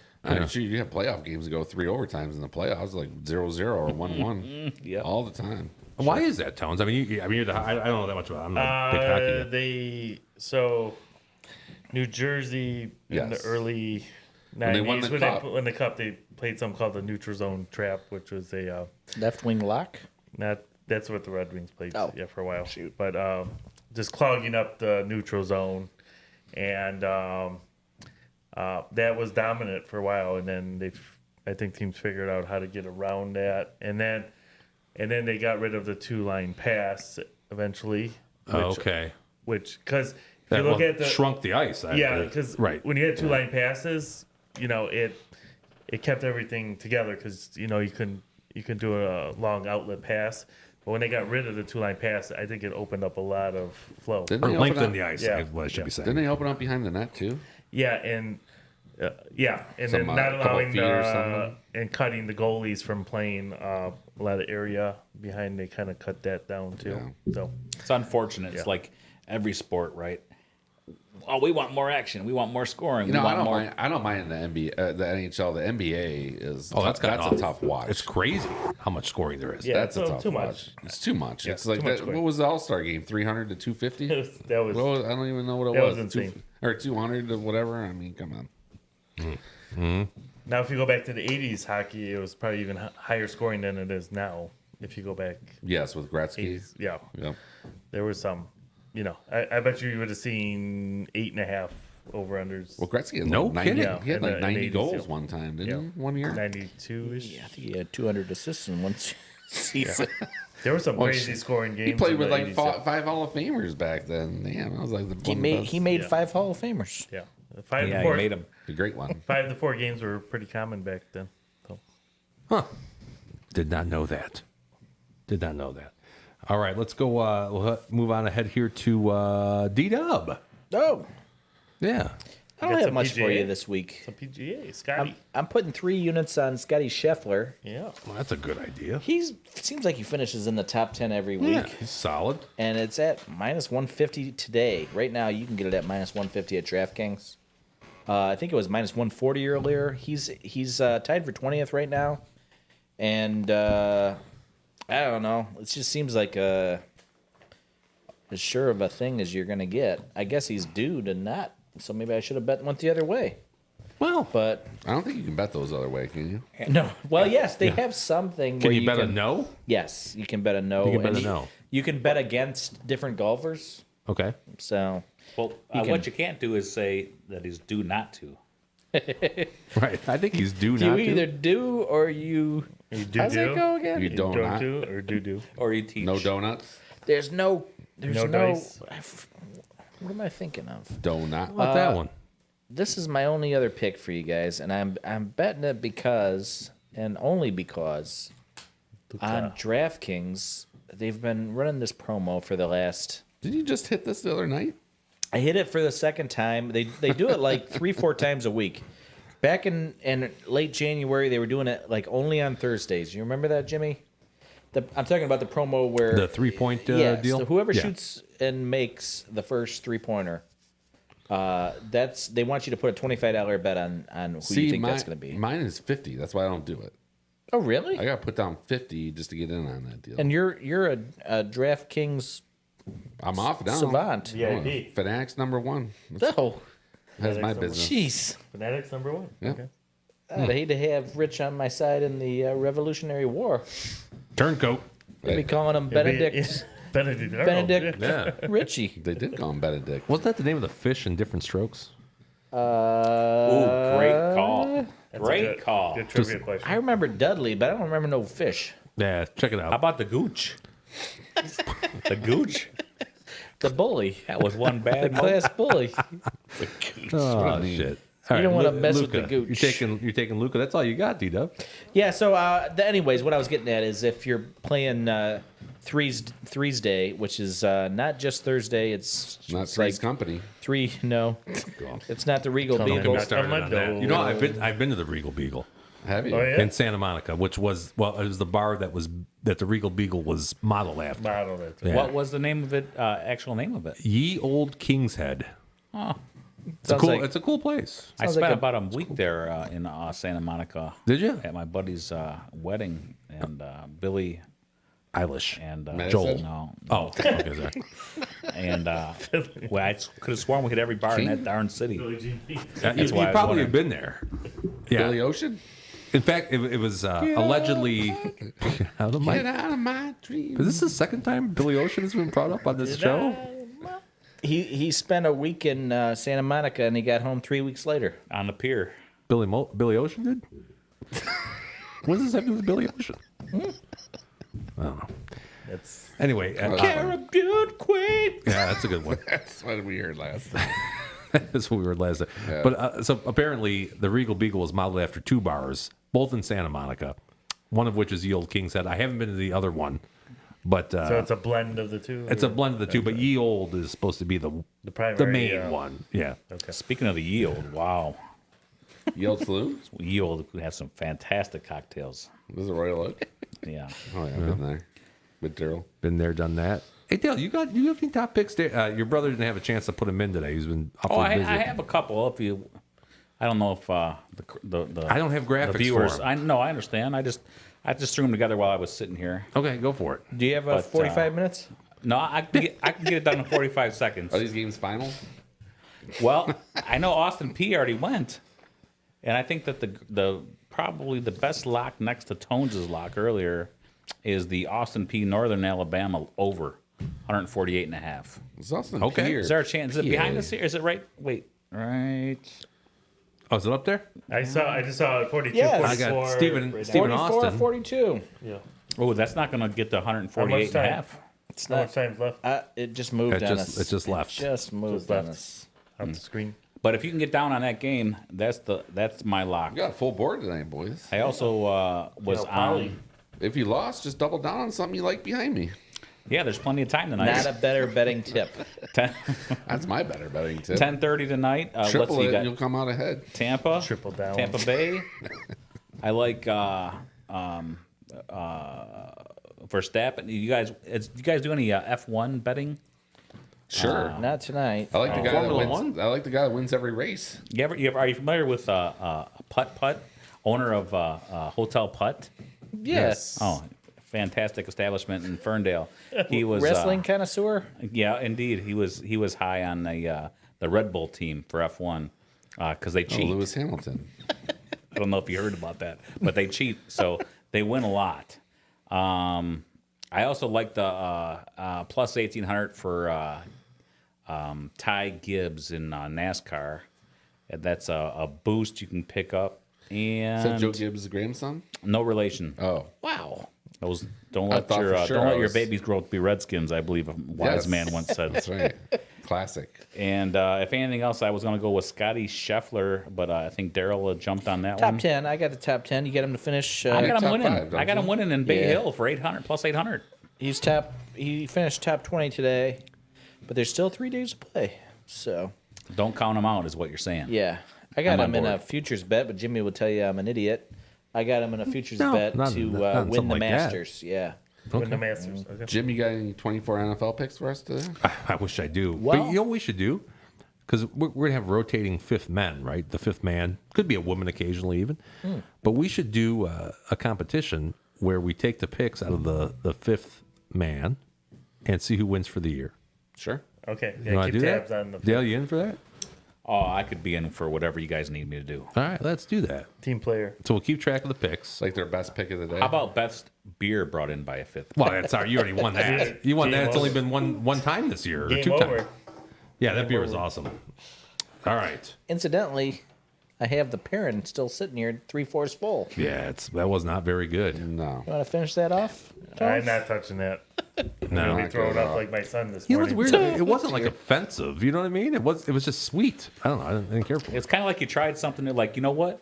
You have playoff games that go 3 overtimes in the playoffs, like 0-0 or 1-1 Yeah. all the time. Why is that, Tones? I mean, you're the. I don't know that much about. I'm not a big hockey guy. New Jersey in the Yes. early 90s When they won the cup. They won the cup, they played something called the neutral zone trap, which was a Left wing lock. that's what the Red Wings played for a while. Shoot. But just clogging up the neutral zone, and that was dominant for a while, and then I think teams figured out how to get around that, and then they got rid of the 2-line pass eventually. Okay. Which because if That you look at the shrunk the ice. because right. when you had 2-line passes, it kept everything together because you can do a long outlet pass. But when they got rid of the 2-line pass, I think it opened up a lot of flow. Didn't Or they open lengthen up- the ice. Yeah. Is what I should be saying. Didn't they open up behind the net too? Yeah, and and Some, then not couple allowing feet or something? and cutting the goalies from playing a lot of area behind. They kind of cut that down too. So It's unfortunate. It's Yeah. like every sport, right? Oh, we want more action. We want more scoring. We I want don't more. mind. I don't mind the NBA, the NHL. The NBA is. That's a tough watch. It's crazy how much scoring there is. Yeah. That's a it's tough too watch. much. It's too much. Yeah, It's like too much that, quick. what was the All Star game? 300 to 250. that was I don't even know what it that was. was insane. Or 200 to whatever. I mean, come on. now. If you go back to the '80s hockey, it was probably even higher scoring than it is now. If you go back, Yes, with Gretzky. 80s, yeah, Yep. there was some. I bet you would have seen 8.5 over-unders. Well, Gretzky had No like 90, kidding. he had like in 90 the goals 80s, one time, didn't he? 1 year? 92-ish. Yeah, I think he had 200 assists in one season. There were some Well, crazy scoring games. He played in with the like 80s, five Hall of Famers back then. Damn, I was like He made 5 Hall of Famers. Yeah. Yeah, he made him. the great one. 5 to 4 games were pretty common back then. So. Huh. Did not know that. Did not know that. All right, let's go. We'll move on ahead here to D-Dub. Oh, Yeah. I don't got have some much for PGA? you this week. Some PGA. Scotty. I'm putting 3 units on Scotty Scheffler. Yeah. Well, that's a good idea. Seems like he finishes in the top 10 every week. Yeah, he's solid. And it's at minus 150 today. Right now, you can get it at minus 150 at DraftKings. I think it was minus 140 earlier. He's tied for 20th right now. And I don't know. It just seems like as sure of a thing as you're going to get. I guess he's due to not. So maybe I should have went the other way. Well, But I don't think you can bet those other way, can you? no. Well, yes, they have something. can where you bet a no? Yes, you can bet a no. You can bet and a no. You can bet against different golfers. Okay. So Well, what you can't do is say that he's due not to. Right. I think he's due you not either to. do or you. do How's do? that go again? You don't Don't not. do or do. Or you teach. No donuts? There's no. No dice. What am I thinking of? Donut. How about that one? This is my only other pick for you guys, and I'm betting it because and only because on DraftKings they've been running this promo for the last. Did you just hit this the other night? I hit it for the second time. They do it like 3-4 times a week. Back in late January, they were doing it like only on Thursdays. You remember that, Jimmy? I'm talking about the promo where The 3-point yes, deal? so whoever Yeah. shoots and makes the first 3-pointer, they want you to put a $25 bet on who you think that's going to be. Mine is 50. That's why I don't do it. Oh, really? I got to put down 50 just to get in on that deal. And you're a DraftKings I'm off now. savant. VIP. Fanatics #1. Oh, That's my Fanatics business. jeez. Fanatics #1. Yeah. Okay. I'd hate to have Rich on my side in the Revolutionary War. Turncoat. They'd be calling him Benedict. Benedict. Arnold, Benedict Yeah. Richie. They did call him Benedict. Wasn't that the name of the fish in Different Strokes? Ooh, great call. That's a Great call. Good trivia question. I remember Dudley, but I don't remember no fish. Yeah, check it How out. about the gooch? The gooch? The bully. That was one The bad class bully. Oh, shit. All You don't wanna mess with Luca, the gooch. You're taking Luca. That's all you got, D-Dub. Yeah, so anyways, what I was getting at is if you're playing Threes Day, which is not just Thursday, it's Not Three's Company. three. No, it's not the Regal Don't get Beagle. me started on on my that. You know, I've been to the Regal Beagle Have you? Oh, yeah? in Santa Monica, which was it was the bar that the Regal Beagle was modeled after. Model it. Yeah. What was the name of it? Actual name of it? Ye Old King's Head. It's a Sounds cool. like- It's a cool place. I Sounds spent like a- about a week there in Santa Monica. Did you? At my buddy's wedding, and Billy Eilish. and Joel. No, Oh, okay, sorry. and well, I could have sworn we hit every bar in that darn city. You why I was probably wondering. have been there. Yeah. Billy Ocean? In fact, it was allegedly. Out of my, Get out of my dream. is this the second time Billy Ocean has been brought up on this show? He spent a week in Santa Monica and he got home 3 weeks later. On the pier. Billy Ocean did? What does this have to do with Billy Ocean? I don't know. That's Anyway, Caribbean Queen. yeah, that's a good one. That's what we heard last time. That's what we were last time. Yeah. But so apparently, the Regal Beagle was modeled after 2 bars, both in Santa Monica. One of which is Ye Old King's Head. I haven't been to the other one, but so it's a blend of the two. it's a blend of the two. But Ye Old is supposed to be the primary, main one. Yeah. Okay. Speaking of the yield, wow, Yield Flu? yield has some fantastic cocktails. This is a Royal Oak? Yeah. Oh, yeah, I've been there. With Daryl. Been there, done that. Hey, Dale, you have any top picks? There? Your brother didn't have a chance to put him in today. He's been awfully busy. I have a couple. If you, I don't know if the I don't have graphics the viewers. for 'em. I understand. I just threw them together while I was sitting here. Okay, go for it. Do you have But, 45 minutes? No, I can get it done in 45 seconds. Are these games final? Well, I know Austin P already went, and I think that the probably the best lock next to Tones' lock earlier is the Austin P Northern Alabama over. 148.5. It's also Okay. Pierre. Is there a chance? Is it behind PA. us here? Is it right? Wait. Right. Oh, is it up there? I just saw 42, Yes. 44. I got Steven right now. Steven 44, Austin. 42. Yeah. Oh, that's not going to get to 148.5. It's How not. much time's left? It just moved It on just- us. it just left. Just moved Just on left. us. Off the screen. But if you can get down on that game, that's my lock. You got a full board tonight, boys. I also was Polly. on. If you lost, just double down on something you like behind me. Yeah, there's plenty of time tonight. Not a better betting tip. 10, That's my better betting tip. 10:30 tonight. Let's Triple see, you it, got and you'll come out ahead. Tampa, Triple down. Tampa Bay. I like Verstappen. You guys do any F1 betting? Sure. Not tonight. I like the guy that Formula wins. One? I like the guy that wins every race. Are you familiar with Putt Putt, owner of Hotel Putt? Yes. Oh, fantastic establishment in Ferndale. He was Wrestling connoisseur. Yeah, indeed. He was high on the Red Bull team for F1 because they Oh, cheat. Lewis Hamilton. I don't know if you heard about that, but they cheat, so they win a lot. I also like the plus 1,800 for Ty Gibbs in NASCAR. That's a boost you can pick up. Is that And Joe Gibbs' grandson? no relation. Oh, Wow. Those don't I let thought your for sure don't I let your was- babies grow up to be Redskins. I believe a wise Yes. man once said. that's right. Classic. And if anything else, I was going to go with Scotty Scheffler, but I think Daryl jumped on that Top one. 10. I got the top 10. You get him to finish. I got him top winning. five, don't I got him you? winning in Bay Yeah. Hill for 800 plus 800. He's top. He finished top 20 today, but there's still 3 days to play. So Don't count him out, is what you're saying. yeah, I got I'm on him in a board. futures bet, but Jimmy will tell you I'm an idiot. I got him in a futures No, bet not- to not win something the like that. Masters. Yeah. Win the Masters. Okay. Jim, you got any 24 NFL picks for us today? I wish I do. Well- but you know what we should do? Because we're going to have rotating fifth men, right? The fifth man could be a woman occasionally even. But we should do a competition where we take the picks out of the fifth man and see who wins for the year. Sure. Okay. You Yeah, want to keep do tabs that? on the Dale, you in for that? Oh, I could be in for whatever you guys need me to do. All right, let's do that. team player. So we'll keep track of the picks. It's like their best pick of the day. How about best beer brought in by a fifth? Well, that's all right. You already won that. You won Game that. It's only over. been one time this year. Or Game 2 over. times. Yeah, that beer was awesome. All right. Incidentally, I have the Perrin still sitting here 3/4 full. Yeah, that was not very good. No. You want to finish that off? I'm not touching that. No. I'll be throwing up like my son this You know what's morning. weird? It wasn't like offensive. You know what I mean? It was just sweet. I don't know. I didn't care for it. It's kind of like you tried something that, like, you know what?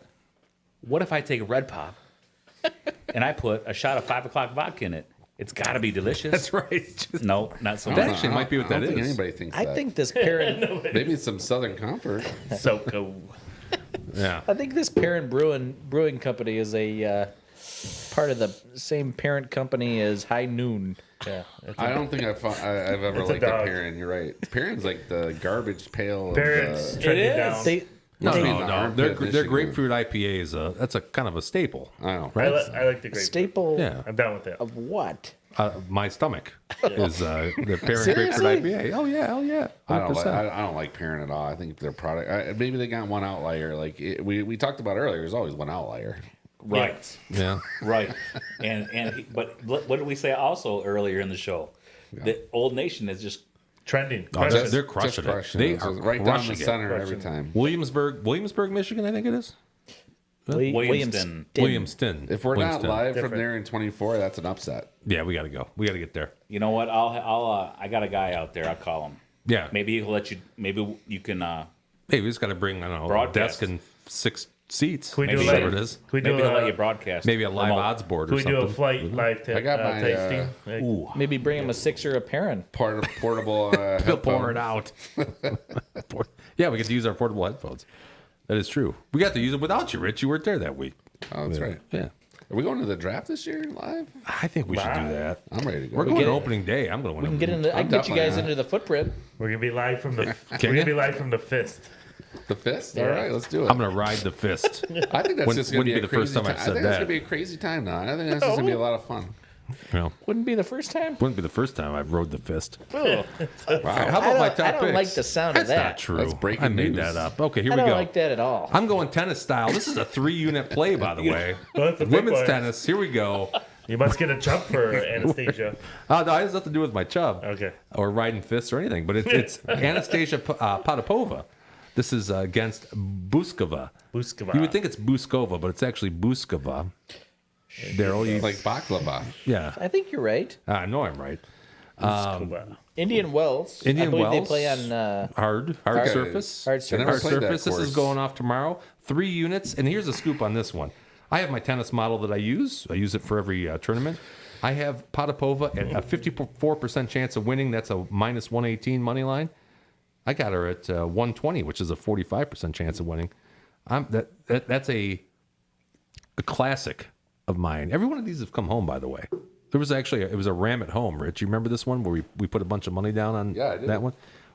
What if I take a Red Pop and I put a shot of 5 o'clock vodka in it? It's got to be delicious. That's right. Just- No, not so That much. actually might be what I don't that think is. anybody thinks I that. think this Perrin. Maybe it's some Southern Comfort. So cool. Yeah. I think this Perrin Brewing Company is a part of the same parent company as High Noon. Yeah. It's I don't think I've ever It's a liked a dog. Perrin. You're right. Perrin's like the garbage pail. Parents Of trending is. down. They No, Must be no, in the no. armpit, Their Michigan. grapefruit IPA is that's a kind of a staple. I know. I like the grape. staple Yeah. I'm down with that. of what? My stomach is the Parent Seriously? grapefruit IPA. Oh yeah, 100%. I don't like Perrin at all. I think their product. Maybe they got one outlier. Like we talked about earlier. There's always one outlier. Right. Yeah. Right. But what did we say also earlier in the show? The Old Nation is just Trending. Oh, Crushing. they're crushing it. They It's are right down crushing the it. center every time. Williamsburg, Michigan, I think it is. Williamston. Williamston. If we're not Williamston. live from Different. there in 24, that's an upset. Yeah, we got to go. We got to get there. You know what? I got a guy out there. I'll call him. Yeah. Maybe he'll let you. Maybe you can. Hey, we just got to bring, I don't know, a Broadcast. desk and 6 seats. Can we do Maybe a whatever live- it is. Can we do Maybe they'll let a, you broadcast. Maybe a live remote. odds board can or we something. do a flight live I got my, tasting? Like, Ooh. Maybe bring him a 6 or a Perrin. Portable. They'll pour it headphones. out. Yeah, we get to use our portable headphones. That is true. We got to use them without you, Rich. You weren't there that week. Oh, that's right. Yeah. Are we going to the draft this year live? I think we should do that. I'm ready to go. We're going get to it. opening day. I'm going to We can get into. I can get you guys into the footprint. we're gonna be live from the. we're Can gonna ya? be live from the fist. The fist? Yeah. All right, let's do it. I'm going to ride the fist. I think that's just going wouldn't to be be a the first crazy time I've time. I said think that's that. going to be a crazy time now. I think that's just going to be a lot of fun. You know, Wouldn't be the first time. wouldn't be the first time I've rode the fist. Oh, Wow. How about I my don't- top I don't picks? like the sound of That's that. not true. That's breaking I made news. that up. Okay, here I we don't go. like that at all. I'm going tennis style. This is a 3-unit play, by the way. Well, that's a big Women's one. tennis. Here we go. You must get a chub for Anastasia. No, it has nothing to do with my chub. Okay. Or riding fists or anything. But it's Anastasia Potapova. This is against Buskova. Buskova. You would think it's Buskova, but it's actually Buskova. Daryl, you Like baklava. yeah. I think you're right. I know I'm right. Buskova. Indian Wells. Indian I believe Wells. they play on Hard Hard surface. Hard I surface. never Hard played that surface. This is course. going off tomorrow. 3 units. And here's a scoop on this one. I have my tennis model that I use. I use it for every tournament. I have Potapova at a 54% chance of winning. That's a minus 118 money line. I got her at 120, which is a 45% chance of winning. That's a classic of mine. Every one of these have come home, by the way. There was actually it was a Ram at home, Rich. You remember this one where we put a bunch of money down on Yeah, I did. that one?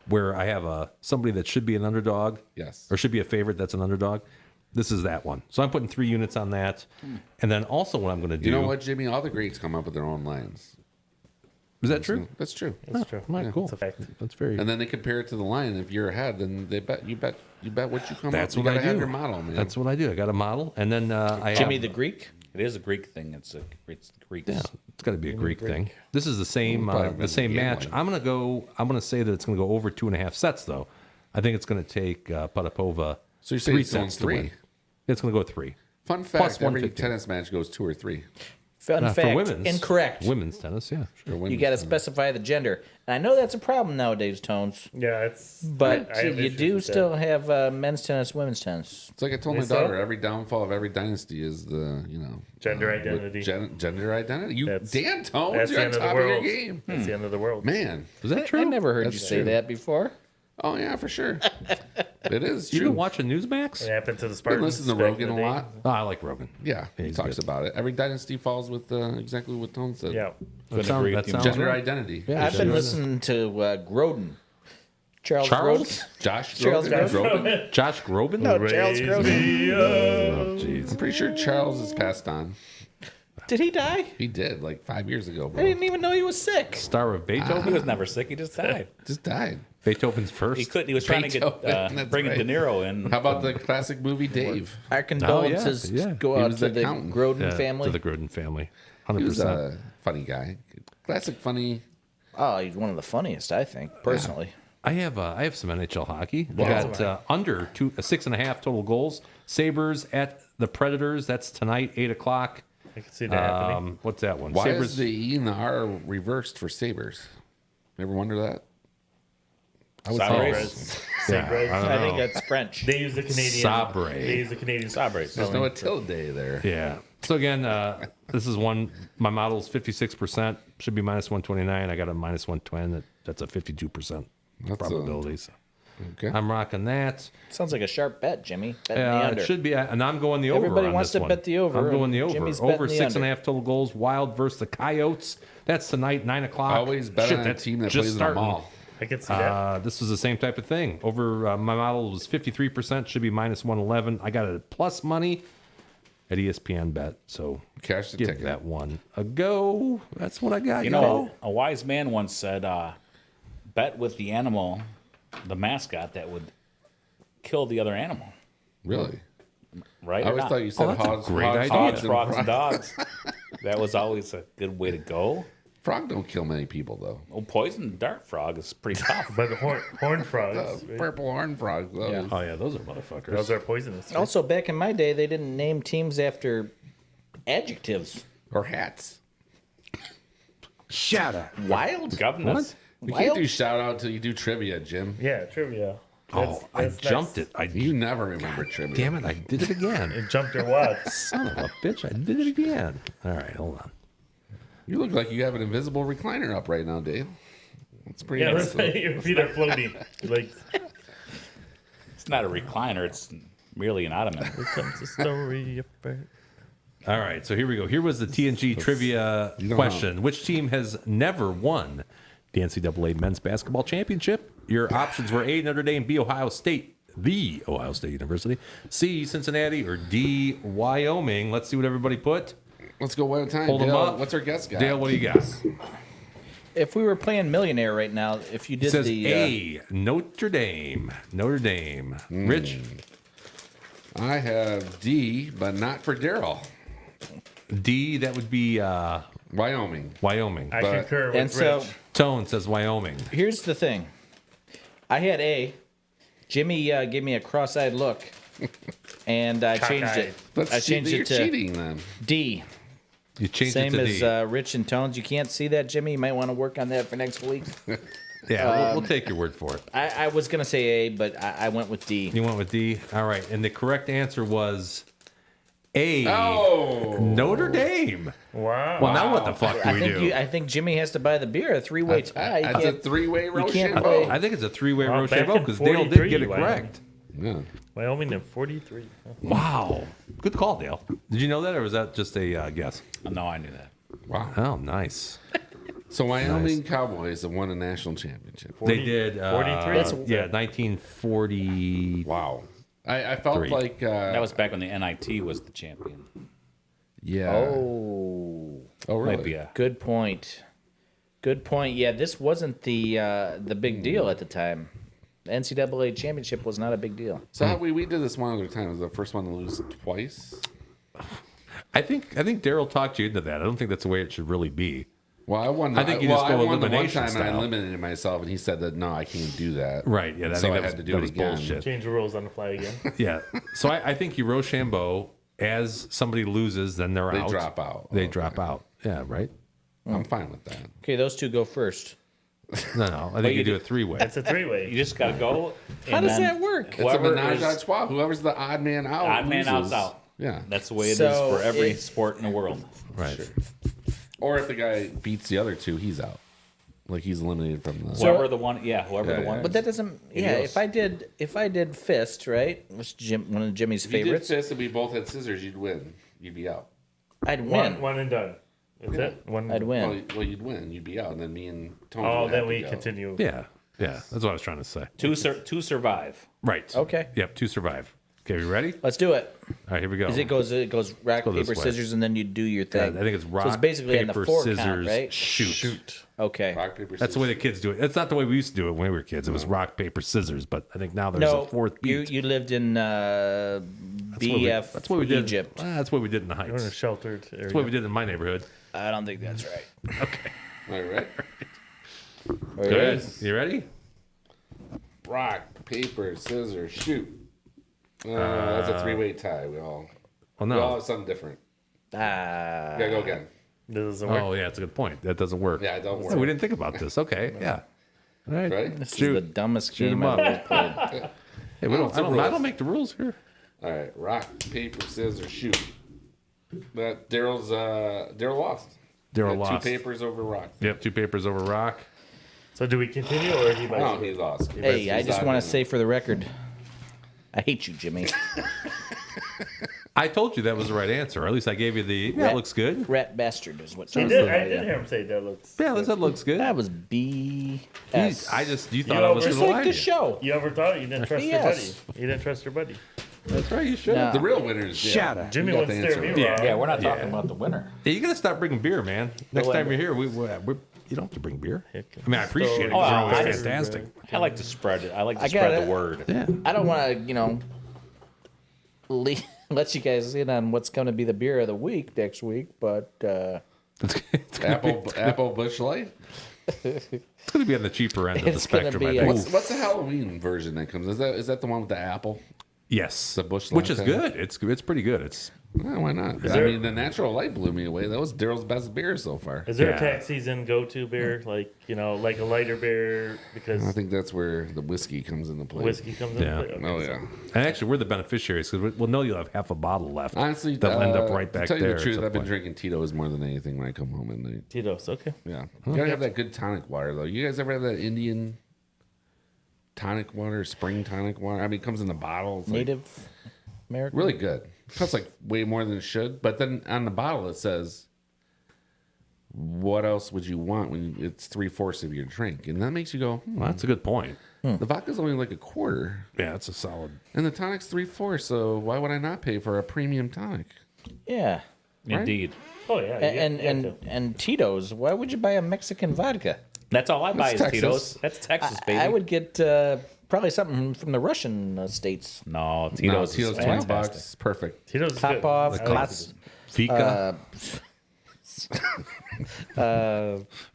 Where I have somebody that should be an underdog. Yes. Or should be a favorite that's an underdog. This is that one. So I'm putting 3 units on that. And then also what I'm going to do. You know what, Jimmy? All the greats come up with their own lines. Is that true? That's true. That's true. Right, cool. It's a fact. That's very. And then they compare it to the line. If you're ahead, then you bet what you come That's up. You what I gotta have do. your model, man. That's what I do. I got a model, and then I Jimmy have, the Greek. It is a Greek thing. It's the Greeks. Yeah, it's got to be a Greek thing. This is the same We'll probably the same win the game match. one. I'm gonna say that it's gonna go over 2.5 sets though. I think it's gonna take Potapova So you're saying 3 it's going sets to 3? win. It's gonna go 3. Fun Plus fact: every 150. tennis match goes 2 or 3. Fun For fact. women's, Incorrect. Women's tennis, yeah. Sure, You got to specify the gender. And I know that's a problem nowadays, Tones. Yeah, it's. But I have you issues do with that. still have men's tennis, women's tennis. It's like I told my Is that- daughter: every downfall of every dynasty is the Gender with identity. Gender identity. You That's- damn Tones, That's you're the on end of the top of your world. game, That's the end of the world. man. Is that true? I never heard That's you say true. that before. Oh yeah, for sure. It is You true. been watching Newsmax? It happened to the Been Spartans. listening to back in Rogan the a day. lot. Oh, I like Rogan. Yeah, he he's talks good. about it. Every dynasty falls with exactly what Tone said. Yeah. That agree sounds, with you. Gender right. identity. Yeah, I've been sure. listening to Groden. Charles Charles? Josh Charles Groban. Josh Groban? No, Charles Groden. Oh, jeez. I'm pretty sure Charles is passed on. Did he die? He did like 5 years ago, I bro. didn't even know he was sick. Star of Beethoven? He was never sick. He just died. Just died. Beethoven's first. He couldn't. He was trying to Beethoven, get that's bringing right. De Niro in. How about the classic movie Dave? Our condolences yeah. go He out was to the the accountant. Groden Yeah, family. To the Groden family. He was 100%. a funny guy. Classic funny. Oh, he's one of the funniest, I think, personally. I have some NHL hockey. We Yeah. got under 6.5 total goals. Sabres at the Predators. That's tonight, 8:00. I can see that happening. What's that one? Why Sabres. is the E and the R reversed for Sabres? Ever wonder that? Sabres. Sabres. I think that's French. They use the Canadian. Sabre. They use the Canadian. Sabres. There's no tilde there. Yeah. So again, this is one. My model is 56%. Should be minus 129. I got a minus 120. That's a 52% That's probability. So Okay. I'm rocking that. Sounds like a sharp bet, Jimmy. Betting the under. It should be, and I'm going the over. Everybody on wants this to one. bet the over, I'm going the and over. Jimmy's Over betting the 6.5 under. total goals. Wild versus the Coyotes. That's tonight, 9:00. Always bet on a that's team that just plays in starting. the mall. I can see that. This was the same type of thing. Over my model was 53%. Should be minus 111. I got a plus money at ESPN bet. So Cash the give ticket. that one a go. That's what I got. You know, a wise man once said, bet with the animal, the mascot, that would kill the other animal. Really? Right? I or always not? thought you said that's a hogs, great hogs, idea. Hogs, hogs, and frogs, and frogs. dogs. That was always a good way to go. Frog don't kill many people though. Oh, poison dart frog is pretty tough. But the horn frogs, right? Purple horn frogs. Though. Oh yeah, those are motherfuckers. Those are poisonous. right? Also, back in my day, they didn't name teams after adjectives. Or hats. Shut up. Wild? Governors. We Wild? can't do shout out till you do trivia, Jim. Yeah, trivia. Oh, I jumped it. You never remember trivia. Damn it! I did it again. It jumped or what? Son of a bitch! I did it again. All right, hold on. You look like you have an invisible recliner up right now, Dave. That's pretty Yeah, nice. your feet are floating. Like, It's not a recliner. It's merely an ottoman. here comes the story of Bert. All right, so here we go. Here was the TNG trivia know question. Which team has never won the NCAA Men's Basketball Championship? Your options were A, Notre Dame, B, Ohio State, the Ohio State University, C, Cincinnati, or D, Wyoming. Let's see what everybody put. Let's go one at a time. Hold them Dale, up. what's our guest guy? Dale, what do you got? If we were playing Millionaire right now, if you It did says the A, Notre Dame. Notre Dame. Rich? I have D, but not for Daryl. D, that would be Wyoming. Wyoming. I concur with And so- Rich. Tone says Wyoming. Here's the thing. I had A. Jimmy gave me a cross-eyed look, and I changed it. I changed You're it to cheating then. D. You changed Same it to as D. Rich and Tones. You can't see that, Jimmy. You might want to work on that for next week. Yeah, we'll take your word for it. I was going to say A, but I went with D. You went with D? All right. And the correct answer was A. Oh. Notre Dame. Wow. Well, now what the fuck do we do? I think Jimmy has to buy the beer. A three-way tie. That's a three-way you can't Rochambeau. play. I think it's a three-way Well, Rochambeau back in because Dale did 43, get it Wyoming. correct. Yeah. Wyoming in 43. Wow. Good call, Dale. Did you know that, or was that just a guess? No, I knew that. Wow. Oh, nice. So Wyoming Cowboys have won a national championship. They did. 43? Yeah, 1940. Wow. I felt Three. like That was back when the NIT was the champion. yeah. Oh, really? Might be a good point. Good point. Yeah, this wasn't the big deal at the time. The NCAA championship was not a big deal. So how we did this one other time. It was the first one to lose twice. I think Daryl talked you into that. I don't think that's the way it should really be. Well, I won. I think you well, just go I won the one elimination time and I style. eliminated myself, and he said that no, I can't do that. Right. Yeah. I So think I that had to do that it was again. bullshit. Change the rules on the fly again. Yeah. So I think you Rochambeau as somebody loses, then they're They out. drop out. They Okay. drop out. Yeah. Right. I'm fine with that. Okay, those two go first. No. I think you do a three-way. It's a three-way. You just got to go. How does that work? It's a Whoever menage a is- trois. Whoever's the odd man out. Odd man loses. out's out. Yeah. That's the way it is So for every it- sport in the world. Right. Or if the guy beats the other two, he's out. Like he's eliminated from the. Whoever the one, whoever Yeah, the one. yeah. But that doesn't. Yeah, if I did fist, right, which one of Jimmy's If you did favorites, fist and we both had scissors, you'd win. You'd be out. I'd win. One and done. That's it. One. I'd win. Well, you'd win. You'd be out, and then me and Tony. Oh, would then have to we go. continue. Yeah. Yeah. That's what I was trying to say. Two survive. Right. Okay. Yep. Two survive. Okay. You ready? Let's do it. All right. Here we go. It goes rock, go this paper, way. scissors, and then you do your Yeah, thing. I think it's rock, So it's basically paper, on the four scissors, count, right? shoot. Okay. Rock, paper, That's the way the scissors. kids do it. That's not the way we used to do it when we were kids. It was rock, paper, scissors. But I think now there's No, a fourth beat. you lived in BF That's what we did. Egypt. That's what we did in the We're in a Heights. sheltered area. That's what we did in my neighborhood. I don't think that's right. All right. Good. You ready? Rock, paper, scissors, shoot. That's a three-way tie. We all have something different. Ah. Gotta go again. This doesn't work. Oh, yeah, that's a good point. That doesn't work. Yeah, it don't Yeah, work. we didn't think about this. Okay, yeah. All right. Ready? This Shoot. is the dumbest Shoot game 'em I've up. ever played. Hey, It's the I rules. don't make the rules here. All right. Rock, paper, scissors, shoot. But Daryl lost. Daryl Had lost. Two papers over rock. Yep, two papers over rock. So do we continue or he buys No, it? he lost. Hey, I He's just odd want man. to say for the record, I hate you, Jimmy. I told you that was the right answer. Or at least I gave you the. That looks good. Rat bastard is what. I did hear him say that looks. Yeah, that looks good. That was BS. You thought I was Just going to like lie the to you. show. You ever thought you didn't trust your Yes. buddy? You didn't trust your buddy. That's right. You should. No. The real winner is Shut up. Jimmy got wouldn't the steer me answer. wrong. Yeah, we're not talking about the winner. Yeah, you got to stop bringing beer, man. Next Well, time you're here, you don't have to bring beer. I mean, I appreciate it. Oh, 'Cause you're always I just- fantastic. I like to spread it. I like to I spread gotta- the word. Yeah. I don't want to, let you guys in on what's going to be the beer of the week next week, but Apple Bush Light. It's going to be on the cheaper end of the It's gonna spectrum, I be think. What's the Halloween version that comes? Is that the one with the apple? Yes. The Busch Which is Latte? good. It's pretty good. It's Why not? there- I mean, the Natural Light blew me away. That was Daryl's best beer so far. Is there Yeah. a tax season go-to beer, like a lighter beer because I think that's where the whiskey comes into play. whiskey comes in? Yeah. play? Okay, Oh so- yeah. and actually we're the beneficiaries because we'll know you'll have half a bottle left. Honestly, that'll end up right back to tell there. you the at truth, some I've been point. drinking Tito's more than anything when I come home at night. Tito's, okay. Yeah, you gotta have that good tonic water though. You guys ever have that Indian tonic water, spring tonic water? I mean, it comes in the bottle. It's like Native American. really good. It costs like way more than it should. But then on the bottle it says, "What else would you want when it's 3/4 of your drink?" And that makes you go, Well, that's a good point. the vodka's only like a quarter, Yeah, it's a solid. and the tonic's 3/4. So why would I not pay for a premium tonic? Yeah. Indeed. Oh yeah. And Tito's. Why would you buy a Mexican vodka? That's all I buy is Texas. Tito's. That's Texas, baby. I would get probably something from the Russian states. No, No, Tito's. Tito's is 20 fantastic. bucks, perfect. Tito's is Top good. off, I like class, Fika.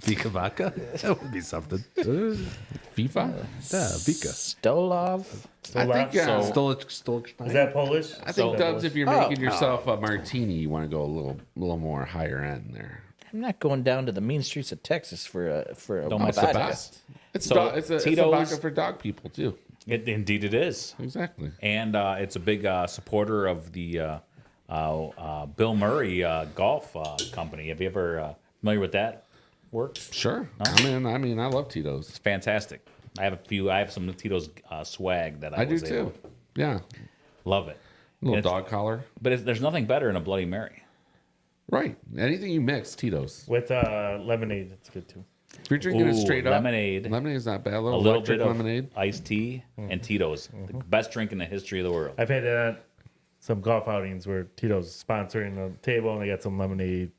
Fika vodka. That would be something. FIFA? Yeah, Fika. Stolov. I think Stolich. Is that Polish? I think Dubs, if you're Oh. making yourself a martini, you want to go a little more higher end there. I'm not going down to the mean streets of Texas for a Don't It's the vodka. best. It's So, it's a Tito's- vodka for dog people too. Indeed, it is. Exactly. And it's a big supporter of the Bill Murray golf company. Have you ever familiar with that work? Sure. I mean, I love Tito's. It's fantastic. I have some Tito's swag that I do was able- too. Yeah. Love it. Little It's- dog collar. But there's nothing better than a Bloody Mary. Right. Anything you mix, Tito's. With lemonade, it's good too. If you're drinking it Ooh, straight up, lemonade. Lemonade's not bad. A A little, little electric bit of lemonade. iced tea and Tito's. The best drink in the history of the world. I've had that at some golf outings where Tito's is sponsoring the table and they got some lemonade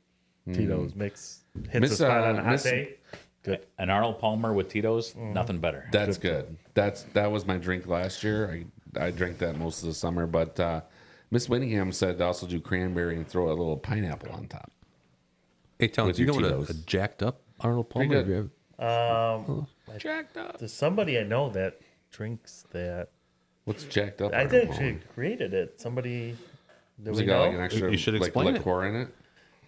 Tito's mix. Hits Miss, the spot on a hot Miss- day. Good. An Arnold Palmer with Tito's, nothing better. That's good. That was my drink last year. I drank that most of the summer, but Miss Winningham said to also do cranberry and throw a little pineapple on top. Hey, Towns, With you know your what a Tito's. jacked up Arnold Pretty Palmer? good. Have you Jacked up. There's somebody I know that drinks that. What's jacked up? I Arnold actually Palmer? created it. Somebody. Do Was we it got know? like an extra You should like explain it. liqueur in it?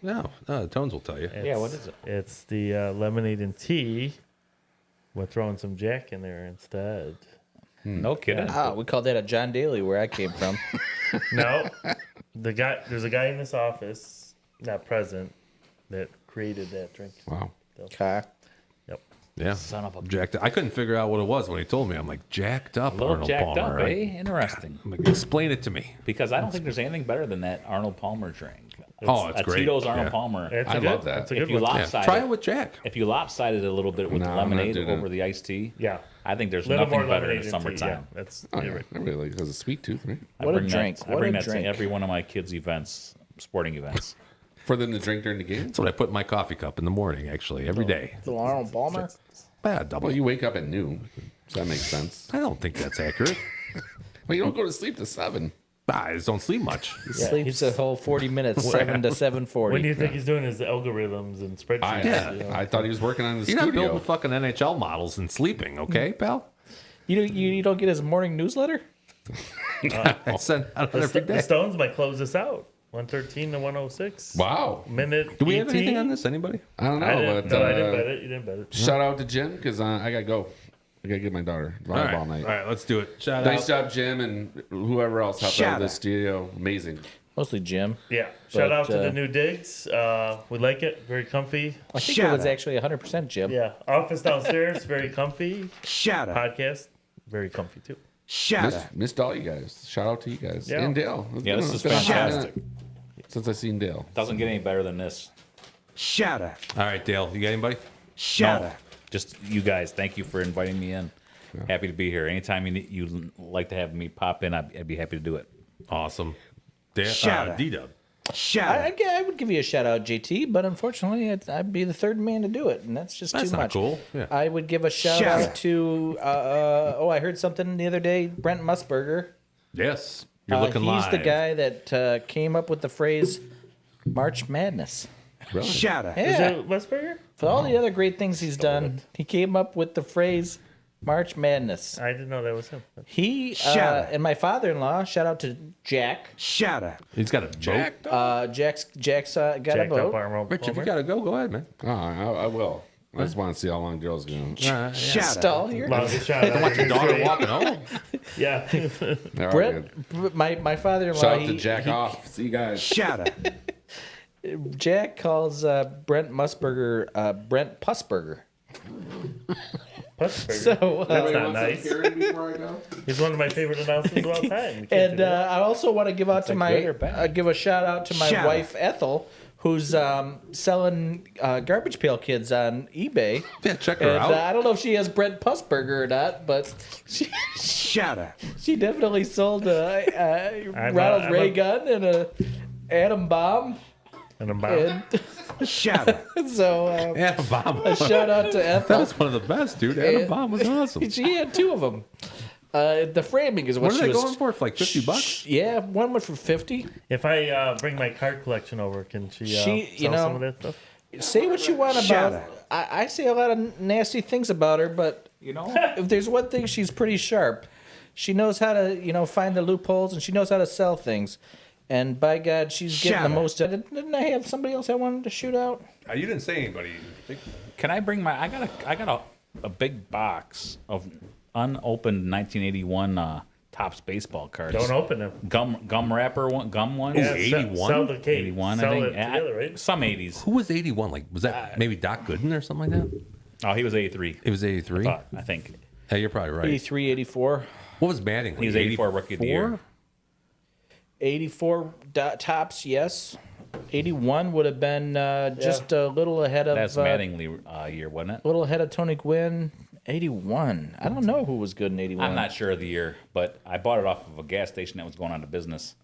No, Tones will tell you. Yeah, what is it? It's the lemonade and tea. We're throwing some Jack in there instead. No kidding. Ah, we call that a John Daly where I came from. No, there's a guy in this office, not present, that created that drink. Wow. Okay. Yep. Yeah, Son of a- jacked up. I couldn't figure out what it was when he told me. I'm like, jacked up A little Arnold jacked Palmer. up, right? eh? Interesting. I'm like, explain it to me. Because I don't think there's anything better than that Arnold Palmer drink. It's a great. Tito's Arnold Yeah. Palmer. It's I a good, love that. That's a If good you one. Yeah, lopsided, try it with Jack. if you lopsided it a little bit with No, the I'm not lemonade doing over it. the iced tea, Yeah. I think there's Little more nothing better in lemonade the and tea. Yeah, summertime. that's Oh, you're yeah. right. I really because of sweet tooth, right? What a bring drink. That, I What bring a that to drink. every one of my kids' events, sporting events. For them to drink during the game. That's what I put in my coffee cup in the morning, actually, every day. The Arnold Palmer. Double. Well, you wake up at noon, so that makes sense. I don't think that's accurate. Well, you don't go to sleep till 7. I just don't sleep much. Sleeps a whole 40 minutes, 7 to 7:40. When do you think he's doing his algorithms and spreadsheets? you know? I thought he was working on the You're not studio. building fucking NHL models and sleeping, okay, pal? You don't get his morning newsletter? I send out every The day. Stones might close this out. 113 to 106. Wow. Minute. Do we have 18? anything on this? Anybody? I don't know, I didn't, but no, I didn't bet it. You didn't bet it. shout out to Jim because I gotta go. I gotta get my daughter volleyball night. All right, let's do it. Shout Nice out. job, Jim, and whoever else helped out with the studio. Amazing. Mostly Jim. Yeah. Shout But, out to the new digs. We like it. Very comfy. I think it was actually 100% Jim. Yeah. Office downstairs. Very comfy. Shut up. Podcast. Very comfy too. Shut up. Missed all you guys. Shout out to you guys. Yeah. And Dale. Yeah, this is It's been a hot fantastic. minute since I seen Dale. Doesn't get any better than this. Shut up. All right, Dale. You got anybody? Shut No, up. just you guys. Thank you for inviting me in. Happy to be here. Anytime you like to have me pop in, I'd be happy to do it. Awesome. Shut up. D-Dub. Shut up. I would give you a shout out, JT, but unfortunately, I'd be the third man to do it, and that's just That's too not much. cool. Yeah. I would give a shout Shut out up. to. I heard something the other day. Brent Musburger. Yes. You're looking He's live. the guy that came up with the phrase "March Madness." Shut up. Is Yeah. it Westberger? For all the other great things he's done, he came up with the phrase "March Madness." I didn't know that was him. He Shut up. and my father-in-law. Shout out to Jack. Shut up. He's got a boat. Jack's got a Jacked up boat. Arnold Rich, if you Palmer. got to go ahead, man. Oh, I will. I just want to see how long Dale's going. Shut Stall up. here. Longest shot I Want your daughter walking home? Yeah. Brent, my father-in-law. Shout out to he- Jack he- off. See you guys. Shut up. Jack calls Brent Musburger Brent Pussburger. Pussberger. So, That's not nice. Before I go? He's one of my favorite announcers of all time. You can't and do that. I also want to give out to that my good or bad? give a shout out to my Shut wife Ethel, who's selling garbage pail kids on eBay. Yeah, check her And out. I don't know if she has Brent Pussburger or not, but Shut up. she definitely sold a Ronald I'm Ray a- gun and a atom bomb. And I'm bound. And Shut up. so Adam Bomb. a shout out to That Ethel. was one of the best, dude. Adam And- Bomb was awesome. She had two of them. The framing is what What are she they was going for? For like $50? Yeah, one went for 50. If I bring my card collection over, can she, sell some of that stuff? Say what you want Shut about. up. I say a lot of nasty things about her, but if there's one thing, she's pretty sharp. She knows how to, find the loopholes, and she knows how to sell things. And by God, she's getting Shut the up. most. Didn't I have somebody else I wanted to shoot out? You didn't say anybody. Can I bring my? I got a big box of unopened 1981 Topps baseball cards. Don't open them. Gum wrapper one, gum ones. Yeah, 81? Sell the cake. 81, Sell I think. it together, right? Some 80s. Who was 81? Like, was that maybe Doc Gooden or something like that? Oh, he was 83. It was 83. I think. Yeah, you're probably right. 83, 84. What was batting? He was 84 rookie of the year. 84 tops, yes. 81 would have been just a little ahead of. That's Mattingly year, wasn't it? A little ahead of Tony Gwynn. 81. I don't know who was good in 81. I'm not sure of the year, but I bought it off of a gas station that was going out of business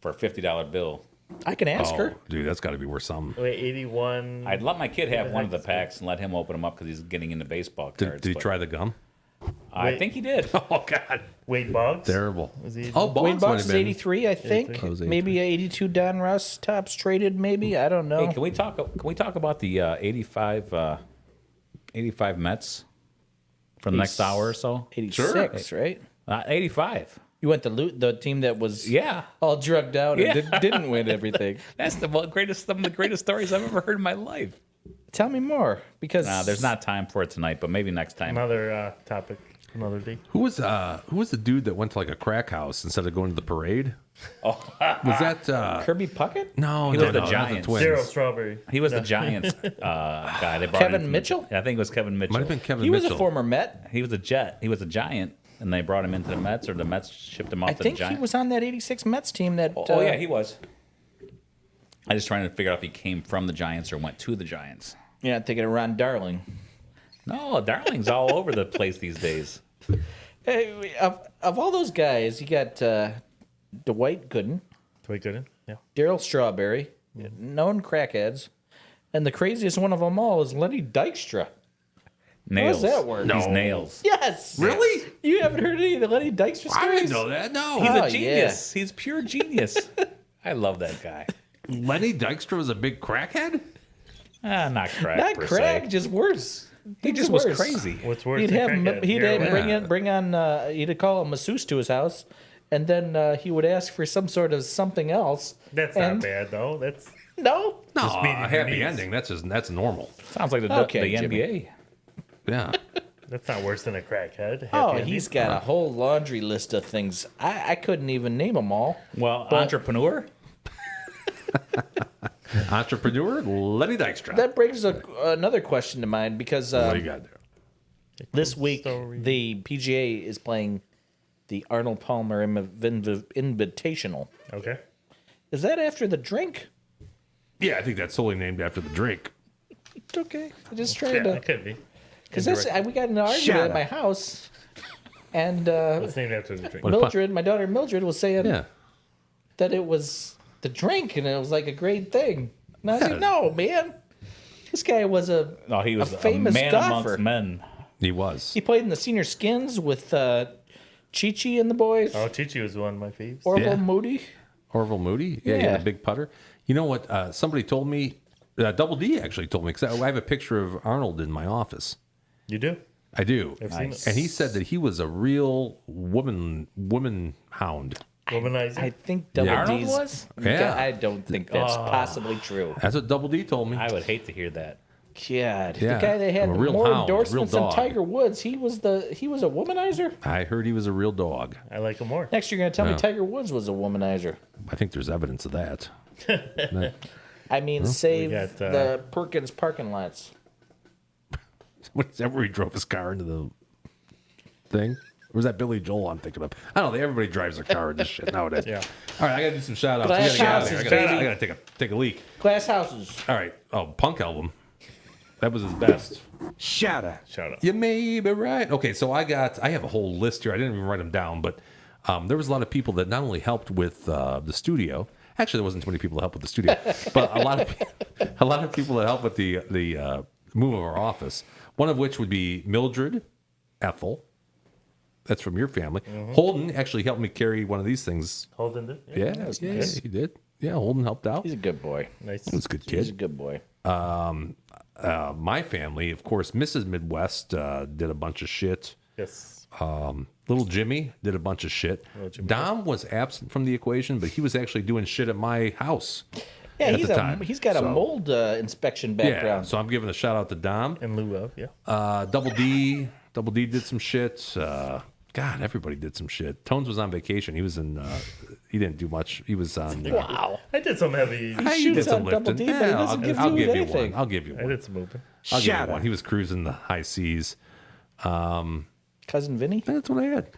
for a $50 bill. I can ask her. Dude, that's got to be worth something. Wait, 81. I'd let my kid have one of the packs and let him open them up because he's getting into baseball cards. Did he but try the gum? I think he did. Oh, God. Wade Boggs? Terrible. Was he- Oh, Wade Boggs might Boggs have is been. 83, I think. 83. Oh, it was Maybe 82 Don Russ tops traded, maybe. I don't know. Hey, can we talk about the 85 Mets for the next hour or so? 86, right? 85. You went to the team that was Yeah. all drugged out and didn't win everything. That's some of the greatest stories I've ever heard in my life. Tell me more, because There's not time for it tonight, but maybe next time. Another topic, another day. Who was the dude that went to like a crack house instead of going to the parade? Oh, was that Kirby Puckett? No, He no, was the no, Giants. Twins. Zero Strawberry. He was the Giants guy. They brought Kevin in from- Mitchell? I think it was Kevin Mitchell. Might have been Kevin He was Mitchell. a former Met. He was a Jet. He was a Giant, and they brought him into the Mets, or the Mets shipped him off I to the think Giants. he was on that 86 Mets team that... Oh, yeah, he was. I'm just trying to figure out if he came from the Giants or went to the Giants. Yeah, I'm thinking of Ron Darling. No, Darling's all over the place these days. Hey, of all those guys, you got Dwight Gooden, Dwight Gooden. Yeah. Daryl Strawberry, known crackheads, and the craziest one of them all is Lenny Dykstra. Nails. How does that work? He's nails. Yes. Really? You haven't heard any of the Lenny Dykstra stories? I didn't know that. No. He's Oh, a genius. He's pure genius. I love that guy. Lenny Dykstra was a big crackhead? Not crack. Not per crack, se. just worse. He just was crazy. What's worse He'd than have crackhead? he'd Heroin? bring on he'd call a masseuse to his house, and then he would ask for some sort of something else. That's and, not bad, though. That's No, No, Just meeting a your happy needs. ending. That's normal. Sounds like the Okay, Jimmy. NBA. Yeah. that's not worse than a crackhead. oh, Happy he's ending. got a whole laundry list of things. I couldn't even name them all. Well, But- entrepreneur. Entrepreneur Lenny Dykstra. That brings another question to mind because What do you got there? this week Story. the PGA is playing the Arnold Palmer Invitational. Okay. Is that after the drink? Yeah, I think that's solely named after the drink. It's okay. I'm just trying Yeah, to. it could be. Because we got in an argument Shut at my up. house, and It's named after the drink. Mildred, my daughter Mildred, was saying Yeah. that it was the drink and it was like a great thing. And I was like, no, man. This guy was No, he was a a famous man golfer. amongst men. He was. He played in the senior skins with Chi-Chi and the boys. Oh, Chichi was one of my faves. Orville Yeah. Moody. Orville Moody. Yeah, he Yeah. had a big putter. You know what? Somebody told me, Double D actually told me, because I have a picture of Arnold in my office. You do? I do. I've seen it. And he said that he was a real woman hound. Womanizer? I think Double Arnold D's. was? Yeah. I don't think that's possibly true. That's what Double D told me. I would hate to hear that. God, Yeah. the guy that had A real more hound, endorsements real than dog. Tiger Woods, he was a womanizer. I heard he was a real dog. I like him more. Next, you're gonna tell me Yeah. Tiger Woods was a womanizer. I think there's evidence of that. I mean, save got, the Perkins parking lots. What is that where he drove his car into the thing? Or was that Billy Joel I'm thinking of? I don't know. Everybody drives their car in this shit nowadays. Yeah. All right, I got to do some shout outs. Glass We gotta houses, get out of here. baby. I got to take a leak. Glass houses. All right. Oh, Punk album. That was his best. Shut up. Shout out. You may be right. Okay, so I have a whole list here. I didn't even write them down, but there was a lot of people that not only helped with the studio. Actually, there wasn't too many people that helped with the studio, but a lot of people that helped with the move of our office. One of which would be Mildred, Ethel, That's from your family. Holden actually helped me carry one of these things. Holden did? Yeah, he did. Yeah, Holden helped out. He's a good boy. Nice. He was a good He's a kid. good boy. My family, of course, Mrs. Midwest did a bunch of shit. Yes. Little Jimmy did a bunch of shit. Dom was absent from the equation, but he was actually doing shit at my house. Yeah, at the time. he's got a So, mold inspection Yeah, background. so I'm giving a shout out to Dom. In lieu of, yeah. Double D did some shit. God, everybody did some shit. Tones was on vacation. He was in. He didn't do much. He was on. Wow. I did some heavy. He shoots did some on Double lifting. D, but he doesn't give I'll you give you anything. one. I'll give you I one. did some moving. I'll give you Shut one. up. He was cruising the high seas. Cousin Vinny? That's what I had.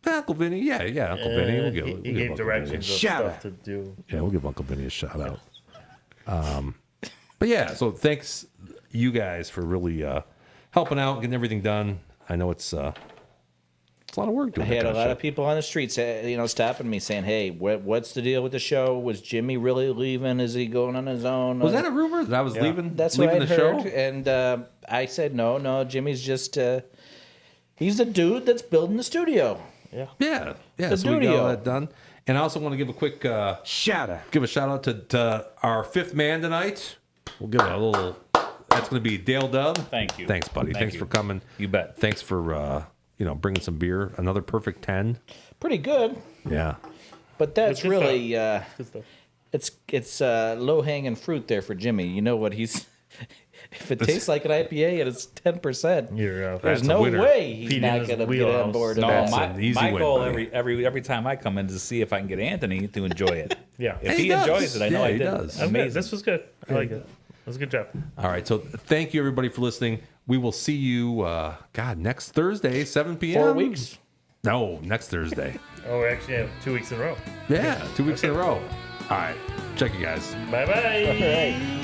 Uncle Vinny, yeah, Uncle Vinny. We'll give, He we'll give gave Uncle Vinny. directions of Shut stuff up. to do. Yeah, we'll give Uncle Vinny a shout out. But yeah, so thanks you guys for really helping out, getting everything done. I know it's a lot of work I doing. had that a kind lot of of shit. people on the streets, stopping me saying, "Hey, what's the deal with the show? Was Jimmy really leaving? Is he going on his own?" Was that a rumor that I was leaving? That's what leaving I'd the heard, show. and I said, "No, Jimmy's just he's the dude that's building the studio." Yeah. The So we got all studio. that done, and I also want to give a quick Shut up. give a shout out to our fifth man tonight. We'll give a little. That's going to be Dale Dub. Thank you. Thanks, buddy. Thank Thanks you. for coming. You bet. Thanks for bringing some beer. Another perfect 10. Pretty good, Yeah. but that's Good really Good stuff. it's low hanging fruit there for Jimmy. You know what he's. If it tastes like an IPA and it's 10%, You're there's That's a no winner. way he's Feeding not his going to get wheelhouse. on board with No, That's that. an easy my win, goal buddy. every time I come in is to see if I can get Anthony to enjoy it. Yeah. If And he he does. enjoys it, I know Yeah, I he did. does. I'm good. Amazing. This was good. I like it. It was a good job. All right. So thank you, everybody, for listening. We will see you, next Thursday, 7 p.m. 4 weeks. No, next Thursday. Oh, we actually have 2 weeks in a row. Yeah, 2 weeks in a row. All right. Check you guys. Bye bye. All right.